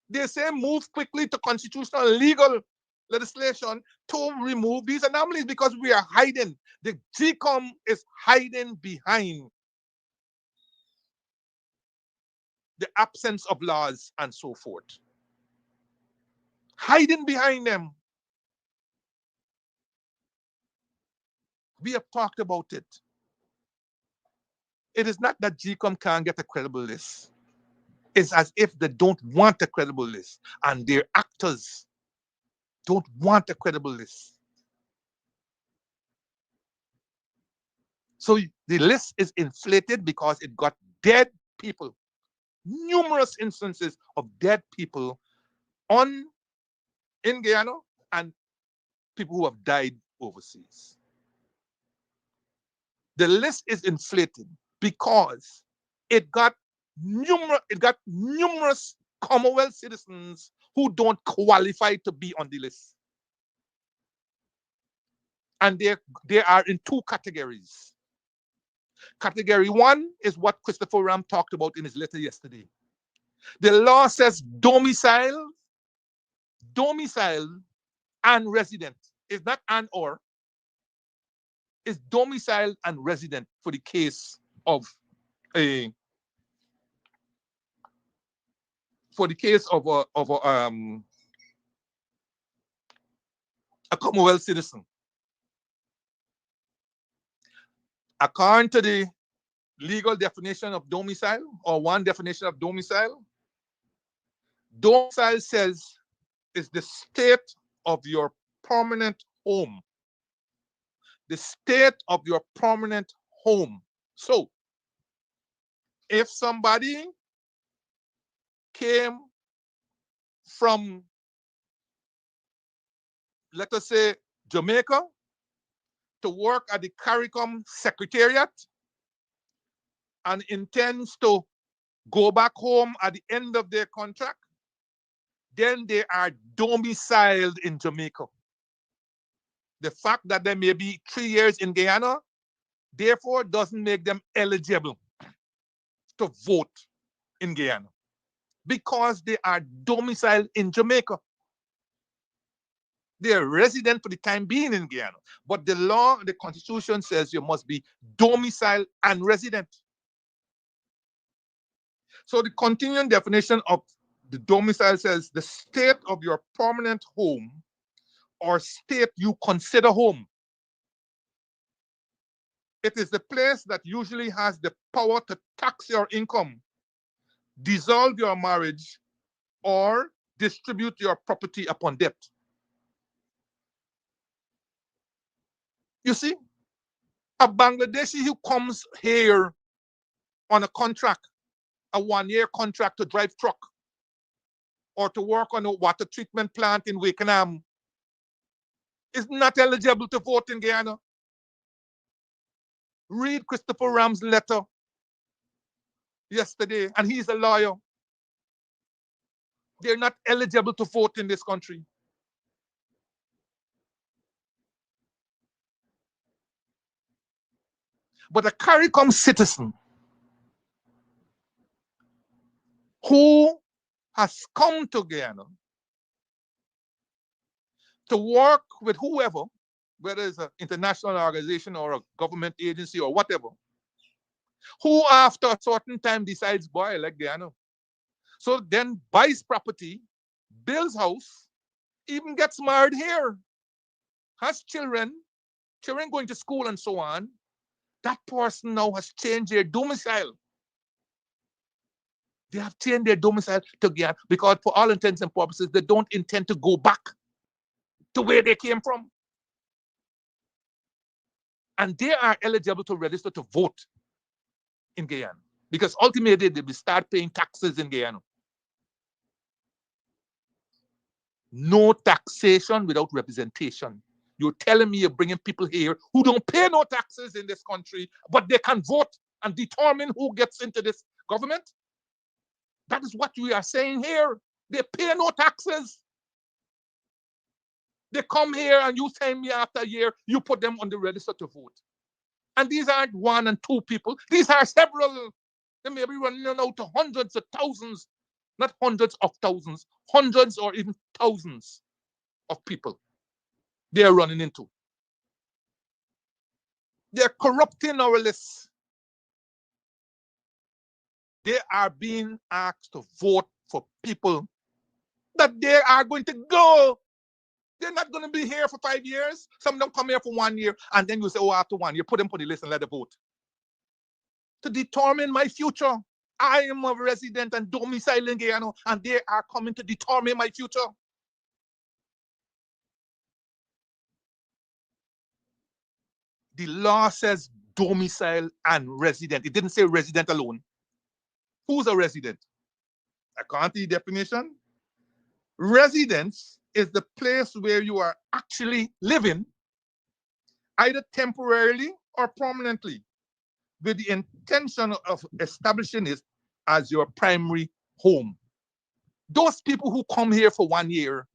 They say move quickly to constitutional and legal legislation to remove these anomalies because we are hiding. The GCOM is hiding behind the absence of laws and so forth. Hiding behind them. We have talked about it. It is not that GCOM can't get a credible list. It's as if they don't want a credible list, and their actors don't want a credible list. So the list is inflated because it got dead people. Numerous instances of dead people in Guyana and people who have died overseas. The list is inflated because it got numerous Commonwealth citizens who don't qualify to be on the list. And they are in two categories. Category one is what Christopher Ram talked about in his letter yesterday. The law says domicile and resident. It's not and or. It's domicile and resident for the case of a Commonwealth citizen. According to the legal definition of domicile, or one definition of domicile, domicile says it's the state of your permanent home. The state of your permanent home. So, if somebody came from, let us say, Jamaica to work at the CARICOM Secretariat and intends to go back home at the end of their contract, then they are domiciled in Jamaica. The fact that they may be 3 years in Guyana, therefore, doesn't make them eligible to vote in Guyana because they are domiciled in Jamaica. They are resident for the time being in Guyana. But the law, the constitution says you must be domiciled and resident. So the continuing definition of the domicile says the state of your permanent home or state you consider home. It is the place that usually has the power to tax your income, dissolve your marriage, or distribute your property upon death. You see, a Bangladeshi who comes here on a contract, a 1-year contract to drive truck or to work on a water treatment plant in Wakenham, is not eligible to vote in Guyana. Read Christopher Ram's letter yesterday, and he's a lawyer. They're not eligible to vote in this country. But a CARICOM citizen who has come to Guyana to work with whoever, whether it's an international organization or a government agency or whatever, who after a certain time decides, boy, I like Guyana. So then buys property, builds house, even gets married here, has children going to school and so on. That person now has changed their domicile. They have changed their domicile to Guyana because for all intents and purposes, they don't intend to go back to where they came from. And they are eligible to register to vote in Guyana. Because ultimately, they will start paying taxes in Guyana. No taxation without representation. You're telling me you're bringing people here who don't pay no taxes in this country, but they can vote and determine who gets into this government? That is what we are saying here. They pay no taxes. They come here and you tell me after a year, you put them on the register to vote. And these aren't one and two people. These are several. They may be running out to hundreds of thousands, not hundreds of thousands, hundreds or even thousands of people they are running into. They're corrupting our lists. They are being asked to vote for people that they are going to go. They're not going to be here for 5 years. Some of them come here for 1 year, and then you say, oh, after 1 year, put them on the list and let them vote. To determine my future. I am a resident and domicile in Guyana, and they are coming to determine my future. The law says domicile and resident. It didn't say resident alone. Who's a resident? According to the definition, residence is the place where you are actually living, either temporarily or permanently, with the intention of establishing it as your primary home. Those people who come here for 1 year,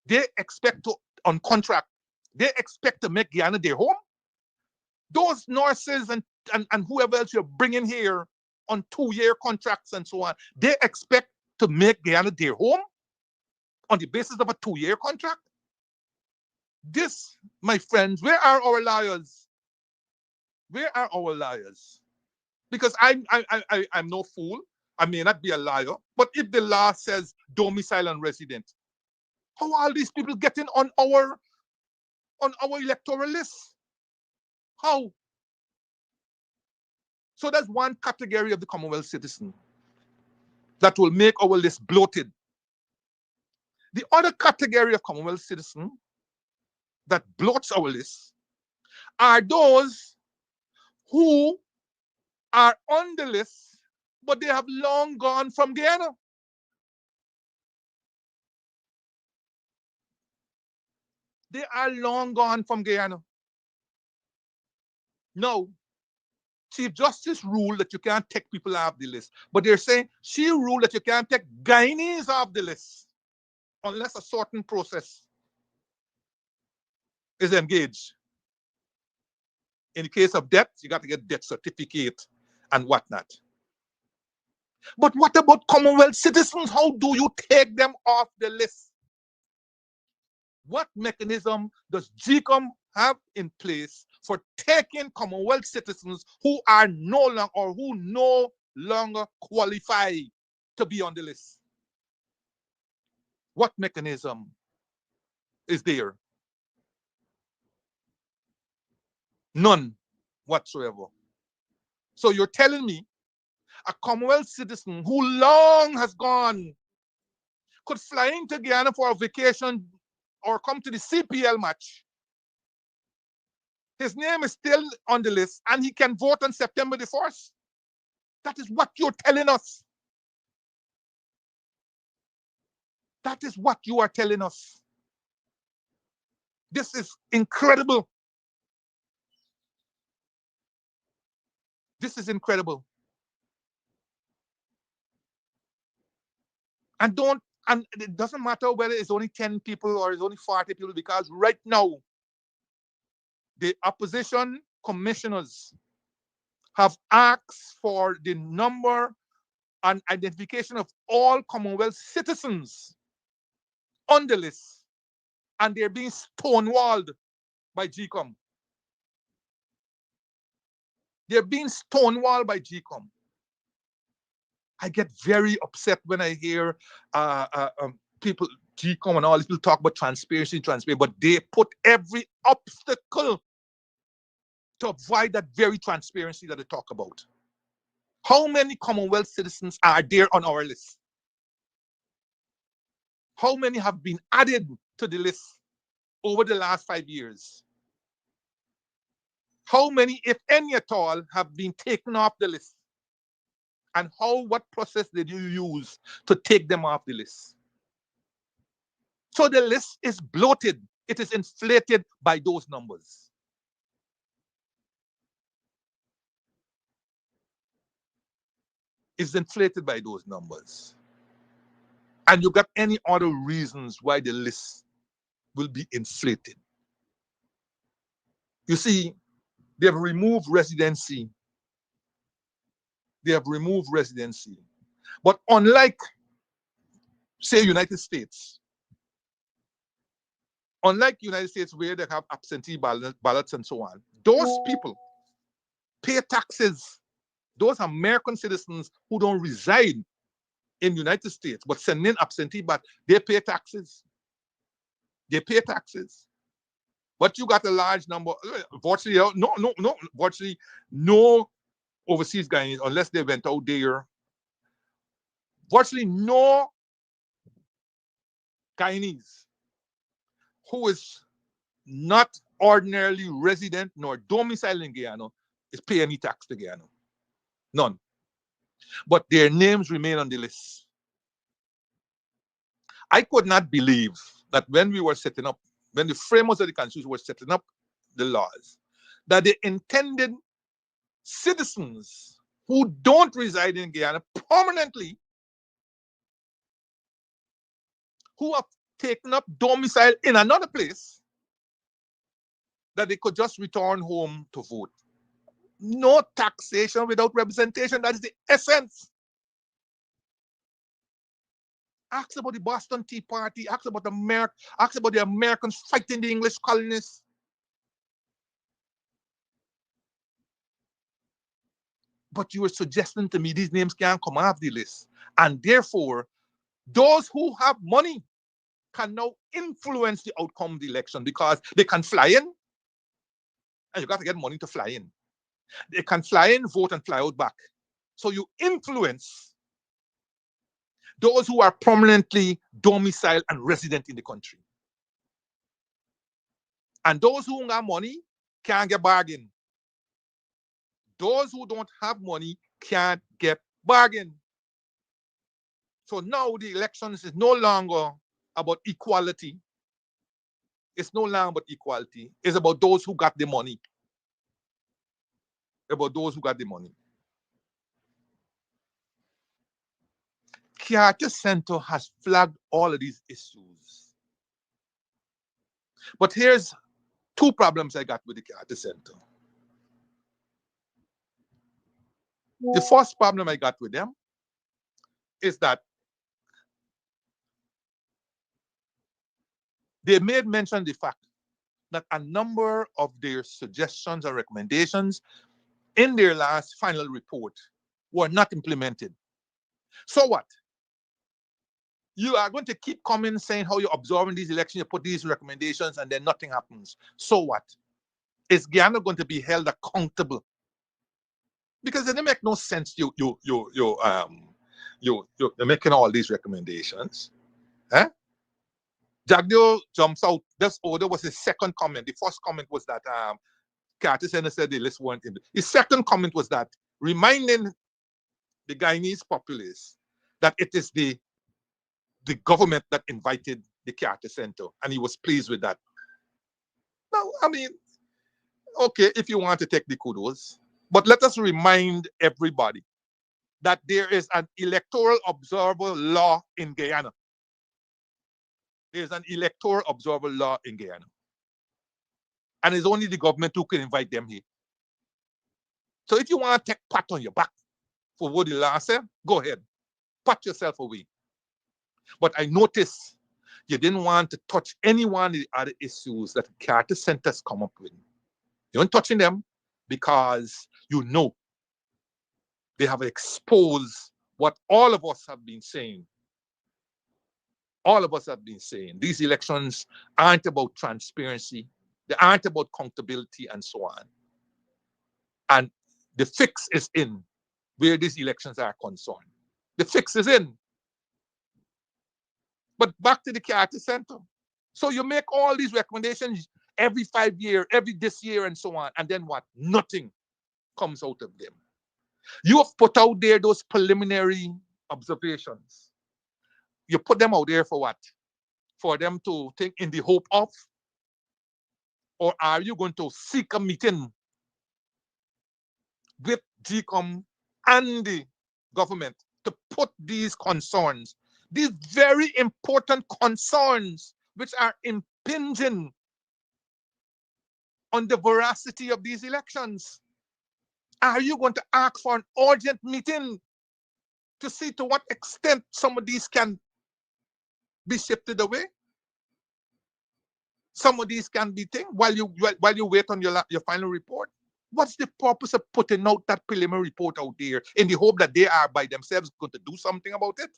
they expect to, on contract, they expect to make Guyana their home. Those nurses and whoever else you're bringing here on 2-year contracts and so on, they expect to make Guyana their home on the basis of a 2-year contract. This, my friends, where are our lawyers? Where are our lawyers? Because I'm no fool. I may not be a liar, but if the law says domicile and resident, how are these people getting on our electoral list? How? So that's one category of the Commonwealth citizen that will make our list bloated. The other category of Commonwealth citizen that bloats our list are those who are on the list, but they have long gone from Guyana. They are long gone from Guyana. No. Chief Justice ruled that you can't take people off the list. But they're saying she ruled that you can't take Guyanese off the list unless a certain process is engaged. In the case of death, you got to get death certificate and whatnot. But what about Commonwealth citizens? How do you take them off the list? What mechanism does GCOM have in place for taking Commonwealth citizens who are no longer qualify to be on the list? What mechanism is there? None whatsoever. So you're telling me a Commonwealth citizen who long has gone could fly into Guyana for a vacation or come to the CPL match. His name is still on the list and he can vote on September the 1st. That is what you're telling us. That is what you are telling us. This is incredible. This is incredible. And it doesn't matter whether it's only 10 people or it's only 40 people, because right now, the opposition commissioners have asked for the number and identification of all Commonwealth citizens on the list, and they're being stonewalled by GCOM. They're being stonewalled by GCOM. I get very upset when I hear people, GCOM and all these people talk about transparency, but they put every obstacle to avoid that very transparency that they talk about. How many Commonwealth citizens are there on our list? How many have been added to the list over the last 5 years? How many, if any at all, have been taken off the list? And what process did you use to take them off the list? So the list is bloated. It is inflated by those numbers. It's inflated by those numbers. And you got any other reasons why the list will be inflated? You see, they have removed residency. They have removed residency. But unlike, say, United States, unlike United States where they have absentee ballots and so on, those people pay taxes. Those American citizens who don't reside in United States but send in absentee ballot, they pay taxes. They pay taxes. But you got a large number, virtually virtually no overseas Guyanese, unless they went out there. Virtually no Guyanese who is not ordinarily resident nor domiciled in Guyana is pay any tax to Guyana. None. But their names remain on the list. I could not believe that when we were setting up, when the framers of the Constitution were setting up the laws, that they intended citizens who don't reside in Guyana permanently, who have taken up domicile in another place, that they could just return home to vote. No taxation without representation. That is the essence. Ask about the Boston Tea Party. Ask about ask about the Americans fighting the English colonists. But you were suggesting to me these names can't come off the list. And therefore, those who have money can now influence the outcome of the election because they can fly in. And you got to get money to fly in. They can fly in, vote, and fly out back. So you influence those who are permanently domiciled and resident in the country. And those who have money can't get bargain. Those who don't have money can't get bargain. So now the elections is no longer about equality. It's no longer about equality. It's about those who got the money. About those who got the money. Carter Center has flagged all of these issues. But here's two problems I got with the Carter Center. The first problem I got with them is that they made mention of the fact that a number of their suggestions or recommendations in their last final report were not implemented. So what? You are going to keep coming saying how you're observing these elections, you put these recommendations, and then nothing happens. So what? Is Guyana going to be held accountable? Because it doesn't make no sense you're making all these recommendations. Eh? Jagdeo jumps out. This order was his second comment. The first comment was that Carter Center said the list weren't in. His second comment was that reminding the Guyanese populace that it is the government that invited the Carter Center, and he was pleased with that. Now, I mean, okay, if you want to take the kudos, but let us remind everybody that there is an electoral observer law in Guyana. There's an electoral observer law in Guyana. And it's only the government who can invite them here. So if you want to take pat on your back for what the law said, go ahead. Pat yourself away. But I noticed you didn't want to touch any one of the other issues that the Carter Centers come up with. You aren't touching them because you know they have exposed what all of us have been saying. All of us have been saying these elections aren't about transparency. They aren't about accountability and so on. And the fix is in where these elections are concerned. The fix is in. But back to the Carter Center. So you make all these recommendations. every 5 years, every this year, and so on. And then what? Nothing comes out of them. You have put out there those preliminary observations. You put them out there for what? For them to think in the hope of? Or are you going to seek a meeting with GCOM and the government to put these concerns, these very important concerns, which are impinging on the veracity of these elections? Are you going to ask for an urgent meeting to see to what extent some of these can be shifted away? Some of these can be things while you wait on your final report. What's the purpose of putting out that preliminary report out there in the hope that they are by themselves going to do something about it?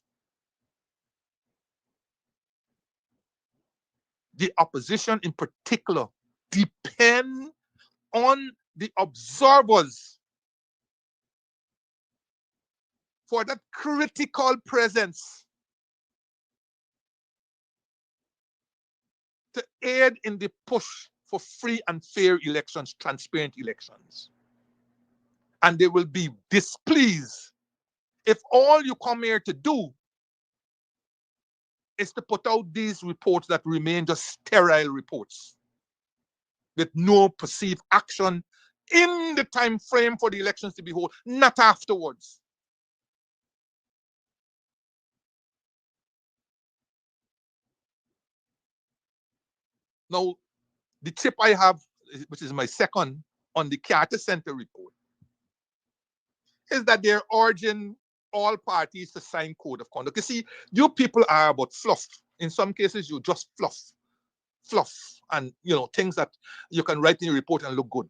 The opposition in particular depend on the observers for that critical presence to aid in the push for free and fair elections, transparent elections. And they will be displeased if all you come here to do is to put out these reports that remain just sterile reports with no perceived action in the time frame for the elections to be held, not afterwards. Now, the tip I have, which is my second, on the Carter Center report, is that they're urging all parties to sign code of conduct. You see, you people are about fluff. In some cases, you just fluff, and things that you can write in your report and look good.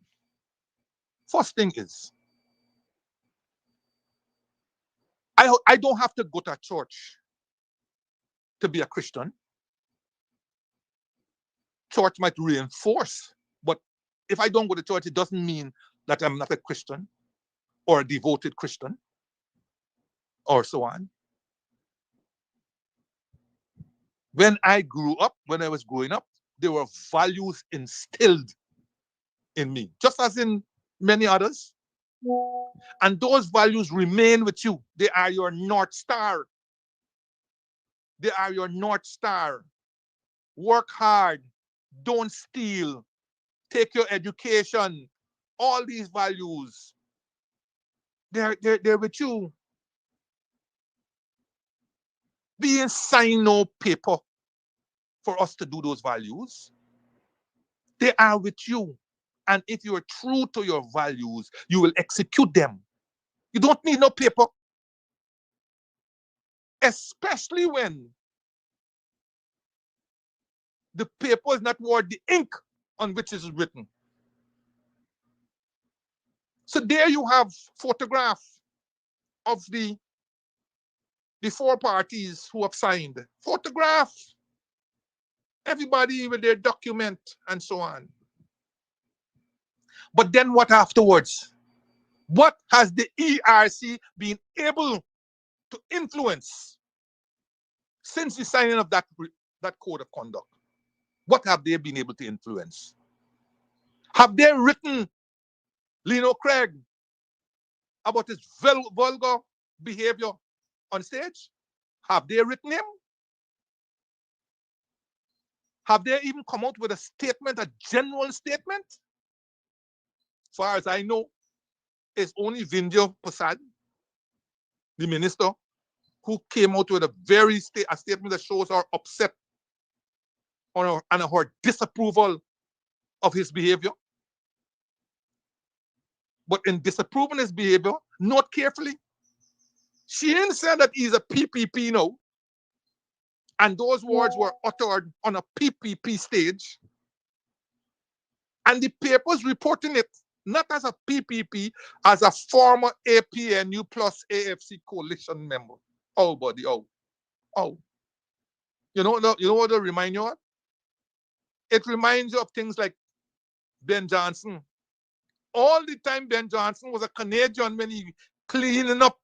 First thing is, I don't have to go to church to be a Christian. Church might reinforce, but if I don't go to church, it doesn't mean that I'm not a Christian or a devoted Christian or so on. When I was growing up, there were values instilled in me, just as in many others. And those values remain with you. They are your North Star. They are your North Star. Work hard. Don't steal. Take your education. All these values, they're with you. We ain't sign no paper for us to do those values. They are with you. And if you are true to your values, you will execute them. You don't need no paper. Especially when the paper is not worth the ink on which it is written. So there you have photographs of the four parties who have signed. Photographs. Everybody with their document and so on. But then what afterwards? What has the ERC been able to influence since the signing of that code of conduct? What have they been able to influence? Have they written Lino Craig about his vulgar behavior on stage? Have they written him? Have they even come out with a statement, a general statement? As far as I know, it's only Vindhya Prasad, the minister, who came out with a statement that shows her upset and her disapproval of his behavior. But in disapproving his behavior, note carefully, she didn't say that he's a PPP now. And those words were uttered on a PPP stage. And the papers reporting it not as a PPP, as a former APNU plus AFC coalition member. Oh, buddy, oh. You know what it'll remind you of? It reminds you of things like Ben Johnson. All the time Ben Johnson was a Canadian when he cleaning up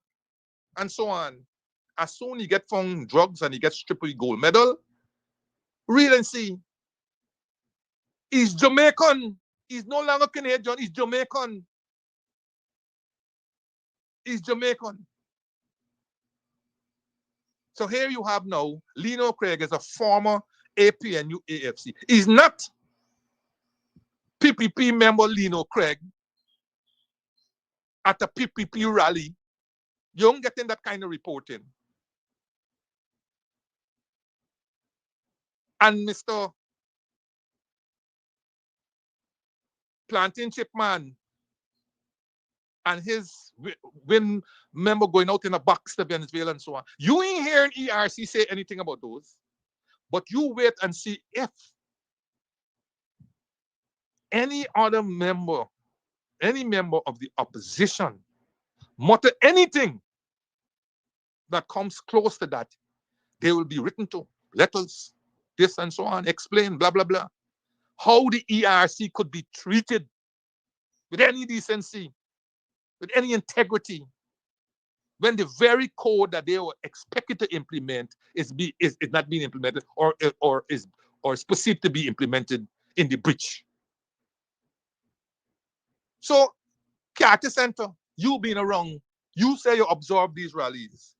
and so on. As soon as he get found drugs and he gets triple gold medal, read and see. He's Jamaican. He's no longer Canadian. He's Jamaican. He's Jamaican. So here you have now, Lino Craig is a former APNU AFC. He's not PPP member Lino Craig at a PPP rally. You don't get in that kind of reporting. And Mr. Plantain Chipman and his when member going out in a box to Venezuela and so on. You ain't hearing ERC say anything about those. But you wait and see if any other member, any member of the opposition mutter anything that comes close to that, they will be written to letters, this and so on, explain, blah, blah, blah. How the ERC could be treated with any decency, with any integrity, when the very code that they were expected to implement is not being implemented or is perceived to be implemented in the breach. So, Carter Center, you being around, you say you observe these rallies,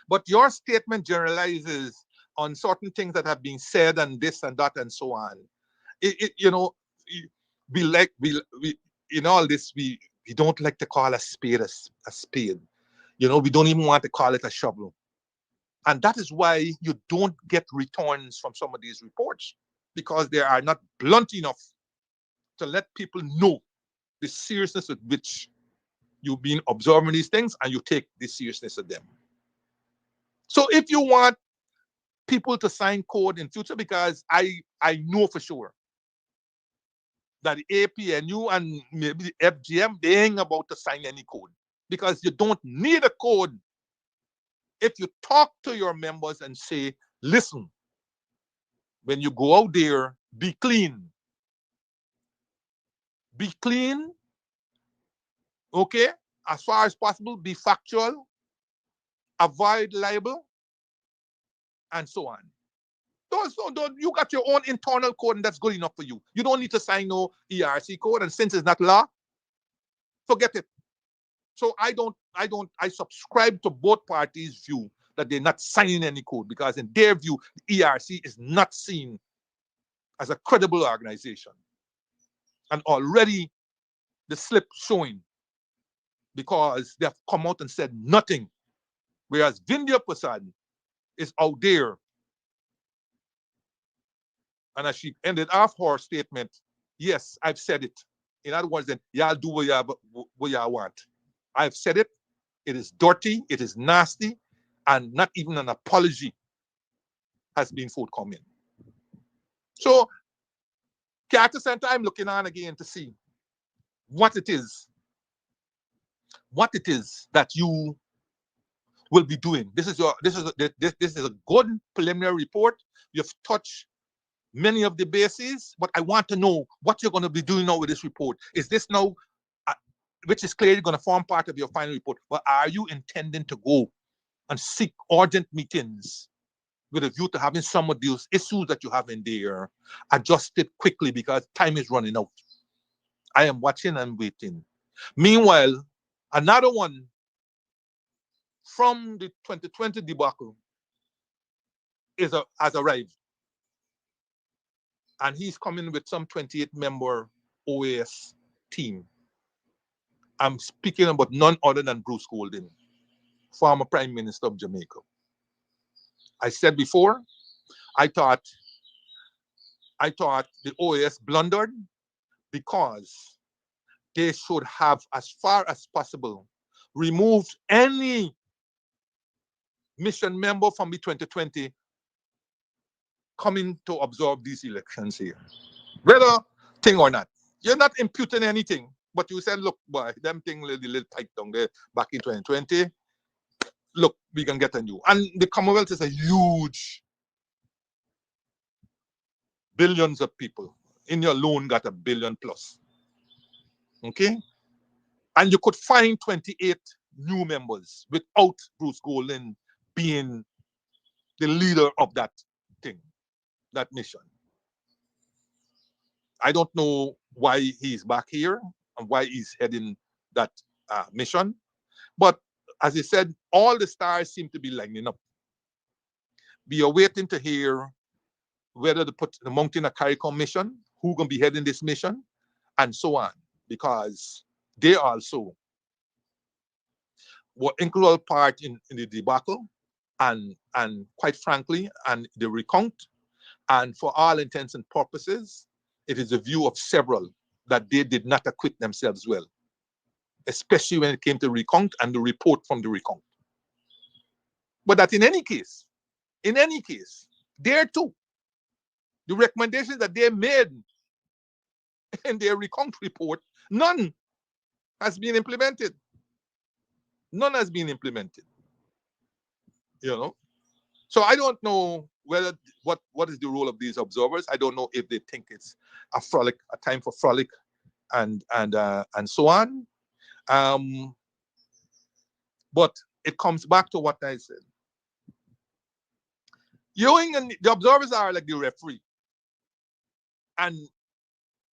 but your statement generalizes on certain things that have been said and this and that and so on. You know, we in all this we don't like to call a spade a spade. You know, we don't even want to call it a shovel. And that is why you don't get returns from some of these reports, because they are not blunt enough to let people know the seriousness with which you've been observing these things and you take the seriousness of them. So if you want people to sign code in future, because I know for sure that the APNU and maybe the FGM, they ain't about to sign any code, because you don't need a code if you talk to your members and say, listen, when you go out there, be clean. Be clean, okay? As far as possible, be factual, avoid libel, and so on. You got your own internal code, and that's good enough for you. You don't need to sign no ERC code, and since it's not law, forget it. So I subscribe to both parties' view that they're not signing any code, because in their view, the ERC is not seen as a credible organization. And already the slip showing, because they have come out and said nothing. Whereas Vindhya Prasad is out there. And as she ended off her statement, yes, I've said it. In other words, then y'all do what y'all want. I've said it. It is dirty, it is nasty, and not even an apology has been forthcoming. So, Carter Center, I'm looking on again to see what it is that you will be doing. This is a good preliminary report. You've touched many of the bases, but I want to know what you're going to be doing now with this report. Is this now, which is clearly going to form part of your final report, but are you intending to go and seek urgent meetings with a view to having some of those issues that you have in there adjusted quickly, because time is running out? I am watching and waiting. Meanwhile, another one from the 2020 debacle has arrived. And he's coming with some 28-member OAS team. I'm speaking about none other than Bruce Golding, former Prime Minister of Jamaica. I said before, I thought the OAS blundered, because they should have, as far as possible, removed any mission member from the 2020 coming to observe these elections here. Whether thing or not. You're not imputing anything, but you said, look, boy, them thing little tight down there back in 2020. Look, we can get a new. And the Commonwealth is a huge, billions of people. In your loan, got 1 billion plus. Okay? And you could find 28 new members without Bruce Golding being the leader of that thing, that mission. I don't know why he's back here and why he's heading that mission. But as I said, all the stars seem to be lining up. We are waiting to hear whether to put the Mountain of CARICOM mission, who going to be heading this mission, and so on, because they also were integral part in the debacle and quite frankly, and the recount. And for all intents and purposes, it is the view of several that they did not acquit themselves well, especially when it came to recount and the report from the recount. But that in any case, there too, the recommendations that they made in their recount report, none has been implemented. None has been implemented. You know? So I don't know whether what is the role of these observers. I don't know if they think it's a frolic, a time for frolic and so on. But it comes back to what I said. The observers are like the referee. And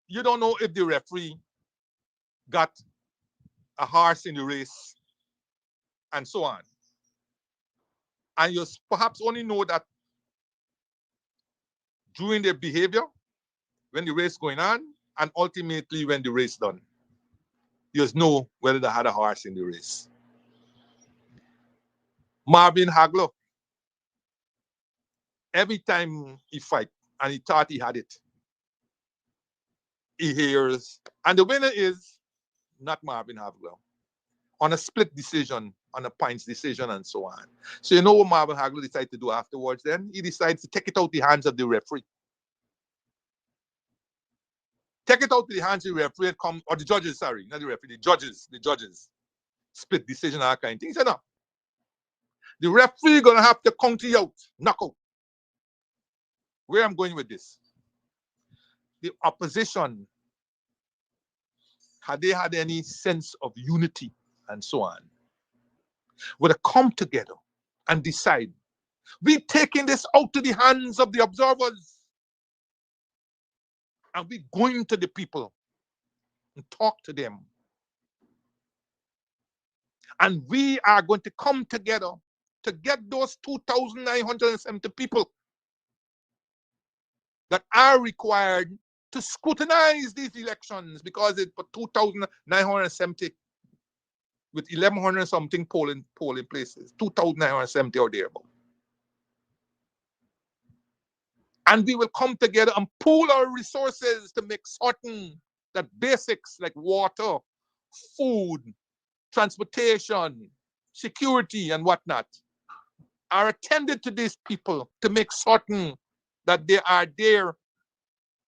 you don't know if the referee got a horse in the race and so on. And you perhaps only know that during their behavior, when the race going on, and ultimately when the race done. You just know whether they had a horse in the race. Marvin Hagler, every time he fight, and he thought he had it, he hears, and the winner is not Marvin Hagler, on a split decision, on a points decision, and so on. So you know what Marvin Hagler decided to do afterwards then? He decides to take it out the hands of the referee. Take it out to the hands of the referee and come, or the judges, sorry, not the referee, the judges. Split decision, all kind of things. He said, no. The referee gonna have to count you out, knock out. Where I'm going with this? The opposition, had they had any sense of unity and so on, would have come together and decide, we're taking this out to the hands of the observers. And we're going to the people and talk to them. And we are going to come together to get those 2,970 people that are required to scrutinize these elections, because it's for 2,970 with 1,100 something polling places, 2,970 or thereabout. And we will come together and pool our resources to make certain that basics like water, food, transportation, security, and whatnot are attended to these people, to make certain that they are there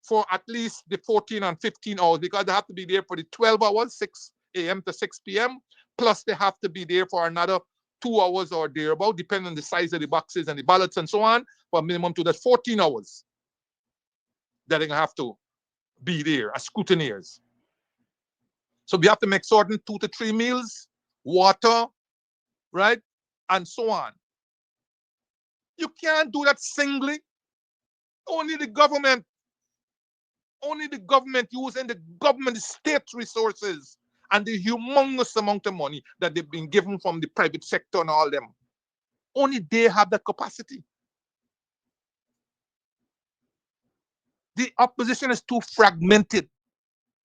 for at least the 14 and 15 hours, because they have to be there for the 12 hours, 6 a.m. to 6 p.m. Plus they have to be there for another 2 hours or thereabout, depending on the size of the boxes and the ballots and so on, for a minimum to that 14 hours that they're going to have to be there as scrutineers. So we have to make certain 2 to 3 meals, water, right, and so on. You can't do that singly. Only the government using the government state resources and the humongous amount of money that they've been given from the private sector and all them. Only they have the capacity. The opposition is too fragmented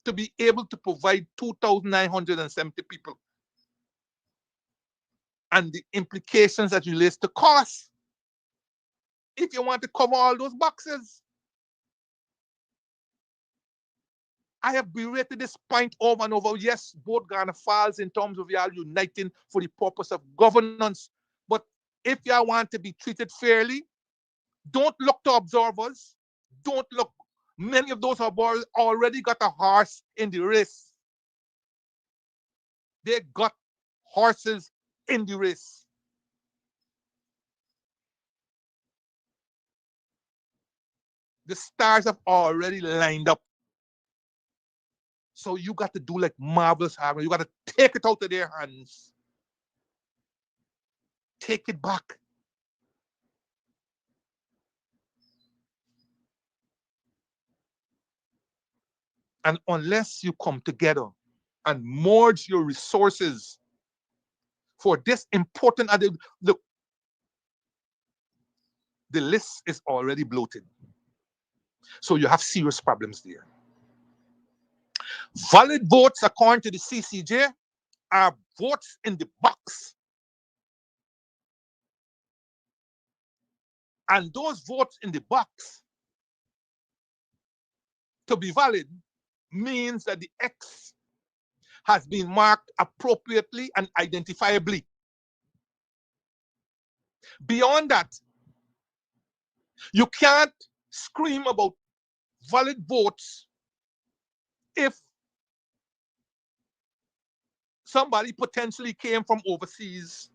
to be able to provide 2,970 people. And the implications that relates to cost, if you want to cover all those boxes. I have berated this point over and over. Yes, both Ghana falls in terms of y'all uniting for the purpose of governance. But if y'all want to be treated fairly, don't look to observers. Don't look. Many of those observers already got a horse in the race. They got horses in the race. The stars have already lined up. So you got to do like marvelous hard. You got to take it out of their hands. Take it back. And unless you come together and merge your resources for this important, look, the list is already bloated. So you have serious problems there. Valid votes, according to the CCJ, are votes in the box. And those votes in the box, to be valid, means that the X has been marked appropriately and identifiably. Beyond that, you can't scream about valid votes if somebody potentially came from overseas,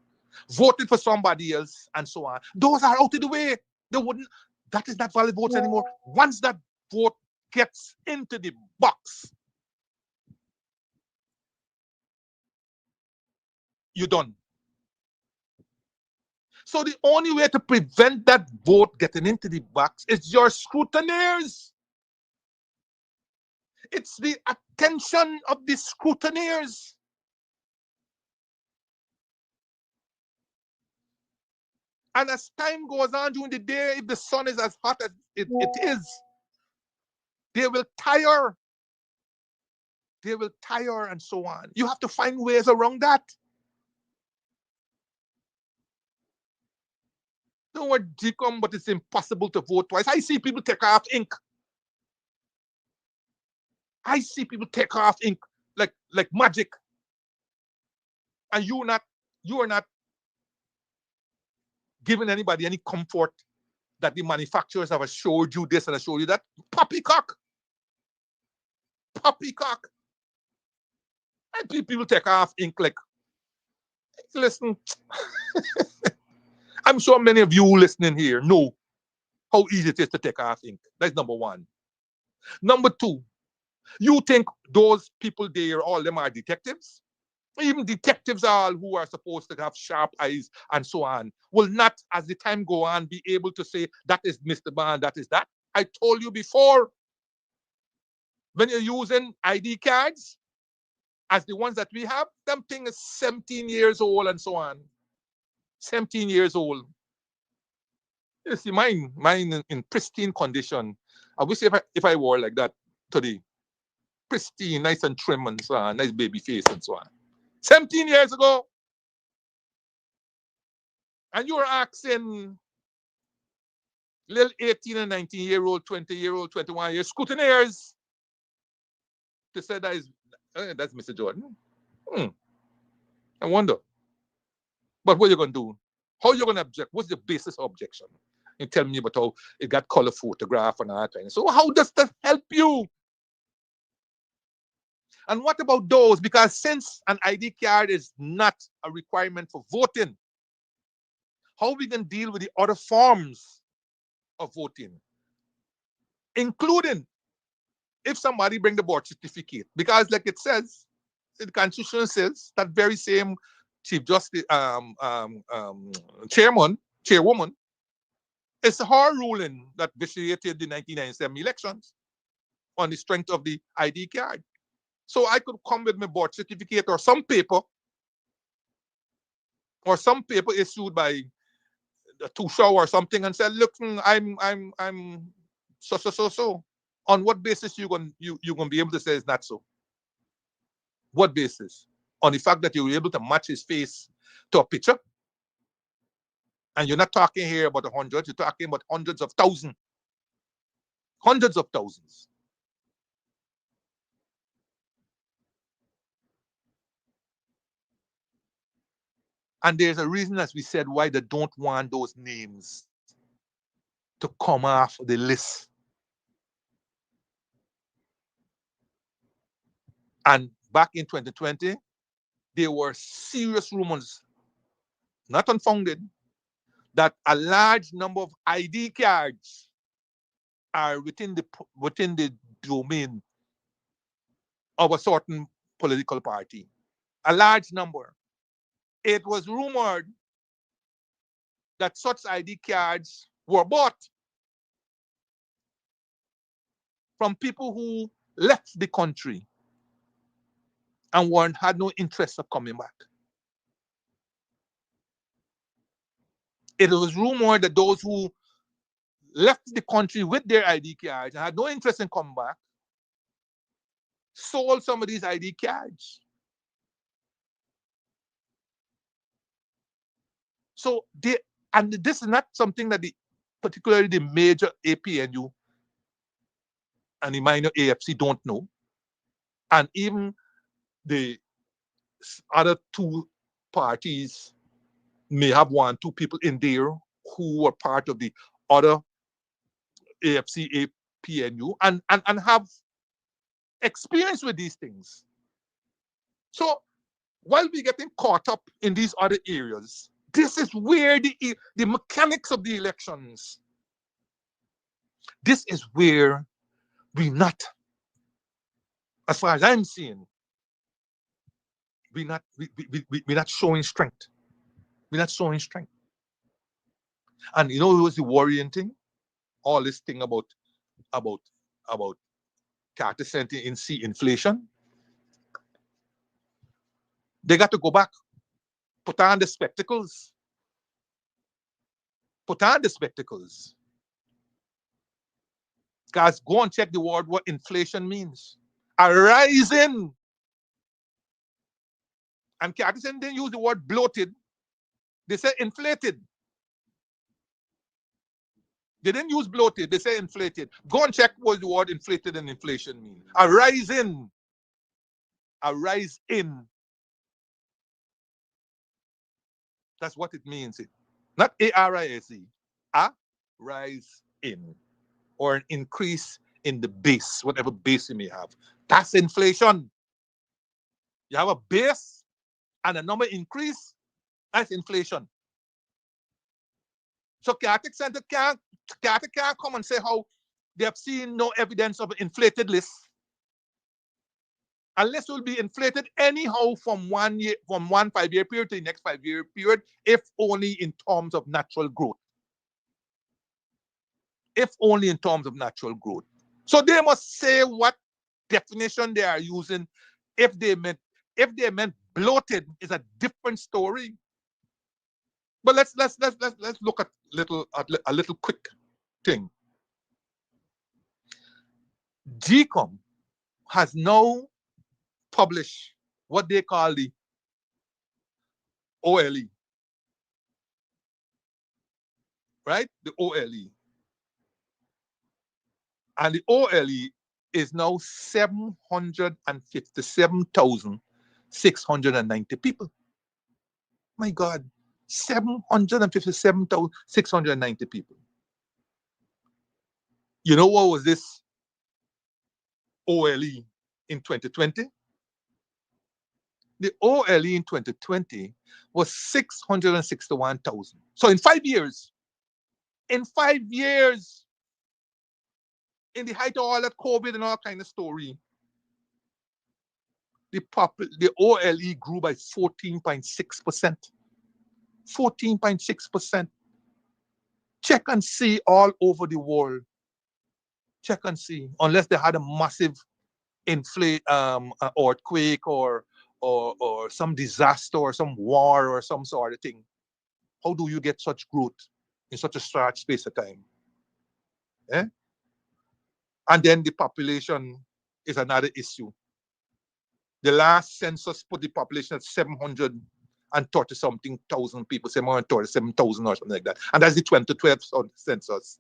voted for somebody else, and so on. Those are out of the way. They wouldn't. That is not valid votes anymore. Once that vote gets into the box, you're done. So the only way to prevent that vote getting into the box is your scrutineers. It's the attention of the scrutineers. And as time goes on during the day, if the sun is as hot as it is, they will tire. They will tire and so on. You have to find ways around that. The word decom, but it's impossible to vote twice. I see people take off ink. I see people take off ink like magic. And you are not giving anybody any comfort that the manufacturers have assured you this and assured you that. Poppycock. Poppycock. And people take off ink like, listen, I'm sure many of you listening here know how easy it is to take off ink. That's number one. Number two, you think those people there, all them are detectives? Even detectives all who are supposed to have sharp eyes and so on will not, as the time go on, be able to say that is Mr. Bond, that is that. I told you before, when you're using ID cards, as the ones that we have, them thing is 17 years old and so on. 17 years old. You see, mine in pristine condition. I wish if I wore like that today. Pristine, nice and trim and so on, nice baby face and so on. 17 years ago. And you were asking little 18 and 19-year-old, 20-year-old, 21-year scrutineers to say that is that's Mr. Jordan. I wonder. But what are you going to do? How are you going to object? What's the basis of objection? You tell me about how it got color photograph and all that. So how does that help you? And what about those? Because since an ID card is not a requirement for voting, how we can deal with the other forms of voting, including if somebody bring the birth certificate, because like it says, the Constitution says that very same Chief Justice, Chairwoman, it's her ruling that vitiated the 1997 elections on the strength of the ID card. So I could come with my birth certificate or some paper issued by the Tushaw or something and say, look, I'm so. On what basis you gonna be able to say it's not so? What basis? On the fact that you were able to match his face to a picture? And you're not talking here about the hundreds, you're talking about hundreds of thousands. Hundreds of thousands. And there's a reason, as we said, why they don't want those names to come off the list. And back in 2020, there were serious rumors, not unfounded, that a large number of ID cards are within the domain of a certain political party. A large number. It was rumored that such ID cards were bought from people who left the country and had no interest of coming back. It was rumored that those who left the country with their ID cards and had no interest in coming back sold some of these ID cards. So and this is not something that particularly the major APNU and the minor AFC don't know. And even the other two parties may have 1, 2 people in there who were part of the other AFC, APNU, and have experience with these things. So while we're getting caught up in these other areas, this is where the mechanics of the elections, this is where we're not, as far as I'm seeing, we're not showing strength. We're not showing strength. And you know what was the worrying thing? All this thing about Carter Center in C inflation. They got to go back, put on the spectacles. Put on the spectacles. Guys, go and check the word what inflation means. A rising. And Carter Center didn't use the word bloated. They said inflated. They didn't use bloated, they say inflated. Go and check what the word inflated and inflation mean. A rise in. A rise in. That's what it means. Not A-R-I-S-E. A rise in. Or an increase in the base, whatever base you may have. That's inflation. You have a base and a number increase, that's inflation. So Carter Center can't come and say how they have seen no evidence of an inflated list. A list will be inflated anyhow from 1 5-year period to the next 5-year period, if only in terms of natural growth. If only in terms of natural growth. So they must say what definition they are using. If they meant bloated is a different story. But let's look at a little quick thing. GCOM has now published what they call the OLE. Right? The OLE. And the OLE is now 757,690 people. My God, 757,690 people. You know what was this OLE in 2020? The OLE in 2020 was 661,000. So in 5 years, in the height of all that COVID and all kind of story, the OLE grew by 14.6%. 14.6%. Check and see all over the world. Check and see, unless they had a massive earthquake or some disaster or some war or some sort of thing. How do you get such growth in such a short space of time? Eh? And then the population is another issue. The last census put the population at 730-something thousand people, 737,000 or something like that. And that's the 2012 census.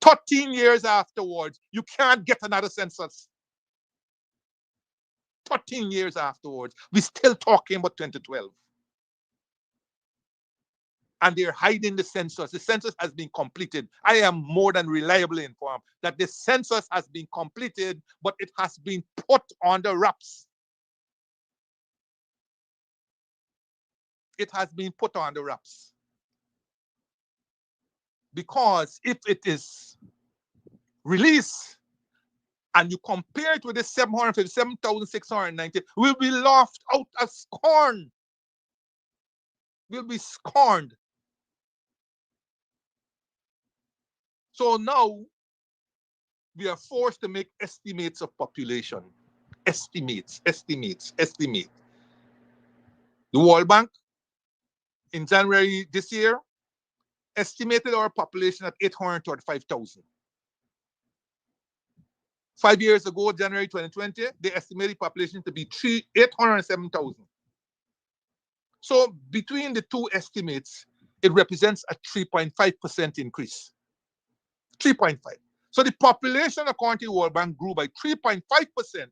13 years afterwards, you can't get another census. 13 years afterwards, we're still talking about 2012. And they're hiding the census. The census has been completed. I am more than reliably informed that the census has been completed, but it has been put under wraps. It has been put under wraps. Because if it is released and you compare it with the 757,690, we'll be laughed out as scorn. We'll be scorned. So now we are forced to make estimates of population. Estimates. The World Bank in January this year estimated our population at 835,000. 5 years ago, January 2020, they estimated population to be 807,000. So between the two estimates, it represents a 3.5% increase. 3.5. So the population, according to the World Bank, grew by 3.5%.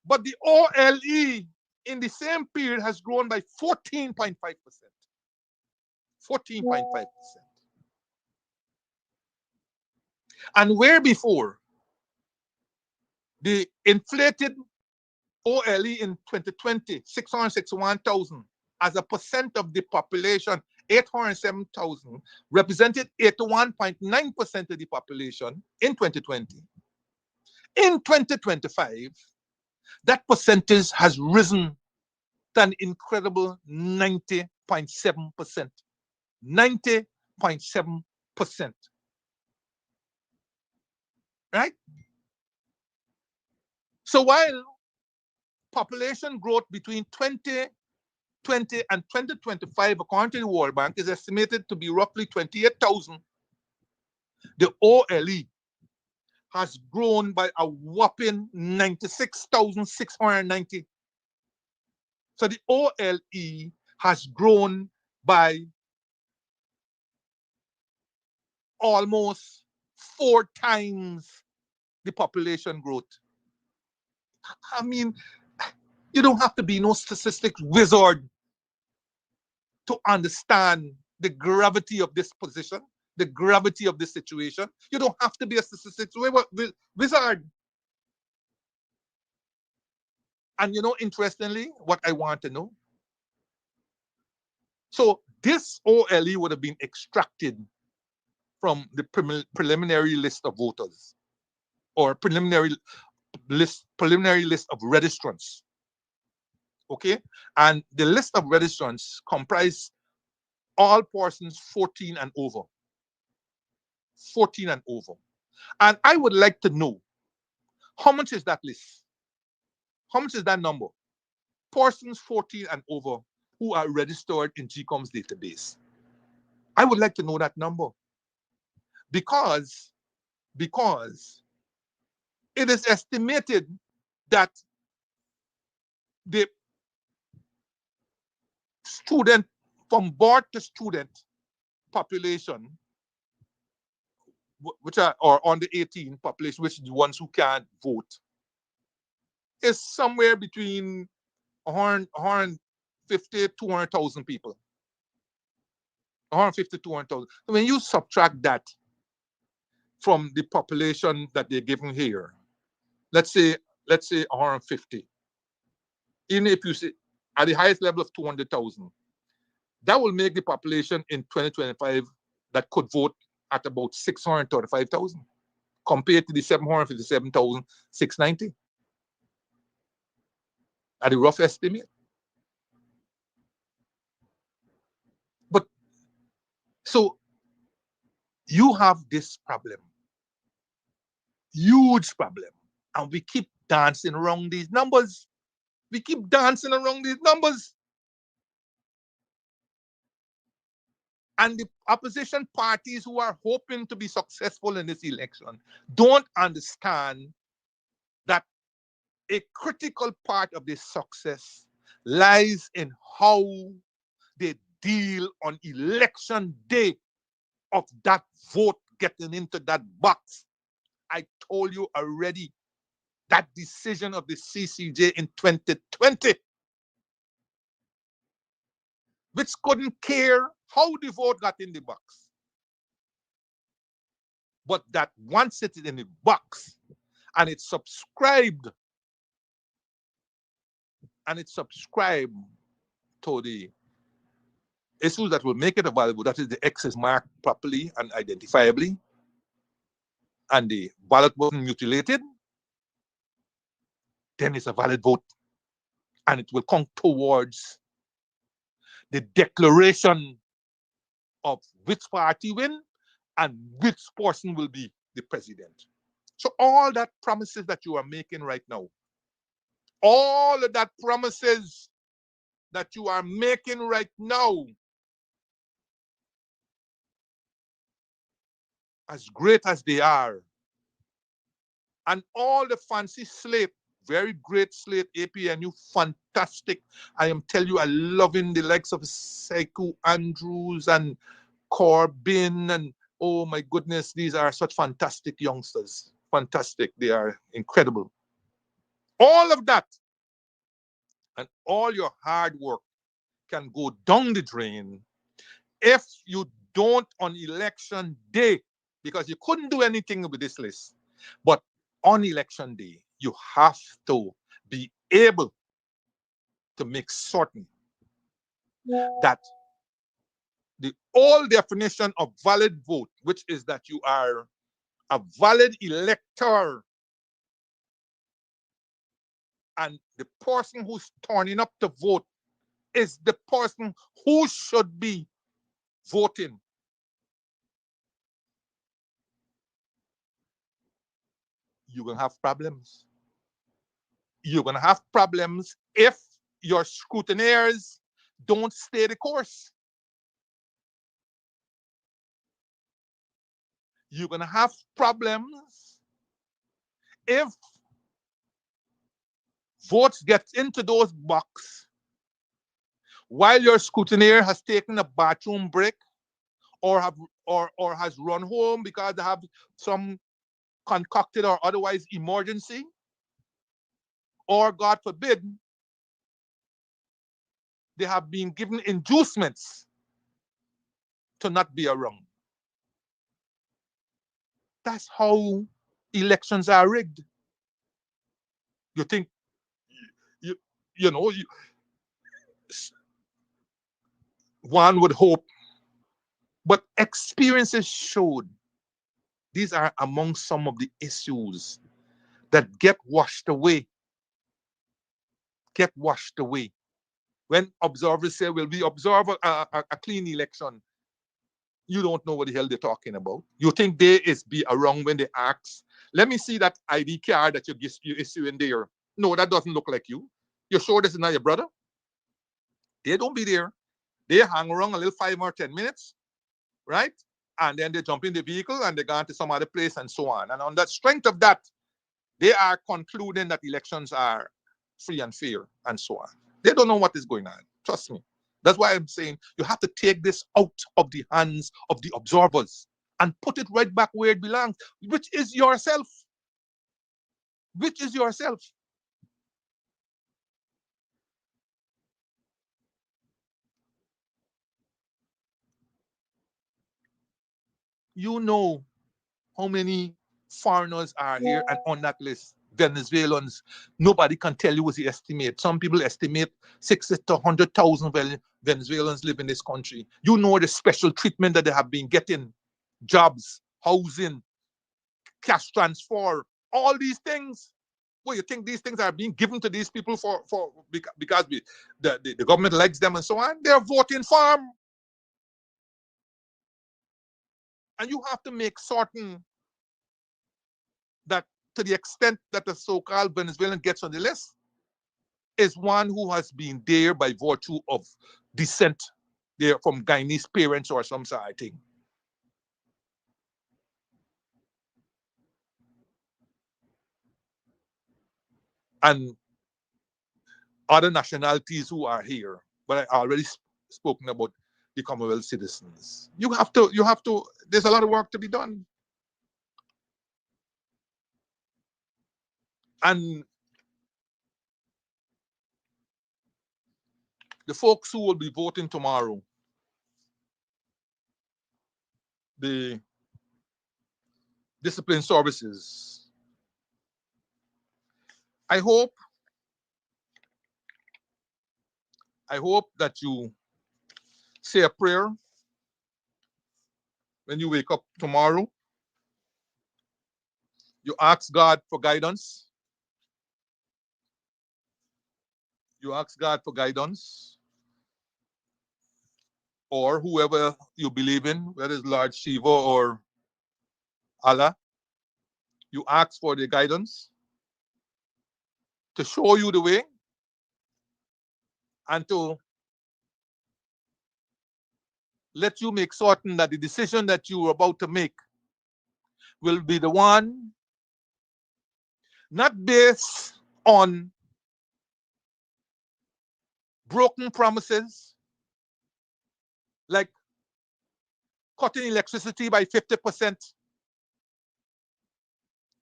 But the OLE in the same period has grown by 14.5%. 14.5%. And where before the inflated OLE in 2020, 661,000, as a percent of the population, 807,000, represented 81.9% of the population in 2020. In 2025, that percentage has risen to an incredible 90.7%. 90.7%. Right? So while population growth between 2020 and 2025, according to the World Bank, is estimated to be roughly 28,000, the OLE has grown by a whopping 96,690. So the OLE has grown by almost 4 times the population growth. I mean, you don't have to be no statistics wizard to understand the gravity of this position, the gravity of this situation. You don't have to be a statistics wizard. And interestingly, what I want to know, so this OLE would have been extracted from the preliminary list of voters, or preliminary list of registrants. Okay, and the list of registrants comprise all persons 14 and over. 14 and over. And I would like to know, how much is that list? How much is that number? Persons 14 and over who are registered in GCOM's database. I would like to know that number. Because it is estimated that the student, from birth to student population, which are or on the 18 population, which is the ones who can't vote, is somewhere between 150, 200,000 people. 150, 200,000. So when you subtract that from the population that they're given here, let's say 150. Even if you say at the highest level of 200,000, that will make the population in 2025 that could vote at about 635,000 compared to the 757,690 at a rough estimate. But so you have this problem, huge problem, and we keep dancing around these numbers. We keep dancing around these numbers. And the opposition parties who are hoping to be successful in this election don't understand that a critical part of this success lies in how they deal on election day of that vote getting into that box. I told you already, that decision of the CCJ in 2020, which couldn't care how the vote got in the box, but that once it is in the box and it's subscribed to the issues that will make it available, that is, the X is marked properly and identifiably, and the ballot wasn't mutilated, then it's a valid vote. And it will come towards the declaration of which party win and which person will be the president. So all that promises that you are making right now, all of that promises that you are making right now, as great as they are, and all the fancy slate, very great slate, APNU, fantastic. I am telling you, I loving the likes of Sekou Andrews and Corbin, and oh my goodness, these are such fantastic youngsters. Fantastic. They are incredible. All of that and all your hard work can go down the drain if you don't on election day, because you couldn't do anything with this list. But on election day, you have to be able to make certain that the old definition of valid vote, which is that you are a valid elector, and the person who's turning up to vote is the person who should be voting. You're going to have problems. You're going to have problems if your scrutineers don't stay the course. You're going to have problems if votes get into those boxes while your scrutineer has taken a bathroom break or has run home because they have some concocted or otherwise emergency, or God forbid, they have been given inducements to not be around. That's how elections are rigged. You think, you know, one would hope, but experiences showed these are among some of the issues that get washed away. Get washed away. When observers say, well, we observe a clean election, you don't know what the hell they're talking about. You think they is be around when they ask, let me see that ID card that you issue in there. No, that doesn't look like you. You're sure this is not your brother? They don't be there. They hang around a little 5 or 10 minutes, right? And then they jump in the vehicle and they go to some other place and so on. And on the strength of that, they are concluding that elections are free and fair and so on. They don't know what is going on. Trust me. That's why I'm saying you have to take this out of the hands of the observers and put it right back where it belongs, which is yourself. Which is yourself. You know how many foreigners are here and on that list. Venezuelans, nobody can tell you what's the estimate. Some people estimate 60 to 100,000 Venezuelans live in this country. You know the special treatment that they have been getting, jobs, housing, cash transfer, all these things. Well, you think these things are being given to these people because the government likes them and so on? They're voting for them. And you have to make certain that to the extent that the so-called Venezuelan gets on the list is one who has been there by virtue of descent. They're from Guyanese parents or some sort of thing. And other nationalities who are here, but I already spoken about the Commonwealth citizens. You have to, there's a lot of work to be done. And the folks who will be voting tomorrow, the discipline services, I hope that you say a prayer when you wake up tomorrow. You ask God for guidance. You ask God for guidance, or whoever you believe in, whether it's Lord Shiva or Allah. You ask for the guidance to show you the way and to let you make certain that the decision that you are about to make will be the one not based on broken promises like cutting electricity by 50%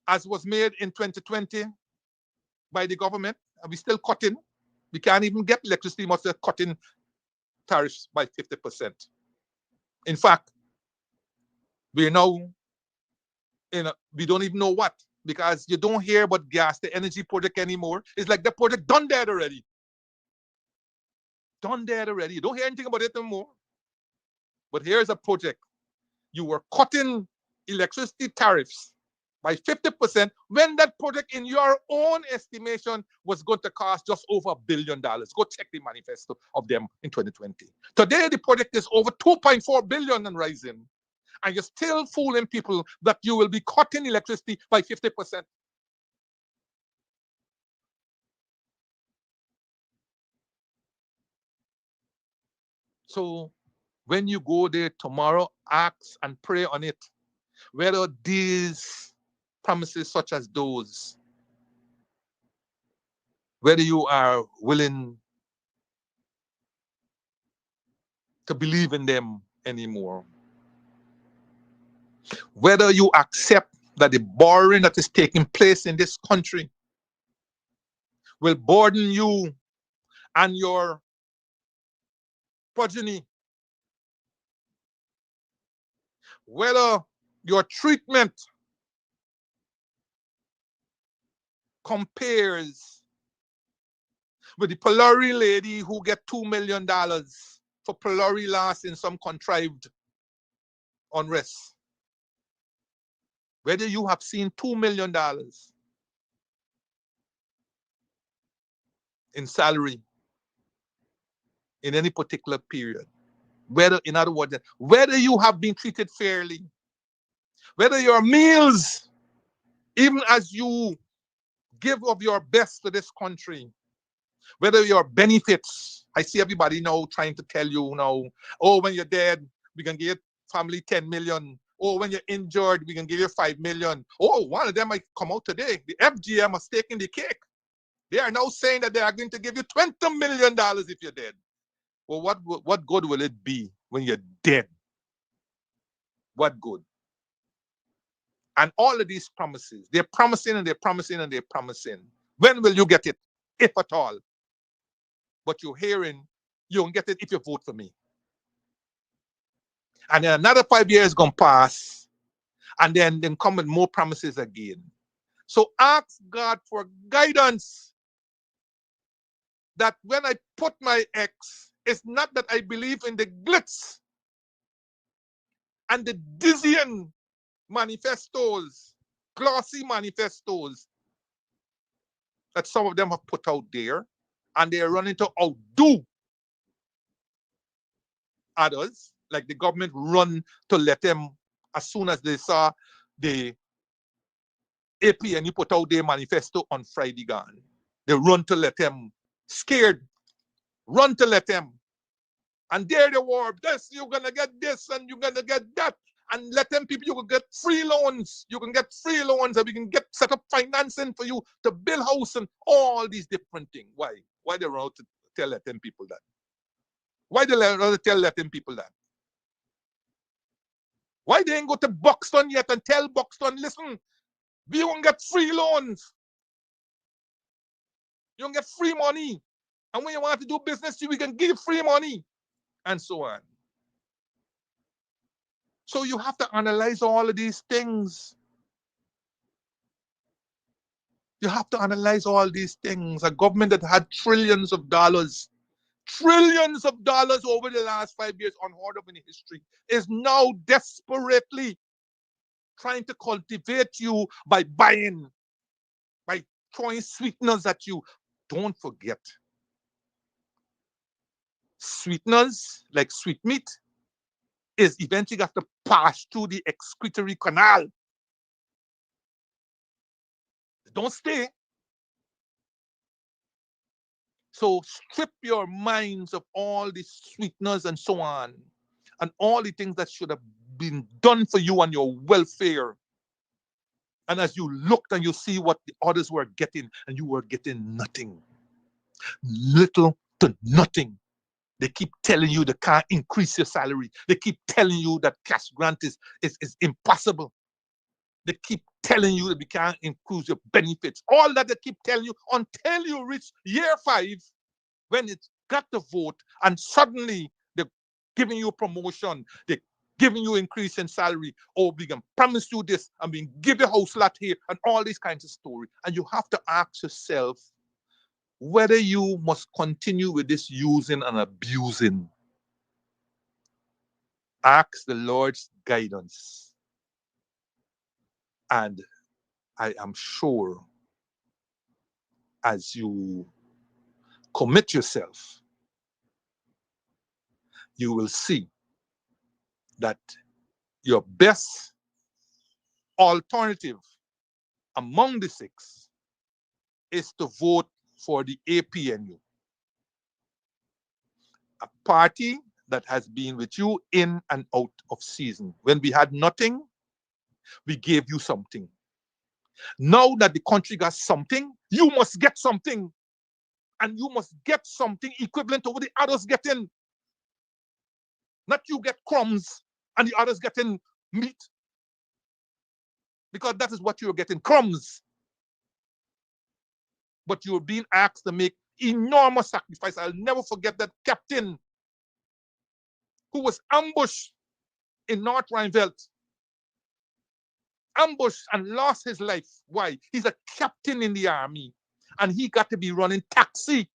as was made in 2020 by the government, and we still cutting. We can't even get electricity much they're cutting tariffs by 50%. In fact, we're now we don't even know what, because you don't hear about gas, the energy project anymore. It's like the project done dead already. Done dead already. You don't hear anything about it anymore. But here's a project. You were cutting electricity tariffs by 50% when that project, in your own estimation, was going to cost just over $1 billion. Go check the manifesto of them in 2020. Today, the project is over $2.4 billion and rising. And you're still fooling people that you will be cutting electricity by 50%. So when you go there tomorrow, ask and pray on it, whether these promises such as those, whether you are willing to believe in them anymore. Whether you accept that the borrowing that is taking place in this country will burden you and your progeny. Whether your treatment compares with the Polari lady who get $2 million for Polari loss in some contrived unrest. Whether you have seen $2 million in salary in any particular period. Whether, in other words, whether you have been treated fairly, whether your meals, even as you give of your best to this country, whether your benefits, I see everybody now trying to tell you now, oh, when you're dead, we can give your family 10 million. Oh, when you're injured, we can give you 5 million. Oh, one of them might come out today. The FGM is taking the cake. They are now saying that they are going to give you $20 million if you're dead. Well, what good will it be when you're dead? What good? And all of these promises, they're promising and they're promising and they're promising. When will you get it, if at all? But you're hearing, you don't get it if you vote for me. And then another 5 years gonna pass, and then come with more promises again. So ask God for guidance, that when I put my X, it's not that I believe in the glitz and the dizzying manifestos, glossy manifestos that some of them have put out there, and they are running to outdo others, like the government run to let them, as soon as they saw the APNU put out their manifesto on Friday gone, they run to let them, scared, run to let them. And there they were, this, you're gonna get this and you're gonna get that. And let them people, you can get free loans. You can get free loans, and we can get set up financing for you to build house and all these different things. Why? Why they run out to tell let them people that? Why they run out to tell let them people that? Why they ain't go to Buxton yet and tell Buxton, listen, we won't get free loans. You don't get free money. And when you want to do business, we can give free money. And so on. So you have to analyze all of these things. You have to analyze all these things. A government that had trillions of dollars over the last 5 years, unheard of in history, is now desperately trying to cultivate you by buying, by throwing sweeteners at you. Don't forget, sweeteners like sweetmeat is eventually got to pass through the excretory canal. Don't stay. So strip your minds of all the sweeteners and so on, and all the things that should have been done for you and your welfare. And as you looked and you see what the others were getting, and you were getting nothing, little to nothing. They keep telling you they can't increase your salary. They keep telling you that cash grant is impossible. They keep telling you that we can't increase your benefits. All that they keep telling you until you reach year 5, when it's got the vote, and suddenly they're giving you a promotion. They're giving you increase in salary. Oh, we can promise you this, and we can give you a house lot here, and all these kinds of stories. And you have to ask yourself whether you must continue with this using and abusing. Ask the Lord's guidance. And I am sure as you commit yourself, you will see that your best alternative among the 6 is to vote for the APNU, a party that has been with you in and out of season. When we had nothing, we gave you something. Now that the country got something, you must get something. And you must get something equivalent to what the others getting. Not you get crumbs and the others getting meat. Because that is what you're getting, crumbs. But you're being asked to make enormous sacrifice. I'll never forget that captain who was ambushed in North Rhine-Veldt. Ambushed and lost his life. Why? He's a captain in the army. And he got to be running taxi.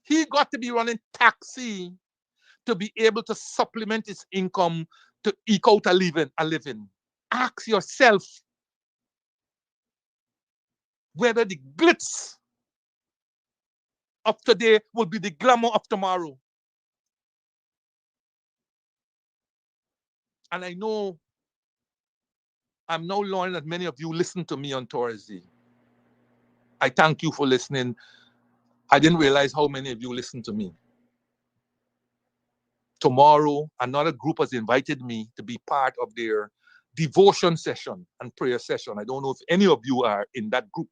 He got to be running taxi to be able to supplement his income to eke out a living. Ask yourself whether the glitz of today will be the glamour of tomorrow. And I know I'm now learning that many of you listen to me on Thursday. I thank you for listening. I didn't realize how many of you listen to me. Tomorrow, another group has invited me to be part of their devotion session and prayer session. I don't know if any of you are in that group.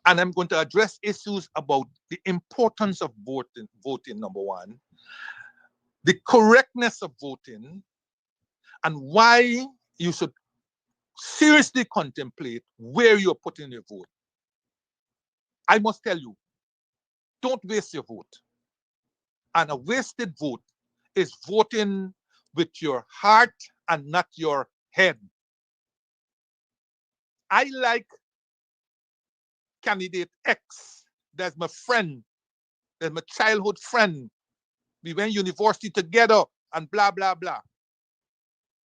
And I'm going to address issues about the importance of voting, number 1, the correctness of voting, and why you should seriously contemplate where you're putting your vote. I must tell you, don't waste your vote. And a wasted vote is voting with your heart and not your head. I like candidate X. That's my friend. That's my childhood friend. We went university together and blah, blah, blah.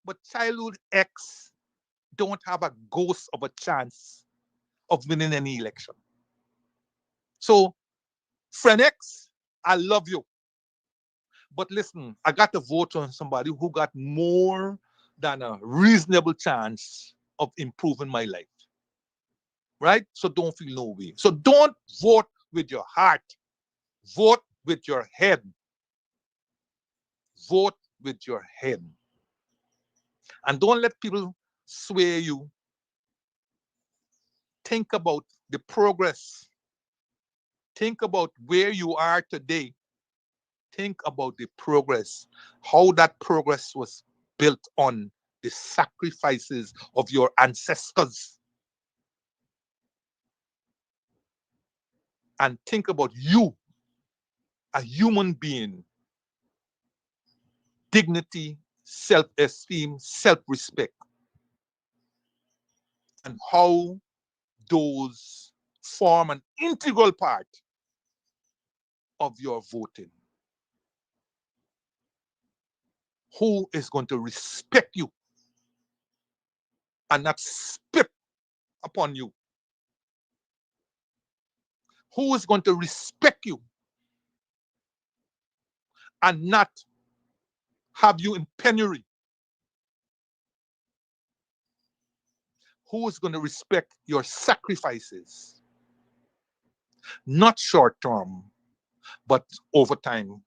But childhood X don't have a ghost of a chance of winning any election. So, friend X, I love you. But listen, I got to vote on somebody who got more than a reasonable chance of improving my life. Right? So don't feel no way. So don't vote with your heart. Vote with your head. Vote with your head. And don't let people sway you. Think about the progress. Think about where you are today. Think about the progress, how that progress was built on the sacrifices of your ancestors. And think about you, a human being, dignity, self-esteem, self-respect, and how those form an integral part of your voting. Who is going to respect you and not spit upon you? Who is going to respect you and not have you in penury? who is going to respect your sacrifices, not short term, but over time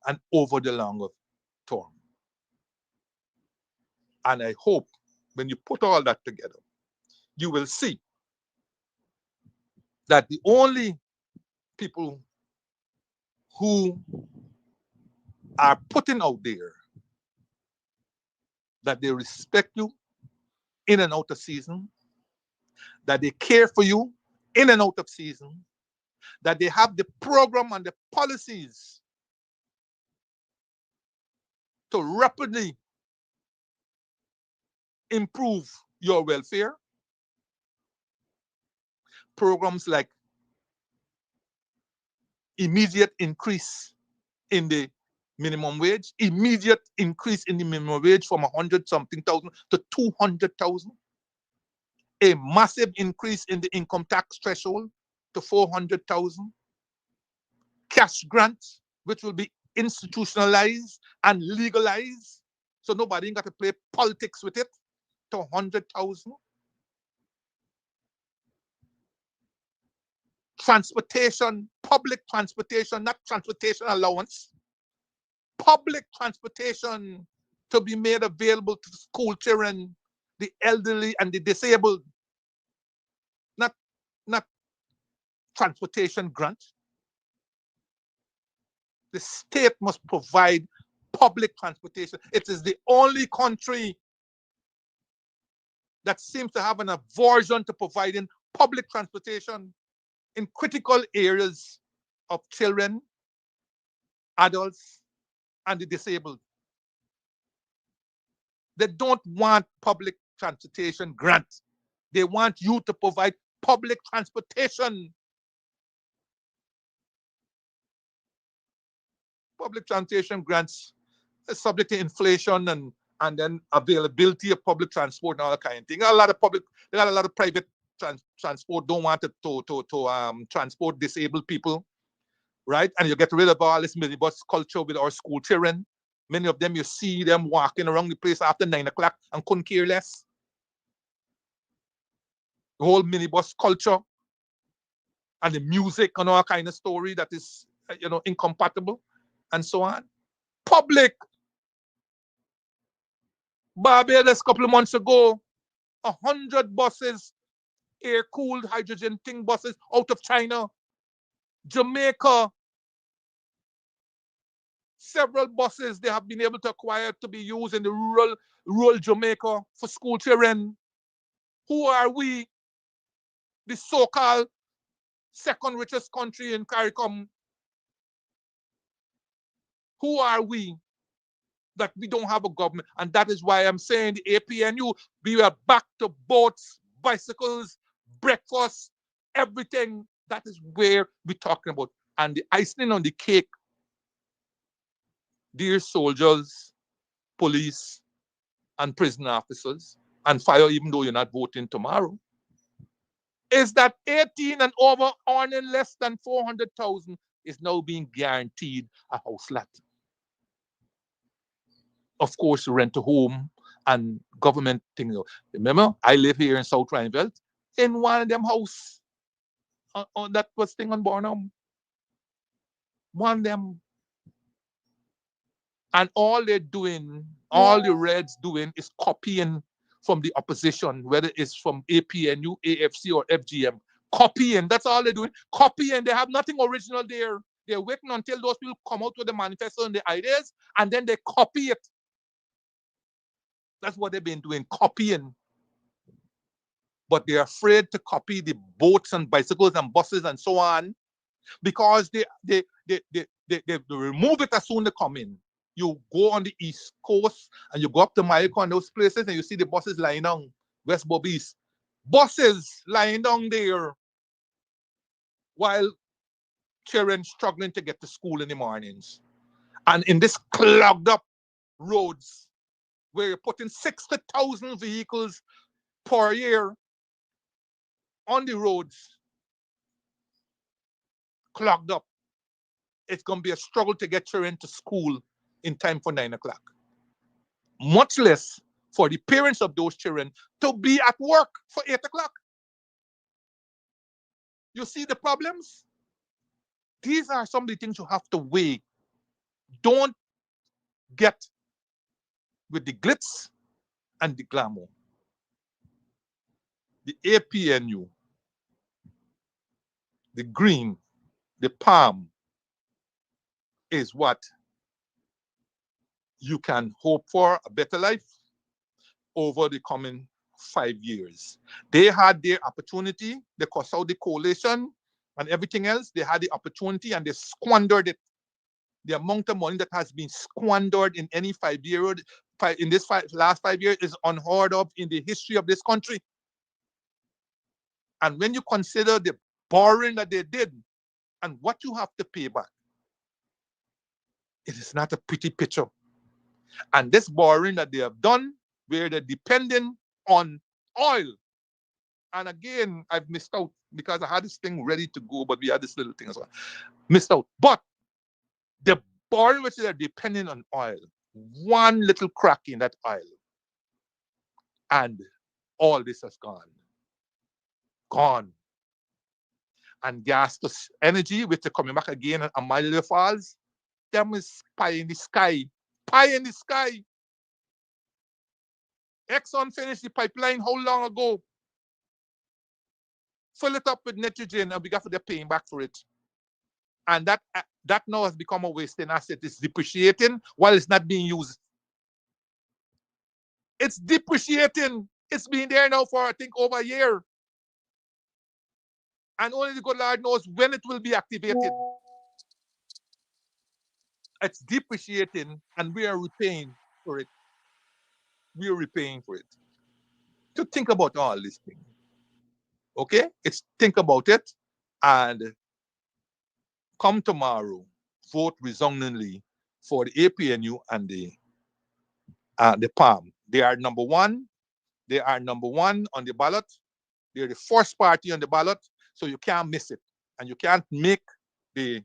and over the longer term. And I hope when you put all that together, you will see that the only people who are putting out there that they respect you in and out of season, that they care for you in and out of season, that they have the program and the policies to rapidly improve your welfare. Programs like immediate increase in the minimum wage, immediate increase in the minimum wage from 100-something thousand to 200,000, a massive increase in the income tax threshold to 400,000, cash grants, which will be institutionalized and legalized, so nobody ain't got to play politics with it, to 100,000. Transportation, public transportation, not transportation allowance, public transportation to be made available to school children, the elderly and the disabled, not transportation grant. The state must provide public transportation. It is the only country that seems to have an aversion to providing public transportation in critical areas of children, adults, and the disabled. They don't want public transportation grants. They want you to provide public transportation. Public transportation grants are subject to inflation and then availability of public transport and all that kind of thing. They got a lot of private transport don't want to transport disabled people, right? And you get rid of all this minibus culture with our school children. Many of them, you see them walking around the place after 9 o'clock and couldn't care less. The whole minibus culture and the music and all kind of story that is, incompatible and so on. Public. Barbados a couple of months ago, 100 buses, air-cooled hydrogen thing buses out of China. Jamaica, several buses they have been able to acquire to be used in the rural Jamaica for school children. Who are we, the so-called second richest country in CARICOM? Who are we that we don't have a government? And that is why I'm saying the APNU, we are back to boats, bicycles, breakfast, everything. That is where we're talking about. And the icing on the cake, dear soldiers, police, and prison officers, and fire, even though you're not voting tomorrow, is that 18 and over earning less than 400,000 is now being guaranteed a house lot. Of course, rent a home and government thing. Remember, I live here in South Rhineville, in one of them house that was thing on Barnum. One of them. And all they're doing, all the Reds doing is copying from the opposition, whether it's from APNU, AFC, or FGM. Copying, that's all they're doing. Copying, they have nothing original there. They're waiting until those people come out with the manifesto and the ideas, and then they copy it. That's what they've been doing, copying. But they're afraid to copy the boats and bicycles and buses and so on, because they remove it as soon as they come in. You go on the East Coast and you go up to Mayako and those places and you see the buses lying down, West Bobbies. Buses lying down there while children struggling to get to school in the mornings. And in this clogged up roads where you're putting 60,000 vehicles per year on the roads, clogged up, it's going to be a struggle to get children to school in time for 9 o'clock. Much less for the parents of those children to be at work for 8 o'clock. You see the problems? These are some of the things you have to weigh. Don't get with the glitz and the glamour. The APNU, the green, the palm is what you can hope for a better life over the coming 5 years. They had their opportunity, they cost out the coalition and everything else. They had the opportunity and they squandered it. The amount of money that has been squandered in any 5 year, in this last 5 years is unheard of in the history of this country. And when you consider the borrowing that they did and what you have to pay back, it is not a pretty picture. And this borrowing that they have done, where they're dependent on oil. And again, I've missed out because I had this thing ready to go, but we had this little thing as well. Missed out. But the borrowing which they're dependent on oil, one little crack in that oil, and all this has gone. Gone. And gas to energy, which are coming back again at Amalia Falls, them is pie in the sky. Pie in the sky. Exxon finished the pipeline how long ago? Fill it up with nitrogen and we got to get paying back for it. And that now has become a wasting asset. It's depreciating while it's not being used. It's depreciating. It's been there now for, I think, over a year. And only the good Lord knows when it will be activated. It's depreciating and we are repaying for it. We are repaying for it. To think about all these things. Okay? It's think about it and come tomorrow, vote resoundingly for the APNU and the PALM. They are number one. They are number one on the ballot. They're the first party on the ballot, so you can't miss it. And you can't make the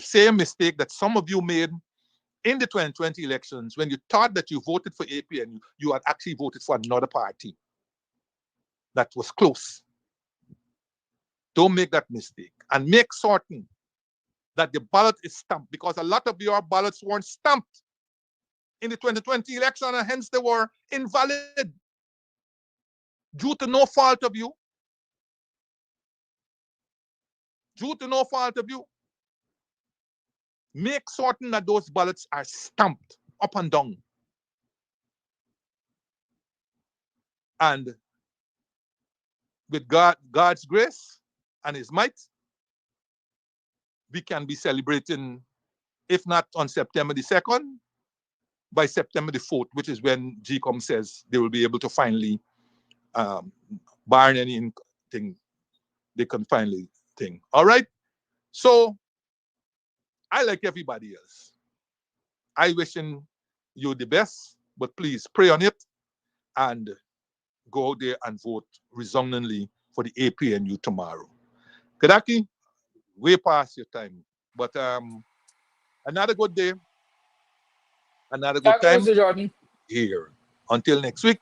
same mistake that some of you made in the 2020 elections when you thought that you voted for APNU, you had actually voted for another party that was close. Don't make that mistake. And make certain that the ballot is stamped, because a lot of your ballots weren't stamped in the 2020 election, and hence they were invalid due to no fault of you. Due to no fault of you. Make certain that those ballots are stamped up and down. And with God's grace and his might, we can be celebrating, if not on September the 2nd, by September the 4th, which is when GCOM says they will be able to finally, barring anything, they can finally thing. All right? So, I like everybody else. I wishing you the best, but please pray on it and go out there and vote resoundingly for the APNU tomorrow. Kadaki, way past your time. But another good day, another good time Mr. Jordan. here. Until next week,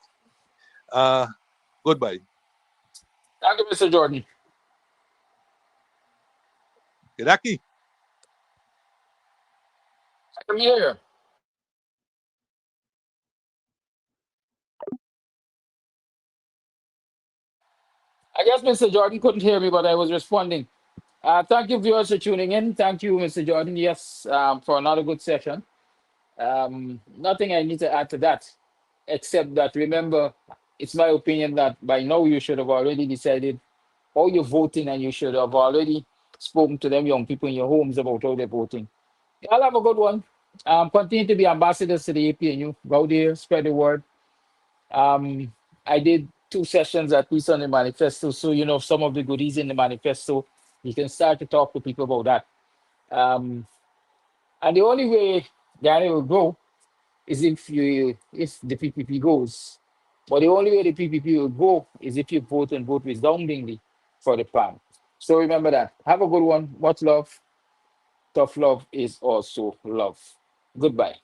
goodbye. Thank you, Mr. Jordan. Kadaki. I'm here. I guess Mr. Jordan couldn't hear me, but I was responding. Thank you, viewers, for tuning in. Thank you, Mr. Jordan. Yes, for another good session. Nothing I need to add to that, except that remember, it's my opinion that by now you should have already decided how you're voting, and you should have already spoken to them young people in your homes about how they're voting. Y'all have a good one. Continue to be ambassadors to the APNU. Go there, spread the word. I did 2 sessions at least on the manifesto, so you know some of the goodies in the manifesto. You can start to talk to people about that. And the only way Ghana will grow is if the PPP goes. But the only way the PPP will go is if you vote and vote resoundingly for the plan. So remember that. Have a good one. Much love. Tough love is also love. Goodbye.